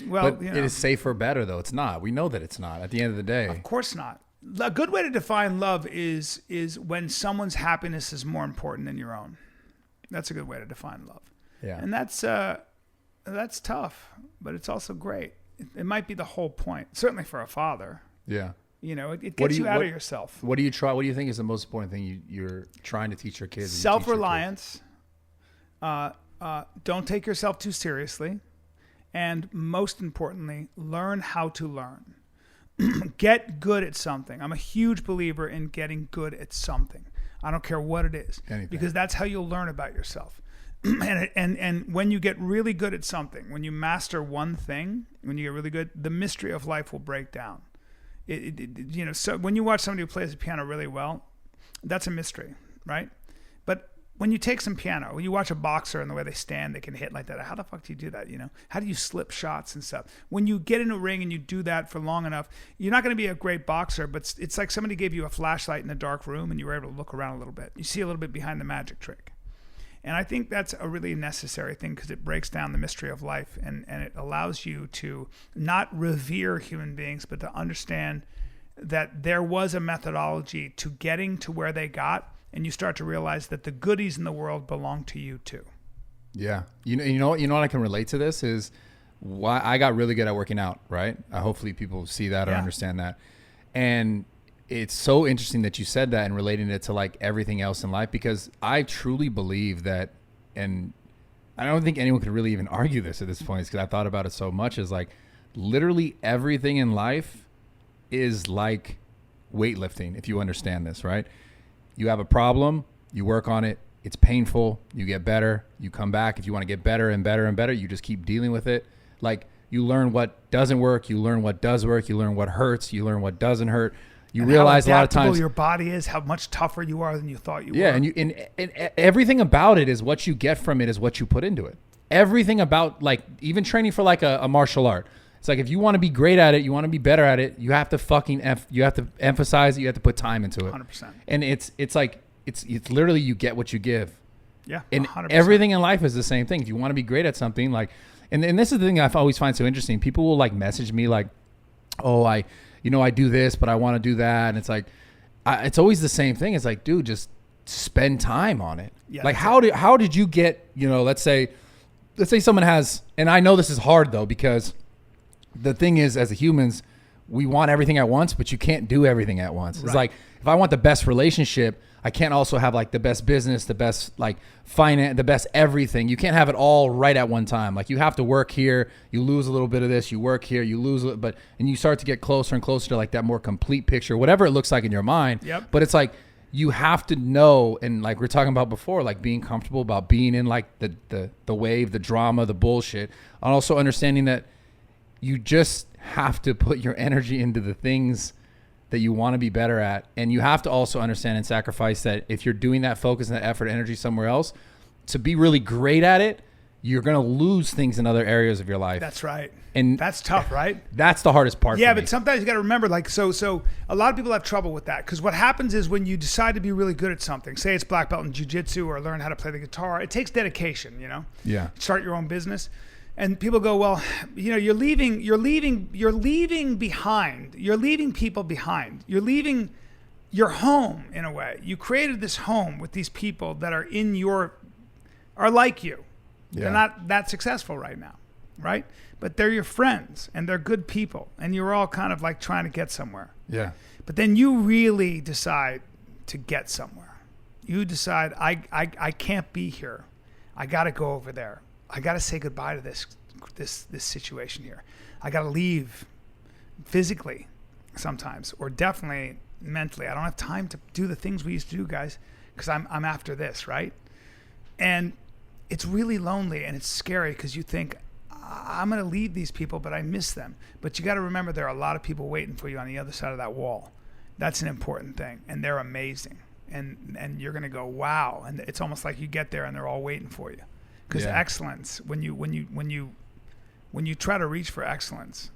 Well, But it is safer better, though. It's not. We know that it's not at the end of the day. Of course not. A good way to define love is when someone's happiness is more important than your own. That's a good way to define love. Yeah. And that's tough, but it's also great. It might be the whole point, certainly for a father. Yeah. It gets you out of yourself. What do you try? What do you think is the most important thing you're trying to teach your kids? Self-reliance. Don't take yourself too seriously. And most importantly, learn how to learn. Get good at something. I'm a huge believer in getting good at something. I don't care what it is. Anything. Because that's how you'll learn about yourself. And when you get really good at something, when you master one thing, when you get really good, the mystery of life will break down. So when you watch somebody who plays the piano really well, that's a mystery, right? But when you take some piano, when you watch a boxer and the way they stand, they can hit like that. How the fuck do you do that? How do you slip shots and stuff? When you get in a ring and you do that for long enough, you're not going to be a great boxer, but it's like somebody gave you a flashlight in a dark room and you were able to look around a little bit. You see a little bit behind the magic trick. And I think that's a really necessary thing because it breaks down the mystery of life and it allows you to not revere human beings, but to understand that there was a methodology to getting to where they got, and you start to realize that the goodies in the world belong to you too. Yeah. You know what I can relate to this is why I got really good at working out, right? Hopefully people see that or understand that. And it's so interesting that you said that and relating it to like everything else in life, because I truly believe that, and I don't think anyone could really even argue this at this point because I thought about it so much, is like literally everything in life is like weightlifting, if you understand this, right? You have a problem, you work on it, it's painful, you get better, you come back. If you want to get better and better and better, you just keep dealing with it. Like you learn what doesn't work, you learn what does work, you learn what hurts, you learn what doesn't hurt. You realize a lot of times your body is, how much tougher you are than you thought you were. Yeah, and everything about it is what you get from it is what you put into it. Everything about, like, even training for like a martial art. It's like if you want to be great at it, you want to be better at it, you have to you have to emphasize it, you have to put time into it. 100%. And it's like it's literally you get what you give. Yeah. And 100%. everything in life is the same thing. If you want to be great at something, like, and this is the thing I always find so interesting. People will like message me like, "Oh, I do this, but I want to do that." And it's like, it's always the same thing. It's like, dude, just spend time on it. Yeah, like how did you get, let's say someone has, and I know this is hard though, because the thing is, as humans, we want everything at once, but you can't do everything at once. Right. It's like, if I want the best relationship, I can't also have like the best business, the best like finance, the best everything. You can't have it all right at one time. Like you have to work here, you lose a little bit of this, you work here, you lose it, and you start to get closer and closer to like that more complete picture, whatever it looks like in your mind. Yep. But it's like, you have to know, and like we're talking about before, like being comfortable about being in like the wave, the drama, the bullshit, and also understanding that you just have to put your energy into the things that you want to be better at. And you have to also understand and sacrifice that if you're doing that focus and that effort, energy somewhere else, to be really great at it, you're going to lose things in other areas of your life. That's right. And that's tough, right? That's the hardest part. Yeah, for me. but sometimes you got to remember, like, so a lot of people have trouble with that, because what happens is when you decide to be really good at something, say it's black belt in jiu-jitsu or learn how to play the guitar, it takes dedication, Yeah. Start your own business. And people go, well, you're leaving people behind. You're leaving your home in a way. You created this home with these people that are like you. Yeah. They're not that successful right now, right? But they're your friends and they're good people, and you're all kind of like trying to get somewhere. Yeah. But then you really decide to get somewhere. You decide, I can't be here. I got to go over there. I got to say goodbye to this situation here. I got to leave physically sometimes, or definitely mentally. I don't have time to do the things we used to do, guys, because I'm after this, right? And it's really lonely and it's scary because you think, I'm going to leave these people, but I miss them. But you got to remember, there are a lot of people waiting for you on the other side of that wall. That's an important thing, and they're amazing. And you're going to go, wow. And it's almost like you get there and they're all waiting for you. Because excellence, when you try to reach for excellence,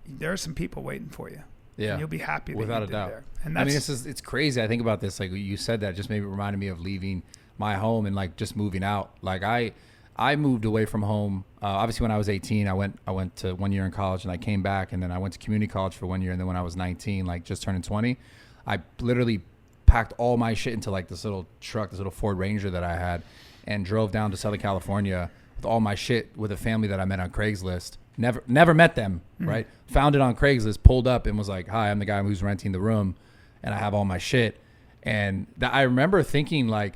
there are some people waiting for you. Yeah, and you'll be happy that without you a did doubt. there. And that's, it's crazy. I think about this, like you said that, just maybe reminded me of leaving my home and like just moving out. Like I moved away from home. Obviously, when I was 18, I went to 1 year in college, and I came back, and then I went to community college for 1 year, and then when I was 19, like just turning 20, I literally packed all my shit into like this little truck, this little Ford Ranger that I had, and drove down to Southern California with all my shit with a family that I met on Craigslist. Never met them, right? Found it on Craigslist, pulled up, and was like, "Hi, I'm the guy who's renting the room, and I have all my shit." And I remember thinking, like,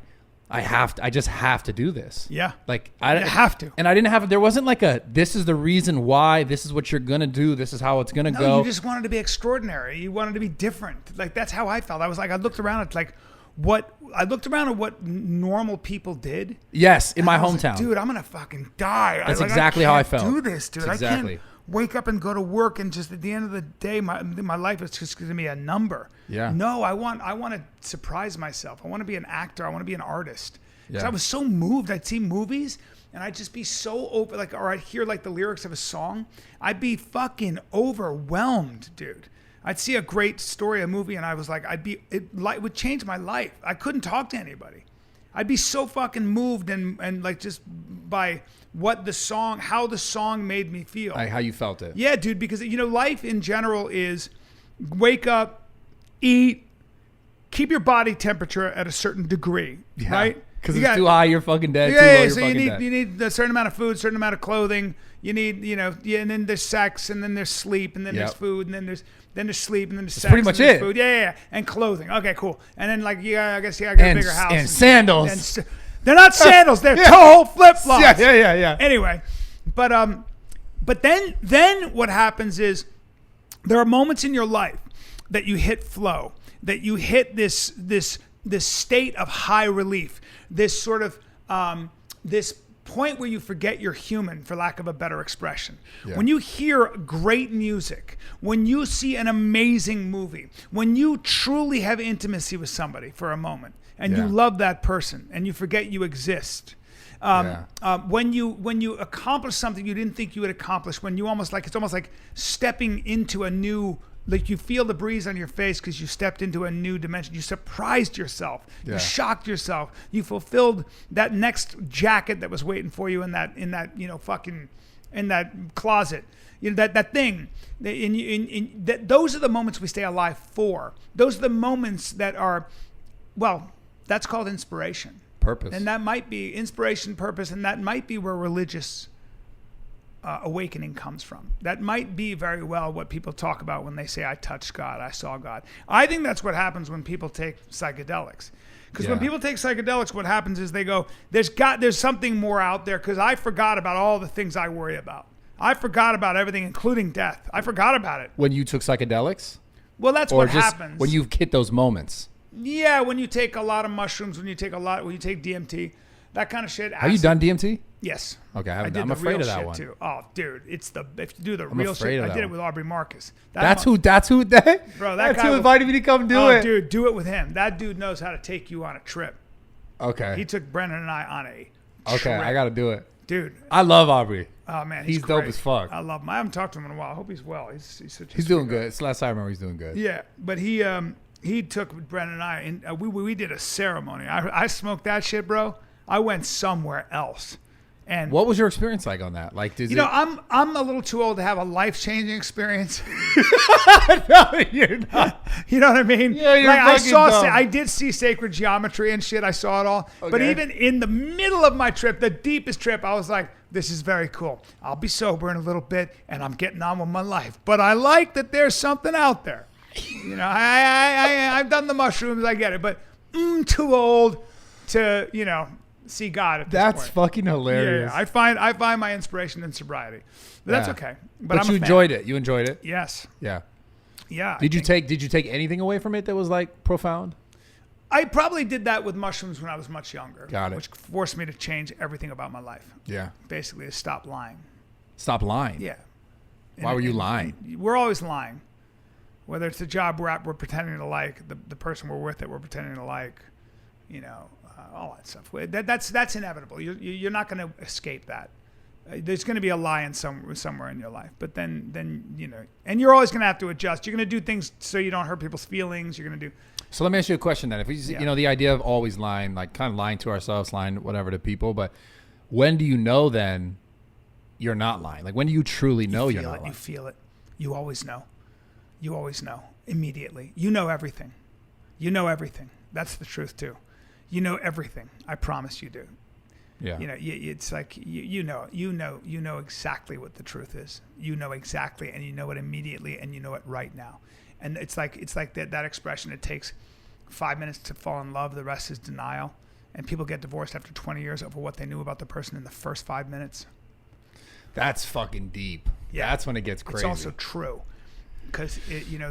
I just have to do this. Yeah. Like You have to. And I didn't have, there wasn't like this is the reason why, this is what you're going to do. This is how it's going to go. You just wanted to be extraordinary. You wanted to be different. Like, that's how I felt. I was like, I looked around at what normal people did. Yes. In my I was hometown. like, dude, I'm going to fucking die. That's exactly how I felt. I can't do this, dude. Exactly. I can't wake up and go to work and just at the end of the day, my life is just going to be a number. Yeah. No, I want to surprise myself. I want to be an actor. I want to be an artist. Because Yeah. I was so moved. I'd see movies and I'd just be so open, like, or I'd hear like the lyrics of a song. I'd be fucking overwhelmed, dude. I'd see a great story, a movie, and I was like, it would change my life. I couldn't talk to anybody. I'd be so fucking moved and like just by what the song, how the song made me feel. Like how you felt it. Yeah, dude, because life in general is wake up, eat, keep your body temperature at a certain degree, right? Because it's too high, you're fucking dead. Yeah, too low, you're so you need a certain amount of food, certain amount of clothing. You need, and then there's sex, and then there's sleep, and then there's food, and then there's sleep, and then there's sex. Pretty much and there's it. Food. Yeah, and clothing. Okay, cool. And then like I guess you gotta get a bigger house. And sandals. They're not sandals. They're toe flip flops. Yeah. Anyway, but then what happens is there are moments in your life that you hit flow, that you hit this state of high relief, this sort of this point where you forget you're human, for lack of a better expression. Yeah. When you hear great music, when you see an amazing movie, when you truly have intimacy with somebody for a moment, and you love that person, and you forget you exist. When you accomplish something you didn't think you would accomplish, it's almost like stepping into a new, like you feel the breeze on your face because you stepped into a new dimension. You surprised yourself. You shocked yourself. You fulfilled that next jacket that was waiting for you in that closet. That thing. Those are the moments we stay alive for. Those are the moments that are, that's called inspiration. Purpose. And that might be inspiration, purpose, and that might be where religious awakening comes from. That might be very well what people talk about when they say, I touched God, I saw God. I think that's what happens when people take psychedelics. Because when people take psychedelics, what happens is they go, there's something more out there, because I forgot about all the things I worry about. I forgot about everything, including death. I forgot about it. When you took psychedelics? Well, that's what happens. When you hit those moments? Yeah, when you take a lot of mushrooms, when you take DMT, that kind of shit. Have you done DMT? Yes. Okay, I haven't. did I'm the afraid real of that shit one. too. Oh, dude, if you do the real afraid shit, of I that did it one. with Aubrey Marcus. That's who. Bro, That's guy who invited me to come do it. Dude, do it with him. That dude knows how to take you on a trip. Okay. He took Brennan and I on a Okay, trip. I got to do it. Dude. I love Aubrey. Oh man, he's dope as fuck. I love him. I haven't talked to him in a while. I hope he's well. He's doing good. It's the last time I remember he's doing good. Yeah, but he took Brennan and I, and we did a ceremony. I smoked that shit, bro. I went somewhere else. And what was your experience like on that? Like, I'm a little too old to have a life-changing experience. No, you're not. You know what I mean? Yeah, you're like fucking dumb. I did see sacred geometry and shit. I saw it all. Okay. But even in the middle of my trip, the deepest trip, I was like, this is very cool. I'll be sober in a little bit, and I'm getting on with my life. But I like that there's something out there. I've done the mushrooms. I get it. But too old to, see God at this That's point. fucking hilarious. Yeah, I find my inspiration in sobriety. But that's okay. But you enjoyed it. You enjoyed it? Yes. Yeah. Yeah. Did you take anything away from it that was like profound? I probably did that with mushrooms when I was much younger. Got it. Which forced me to change everything about my life. Yeah. Basically, to stop lying. Stop lying? Yeah. Why were you lying? We're always lying. Whether it's the job we're pretending to like, the person we're with that we're pretending to like, all that stuff. That's inevitable. You're not going to escape that. There's going to be a lie in somewhere in your life. But then and you're always going to have to adjust. You're going to do things so you don't hurt people's feelings. You're going to do. So let me ask you a question then. If we, the idea of always lying, like kind of lying to ourselves, lying whatever to people, but when do you know then you're not lying? Like when do you truly know you're not lying? You feel it. You always know. You always know immediately. You know everything. You know everything. That's the truth too. You know everything. I promise you do. Yeah. It's like you know exactly what the truth is. You know exactly, and you know it immediately, and you know it right now. And it's like that expression. It takes 5 minutes to fall in love. The rest is denial. and people get divorced after 20 years over what they knew about the person in the first 5 minutes. That's fucking deep. Yeah. That's when it gets crazy. It's also true, because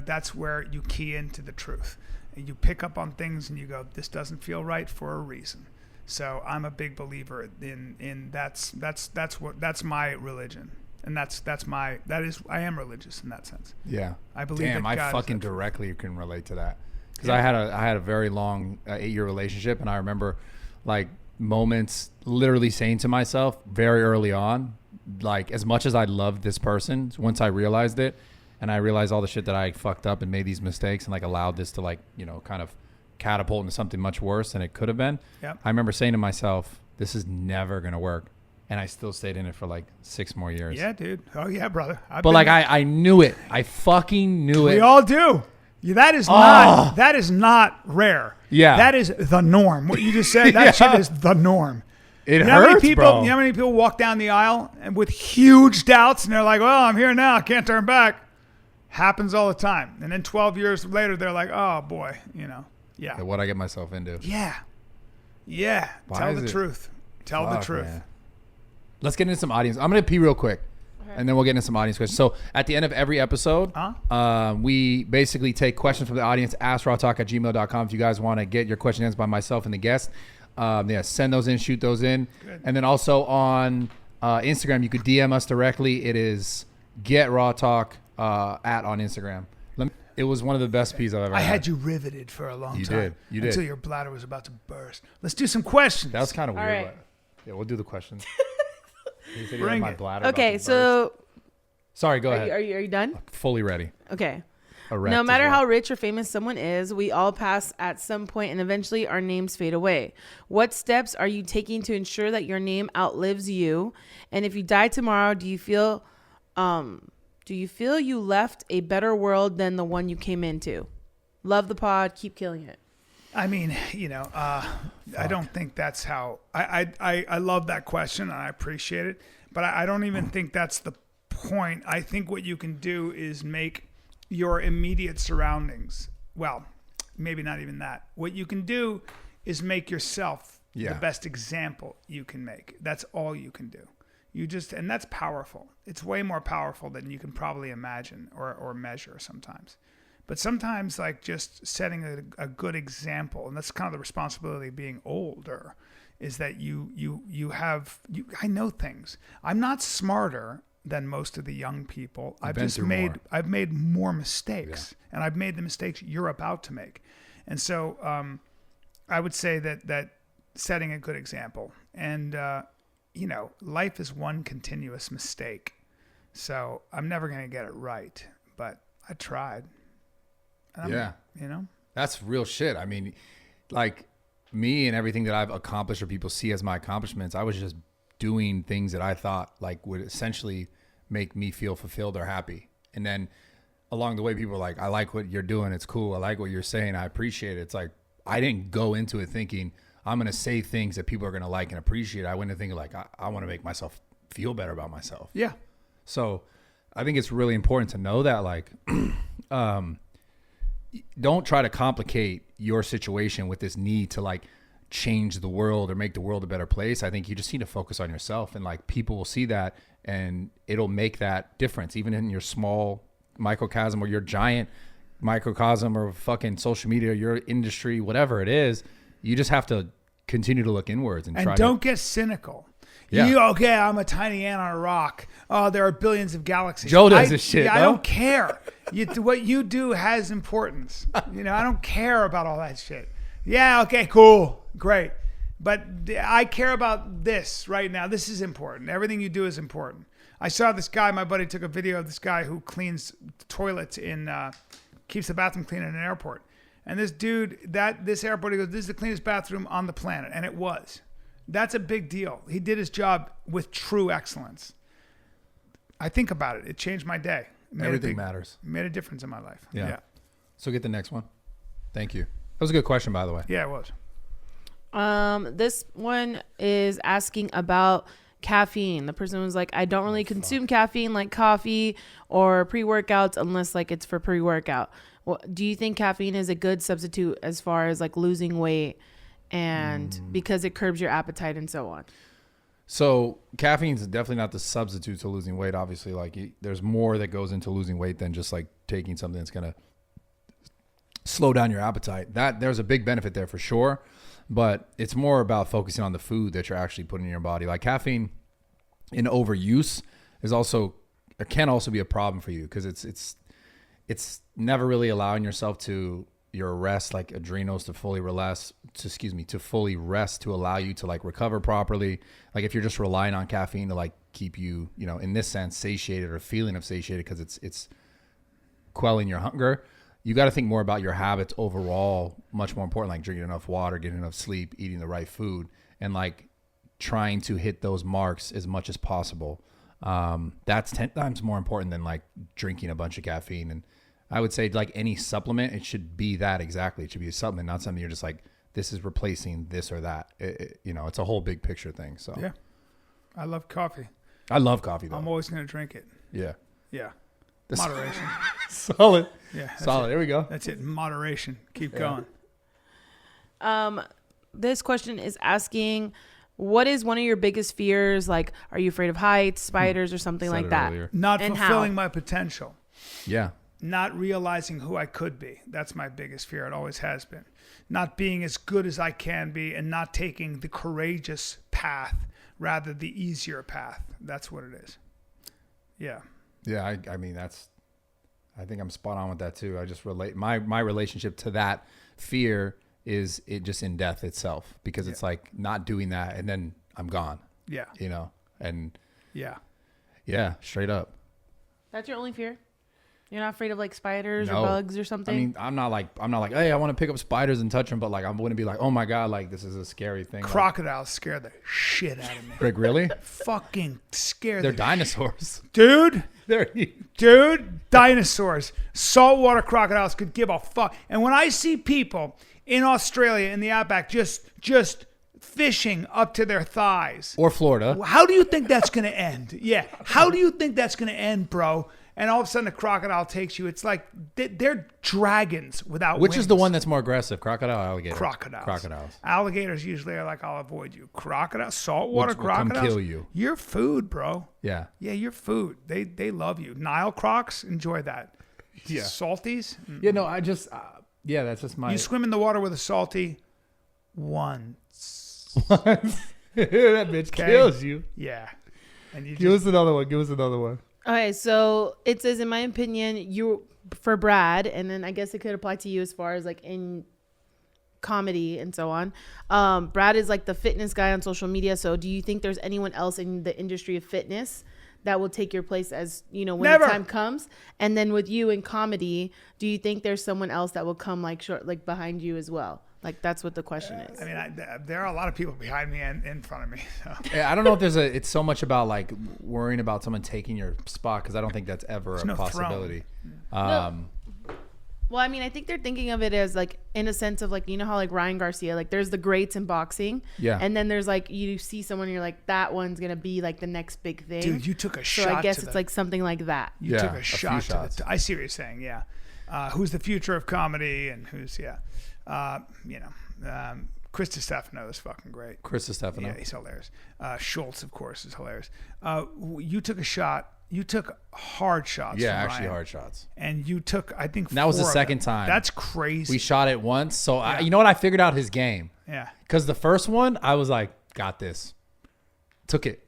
that's where you key into the truth. And you pick up on things and you go, this doesn't feel right for a reason. So I'm a big believer in that's my religion, and I am religious in that sense. Yeah, I believe. Damn, that God I fucking directly can relate to that, because I had a very long 8-year relationship, and I remember like moments literally saying to myself very early on, like, as much as I loved this person, once I realized it, and I realized all the shit that I fucked up and made these mistakes and like allowed this to like, kind of catapult into something much worse than it could have been. Yep. I remember saying to myself, this is never going to work. And I still stayed in it for like 6 more years. Yeah, dude. Oh yeah, brother. But like, I knew it. I fucking knew it. We all do. Yeah, that is not rare. Yeah. That is the norm. What you just said, that shit is the norm. It know how many hurts, people, bro. You know how many people walk down the aisle and with huge doubts, and they're like, well, I'm here now. I can't turn back. Happens all the time. And then 12 years later, they're like, oh, boy, Yeah. What I get myself into. Yeah. Yeah. Tell the truth. Tell the truth. Man. Let's get into some audience. I'm going to pee real quick, and then we'll get into some audience questions. So at the end of every episode, we basically take questions from the audience. Ask rawtalk@gmail.com if you guys want to get your question answered by myself and the guest. Send those in, shoot those in. Good. And then also on Instagram, you could DM us directly. It is @rawtalk on Instagram. It was one of the best peas I've ever had. I had you riveted for a long time. You did. Until your bladder was about to burst. Let's do some questions. That was kind of weird. right. But yeah, we'll do the questions. Bring it. Okay, so sorry, go ahead. Are you done? Fully ready. Okay. Erect No matter as well. how rich or famous someone is, we all pass at some point, and eventually our names fade away. What steps are you taking to ensure that your name outlives you? And if you die tomorrow, do you feel you left a better world than the one you came into? Love the pod. Keep killing it. I mean, I don't think that's how I love that question and I appreciate it, but I don't even think that's the point. I think what you can do is make your immediate surroundings, well, maybe not even that. What you can do is make yourself the best example you can make. That's all you can do. And that's powerful. It's way more powerful than you can probably imagine or measure sometimes. But sometimes, like, just setting a good example, and that's kind of the responsibility of being older, is that I know things. I'm not smarter than most of the young people. I've made more mistakes, and I've made the mistakes you're about to make. And so I would say that setting a good example, and life is one continuous mistake. So I'm never going to get it right, but I tried. That's real shit. I mean, like, me and everything that I've accomplished or people see as my accomplishments, I was just doing things that I thought like would essentially make me feel fulfilled or happy. And then along the way, people were like, I like what you're doing. It's cool. I like what you're saying. I appreciate it. It's like, I didn't go into it thinking I'm going to say things that people are going to like and appreciate. I went into thinking like, I want to make myself feel better about myself. Yeah. So I think it's really important to know that, like, don't try to complicate your situation with this need to like change the world or make the world a better place. I think you just need to focus on yourself, and like people will see that and it'll make that difference even in your small microcosm or your giant microcosm or fucking social media, your industry, whatever it is. You just have to continue to look inwards and try don't get cynical. Yeah. I'm a tiny ant on a rock. Oh, there are billions of galaxies. Joe does this shit. Yeah, I don't care. What you do has importance. I don't care about all that shit. Yeah, okay, cool, great. But I care about this right now. This is important. Everything you do is important. I saw this guy, my buddy took a video of this guy who cleans toilets keeps the bathroom clean in an airport. And this dude, this airport, he goes, this is the cleanest bathroom on the planet. And it was. That's a big deal. He did his job with true excellence. I think about it. It changed my day. Everything matters. Made a difference in my life. Yeah. So get the next one. Thank you. That was a good question, by the way. Yeah, it was. This one is asking about caffeine. The person was like, I don't really consume caffeine like coffee or pre-workouts unless like it's for pre-workout. Well, do you think caffeine is a good substitute as far as like losing weight and because it curbs your appetite and so on. So caffeine is definitely not the substitute to losing weight. Obviously, like there's more that goes into losing weight than just like taking something that's gonna slow down your appetite. That there's a big benefit there for sure, but it's more about focusing on the food that you're actually putting in your body. Like caffeine in overuse is also, it can also be a problem for you because it's never really allowing yourself to your rest, like adrenals to fully to fully rest, to allow you to like recover properly. Like if you're just relying on caffeine to like keep you, you know, in this sense, satiated or feeling of satiated because it's quelling your hunger, you got to think more about your habits overall, much more important, like drinking enough water, getting enough sleep, eating the right food, and like trying to hit those marks as much as possible. That's 10 times more important than like drinking a bunch of caffeine. And I would say like any supplement, it should be that exactly. It should be a supplement, not something you're just like, this is replacing this or that. You know, it's a whole big picture thing. So Yeah. I love coffee. I love coffee though. I'm always going to drink it. Yeah. Yeah. This- Moderation. Solid. Yeah. That's Solid. it. There we go. That's it. Moderation. Keep going. This question is asking, what is one of your biggest fears? Like, are you afraid of heights, spiders, or something Said like it that? earlier. Not And fulfilling how? my potential. Yeah. Not realizing who I could be. That's my biggest fear. It always has been. Not being as good as I can be and not taking the courageous path, rather the easier path. That's what it is. Yeah. Yeah. I mean, I think I'm spot on with that too. I just relate my relationship to that fear is it just in death itself, because it's like not doing that and then I'm gone, Yeah. you know? And Yeah. yeah, straight up. That's your only fear? You're not afraid of like spiders No. or bugs or something? I mean, I'm not like, hey, I want to pick up spiders and touch them, but like, I wouldn't be like, oh my God, like this is a scary thing. Crocodiles scare the shit out of me. Like, Rick, really? Fucking scare They're the dinosaurs. Dude, They're huge. dude, dinosaurs. Saltwater crocodiles could give a fuck. And when I see people in Australia in the outback just fishing up to their thighs, Or Florida. how do you think that's going to end? Yeah. How do you think that's going to end, bro? And all of a sudden a crocodile takes you. It's like they're dragons without Which wings. is the one that's more aggressive, crocodile or alligator? Crocodiles. Alligators usually are like, I'll avoid you. Crocodiles, saltwater Will come crocodiles. kill you. You're food, bro. Yeah. Yeah, you're food. They love you. Nile crocs, enjoy that. Yeah. Salties. Yeah, no, I just, yeah, that's just my. You swim in the water with a salty once. That bitch kills you. Yeah. And you Give just, us another one. Give us another one. Okay, so it says, in my opinion, you for Brad, and then I guess it could apply to you as far as like in comedy and so on. Brad is like the fitness guy on social media. So do you think there's anyone else in the industry of fitness that will take your place, as you know, when Never. the time comes? And then with you in comedy, do you think there's someone else that will come like behind you as well? Like that's what the question is. I mean, there are a lot of people behind me and in front of me. So. Yeah, I don't know if it's so much about like worrying about someone taking your spot, because I don't think that's ever a no throne. possibility. Well, I mean, I think they're thinking of it as like in a sense of like, you know how like Ryan Garcia, like there's the greats in boxing. Yeah. And then there's like, you see someone and you're like, that one's going to be like the next big thing. Dude, you took a so shot. I guess to it's the, like something like that. you Yeah, took a a few shot. shots. I see what you're saying. Yeah. Who's the future of comedy and who's Chris Stefano is fucking great. Chris Stefano. Yeah, he's hilarious. Schultz, of course, is hilarious. You took a shot. You took hard shots. Yeah, from actually Ryan. hard shots. And you took, I think, And that was the 4 of second them. time. That's crazy. We shot it once. So you know what? I figured out his game. Yeah. Because the first one, I was like, got this. Took it.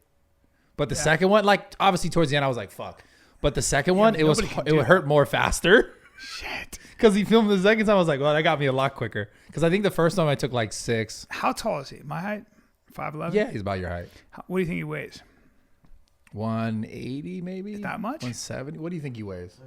But the second one, like obviously towards the end, I was like, fuck. But the second one, but it nobody can do would hurt more faster. Shit. Because he filmed the second time, I was like, well, that got me a lot quicker. Because I think the first time I took like 6. How tall is he? My height? 5'11"? Yeah, he's about your height. What do you think he weighs? 180 maybe? That much? 170? What do you think he weighs?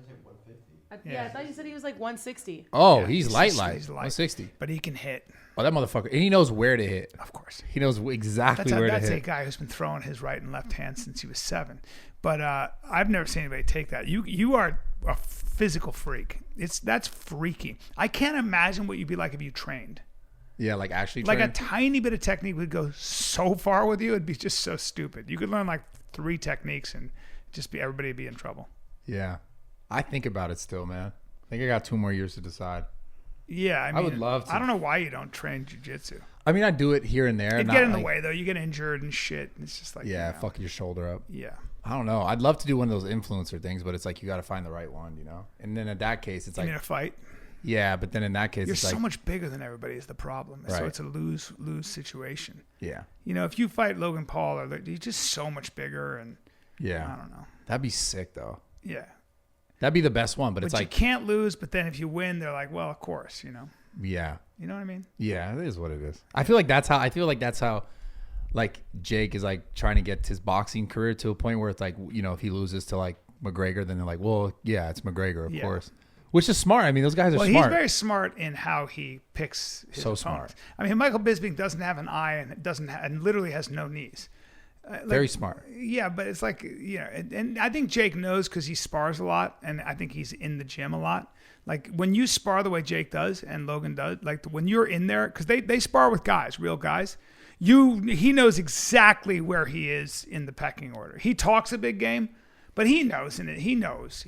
Yeah, I thought you said he was like 160. Oh, Yeah, he's he's light. he's light. 160. But he can hit, Oh, that motherfucker. And he knows where to hit. of course. He knows exactly where That's to a hit. guy who's been throwing his right and left hand since he was 7. But I've never seen anybody take that. You are a physical freak. That's freaky. I can't imagine what you'd be like if you trained. Yeah, like actually Like a trained. tiny bit of technique would go so far with you. It'd be just so stupid. You could learn like 3 techniques and everybody would be in trouble. Yeah. I think about it still, man. I think I got 2 more years to decide. Yeah, I mean, would love to. I don't know why you don't train jiu-jitsu. I mean, I do it here and there. It'd not get in the like- way though. You get injured and shit. It's just like Yeah, you know. fucking your shoulder up. Yeah. I don't know. I'd love to do one of those influencer things, but it's like you got to find the right one, you know. And then in that case, it's You like, need a fight. yeah, but then in that case, You're it's so like, much bigger than everybody is the problem. So Right. it's a lose situation. yeah, You know, if you fight Logan Paul, he's just so much bigger, and yeah, I don't know. that'd be sick though. Yeah. That'd be the best one, but But it's you like, can't lose. But then if you win, they're like, well, of course, you know. yeah, You know what I mean? yeah, it is what it is. I feel like that's how, like Jake is like trying to get his boxing career to a point where it's like, you know, if he loses to like McGregor, then they're like, well, yeah, it's McGregor, of Yeah. course, which is smart. I mean, those guys are Well, smart. he's very smart in how he picks his So opponents. smart. I mean, Michael Bisping doesn't have an eye and literally has no knees. Very smart. Yeah, but it's like, you know, and I think Jake knows because he spars a lot, and I think he's in the gym a lot. Like when you spar the way Jake does and Logan does, like when you're in there, because they spar with guys, real guys. He knows exactly where he is in the pecking order. He talks a big game, but he knows in it. He knows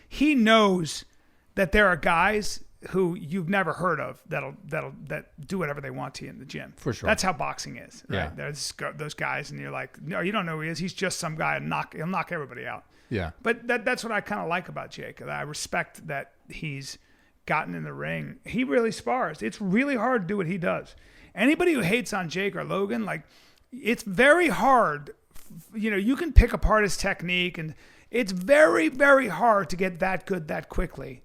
he knows that there are guys who you've never heard of that do whatever they want to you in the gym. For sure. That's how boxing is. Right? Yeah. There's those guys, and you're like, no, you don't know who he is. He's just some guy, and he'll knock everybody out. Yeah. But that's what I kind of like about Jake. I respect that he's gotten in the ring. He really spars. It's really hard to do what he does. Anybody who hates on Jake or Logan, like, it's very hard. You know, you can pick apart his technique, and it's very, very hard to get that good that quickly.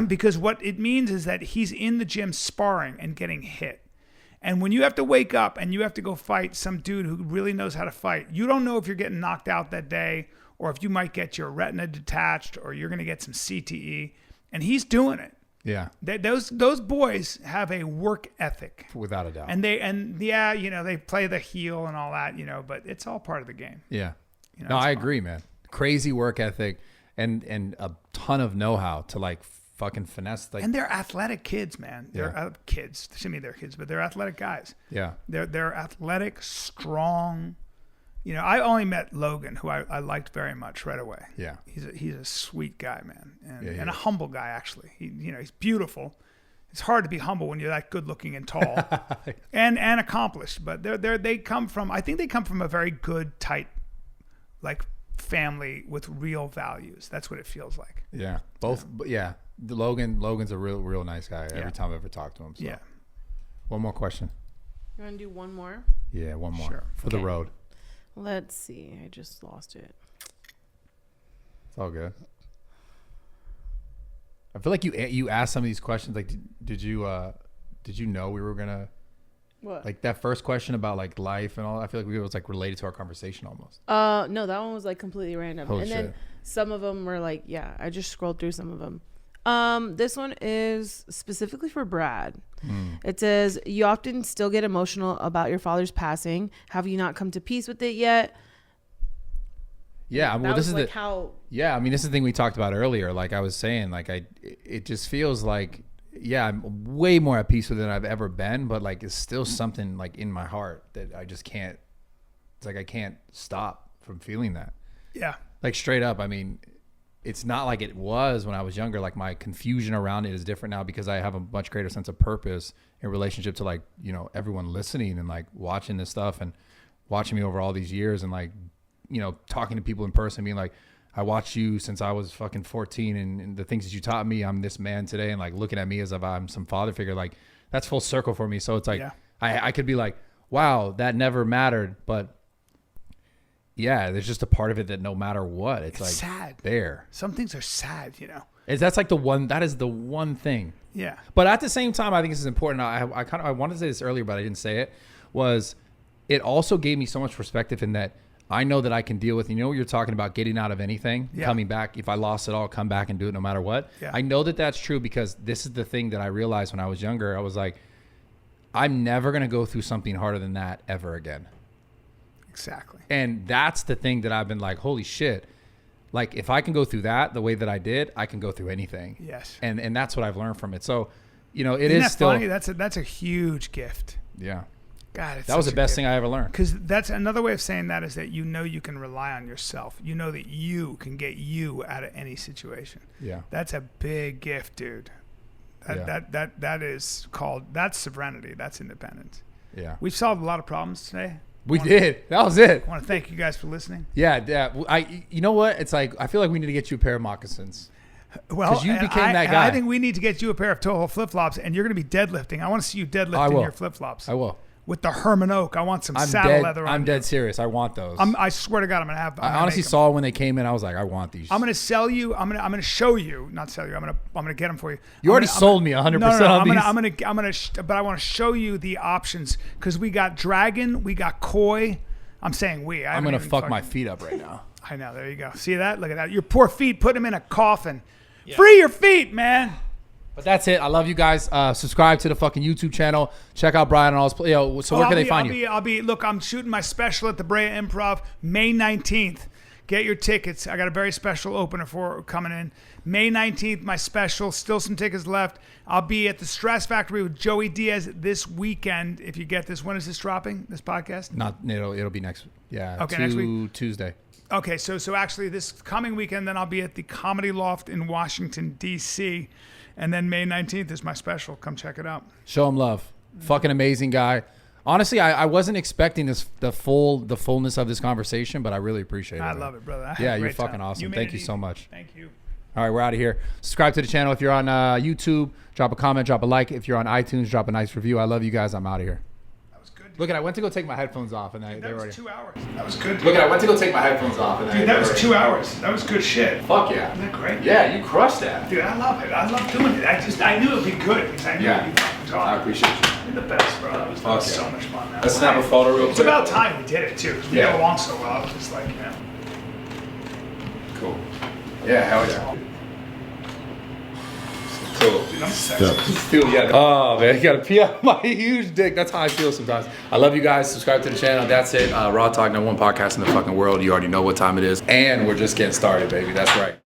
Because what it means is that he's in the gym sparring and getting hit. And when you have to wake up and you have to go fight some dude who really knows how to fight, you don't know if you're getting knocked out that day or if you might get your retina detached or you're going to get some CTE. And he's doing it. Yeah. Those boys have a work ethic. Without a doubt. And they play the heel and all that, you know, but it's all part of the game. Yeah. You know, No, it's I fun. agree, man. Crazy work ethic and a ton of know-how to like fucking finesse. Like, And they're athletic kids, man. They're Yeah. kids. To me, they're kids, but they're athletic guys. yeah. They're athletic, strong. You know, I only met Logan, who I liked very much right away. Yeah. He's a sweet guy, man, and, Yeah, he and a is. humble guy actually. He's beautiful. It's hard to be humble when you're that good looking and tall, and accomplished. But they come from, I think they come from a very good, tight, like family with real values. That's what it feels like. Yeah. Both. Yeah. Logan's a real nice guy. Yeah. Every time I've ever talked to him. So. Yeah. One more question. You want to do one more? Yeah. One more Sure. for the Okay. road. Let's see. I just lost it. It's all good. I feel like you asked some of these questions. Like, did you know we were gonna What? like that first question about like life and all? I feel like it was like related to our conversation almost. No, that one was like completely random. Oh, and then shit. some of them were like, yeah, I just scrolled through some of them. This one is specifically for Brad. It says, you often still get emotional about your father's passing. Have you not come to peace with it yet? Yeah. I mean, well, That this was is like the how. yeah. I mean, this is the thing we talked about earlier. Like I was saying, like it just feels like yeah, I'm way more at peace with it than I've ever been. But like, it's still something like in my heart that I just can't. It's like I can't stop from feeling that. Yeah. Like straight up, I mean, it's not like it was when I was younger. Like my confusion around it is different now because I have a much greater sense of purpose in relationship to like, you know, everyone listening and like watching this stuff and watching me over all these years and like, you know, talking to people in person, being like, I watched you since I was fucking 14 and the things that you taught me, I'm this man today. And like looking at me as if I'm some father figure, like that's full circle for me. So it's like, Yeah. I could be like, wow, that never mattered. But yeah, there's just a part of it that no matter what, it's like sad. there. Some things are sad, you know. That's like that is the one thing. Yeah. But at the same time, I think this is important. I wanted to say this earlier, but I didn't say it. Was it also gave me so much perspective in that I know that I can deal with. You know, what you're talking about getting out of anything, Yeah. coming back. If I lost it all, come back and do it no matter what. Yeah. I know that that's true because this is the thing that I realized when I was younger. I was like, I'm never gonna go through something harder than that ever again. Exactly. And that's the thing that I've been like, holy shit. Like if I can go through that the way that I did, I can go through anything. Yes. And that's what I've learned from it. So, you know, it Isn't is that still funny? That's a huge gift. yeah. God, it's That was such the a best gift. thing I ever learned. Because that's another way of saying that is that you know you can rely on yourself. You know that you can get you out of any situation. Yeah. That's a big gift, dude. That is called, that's sovereignty. That's independence. Yeah. We've solved a lot of problems today. We did. That was it. I want to thank you guys for listening. Yeah. You know what? It's like, I feel like we need to get you a pair of moccasins. Well, you became that and guy. I think we need to get you a pair of Toho flip-flops, and you're going to be deadlifting. I want to see you deadlifting your flip-flops. I will. With the Herman Oak. I want some saddle leather on. I'm dead serious. I want those. I swear to God, I'm going to have them. I honestly saw when they came in. I was like, I want these. I'm going to sell you. I'm going to show you. Not sell you. I'm going to get them for you. You already sold me 100% on these. But I want to show you the options because we got dragon, we got koi. I'm saying we. I'm going to fuck my feet up right now. I know. There you go. See that? Look at that. Your poor feet. Put them in a coffin. Yeah. Free your feet, man. But that's it. I love you guys. Subscribe to the fucking YouTube channel. Check out Bryan and all his. So where can they find you? Look, I'm shooting my special at the Brea Improv May 19th. Get your tickets. I got a very special opener for coming in. May 19th, my special. Still some tickets left. I'll be at the Stress Factory with Joey Diaz this weekend. If you get this, when is this dropping? This podcast? It'll be next. Yeah. Okay, next week. Tuesday. Okay, so actually this coming weekend, then I'll be at the Comedy Loft in Washington, D.C., and then May 19th is my special. Come check it out. Show him love. Fucking amazing guy. Honestly, I wasn't expecting the fullness of this conversation, but I really appreciate it. I love it, brother. Yeah, you're fucking awesome. Thank you so much. Thank you. All right, we're out of here. Subscribe to the channel if you're on YouTube. Drop a comment, drop a like. If you're on iTunes, drop a nice review. I love you guys. I'm out of here. Look I went to go take my headphones off and they were already 2 hours. That was good. Look I went to go take my headphones off and dude, that was 2 hours. That was good shit. Fuck yeah. Isn't that great? Yeah, you crushed that. Dude, I love it. I love doing it. I knew it'd be good because I knew you'd be fucking talking. I appreciate you. You're the best, bro. That was so much fun. Let's snap a photo real quick. It's about time we did it too. Because we got along so well. I was just like, Cool. Yeah, hell yeah. Cool. Dude, I'm sexy. Still, yeah. Oh man, you gotta pee out my huge dick. That's how I feel sometimes. I love you guys. Subscribe to the channel. That's it. Raw Talk, #1 podcast in the fucking world. You already know what time it is, and we're just getting started, baby. That's right.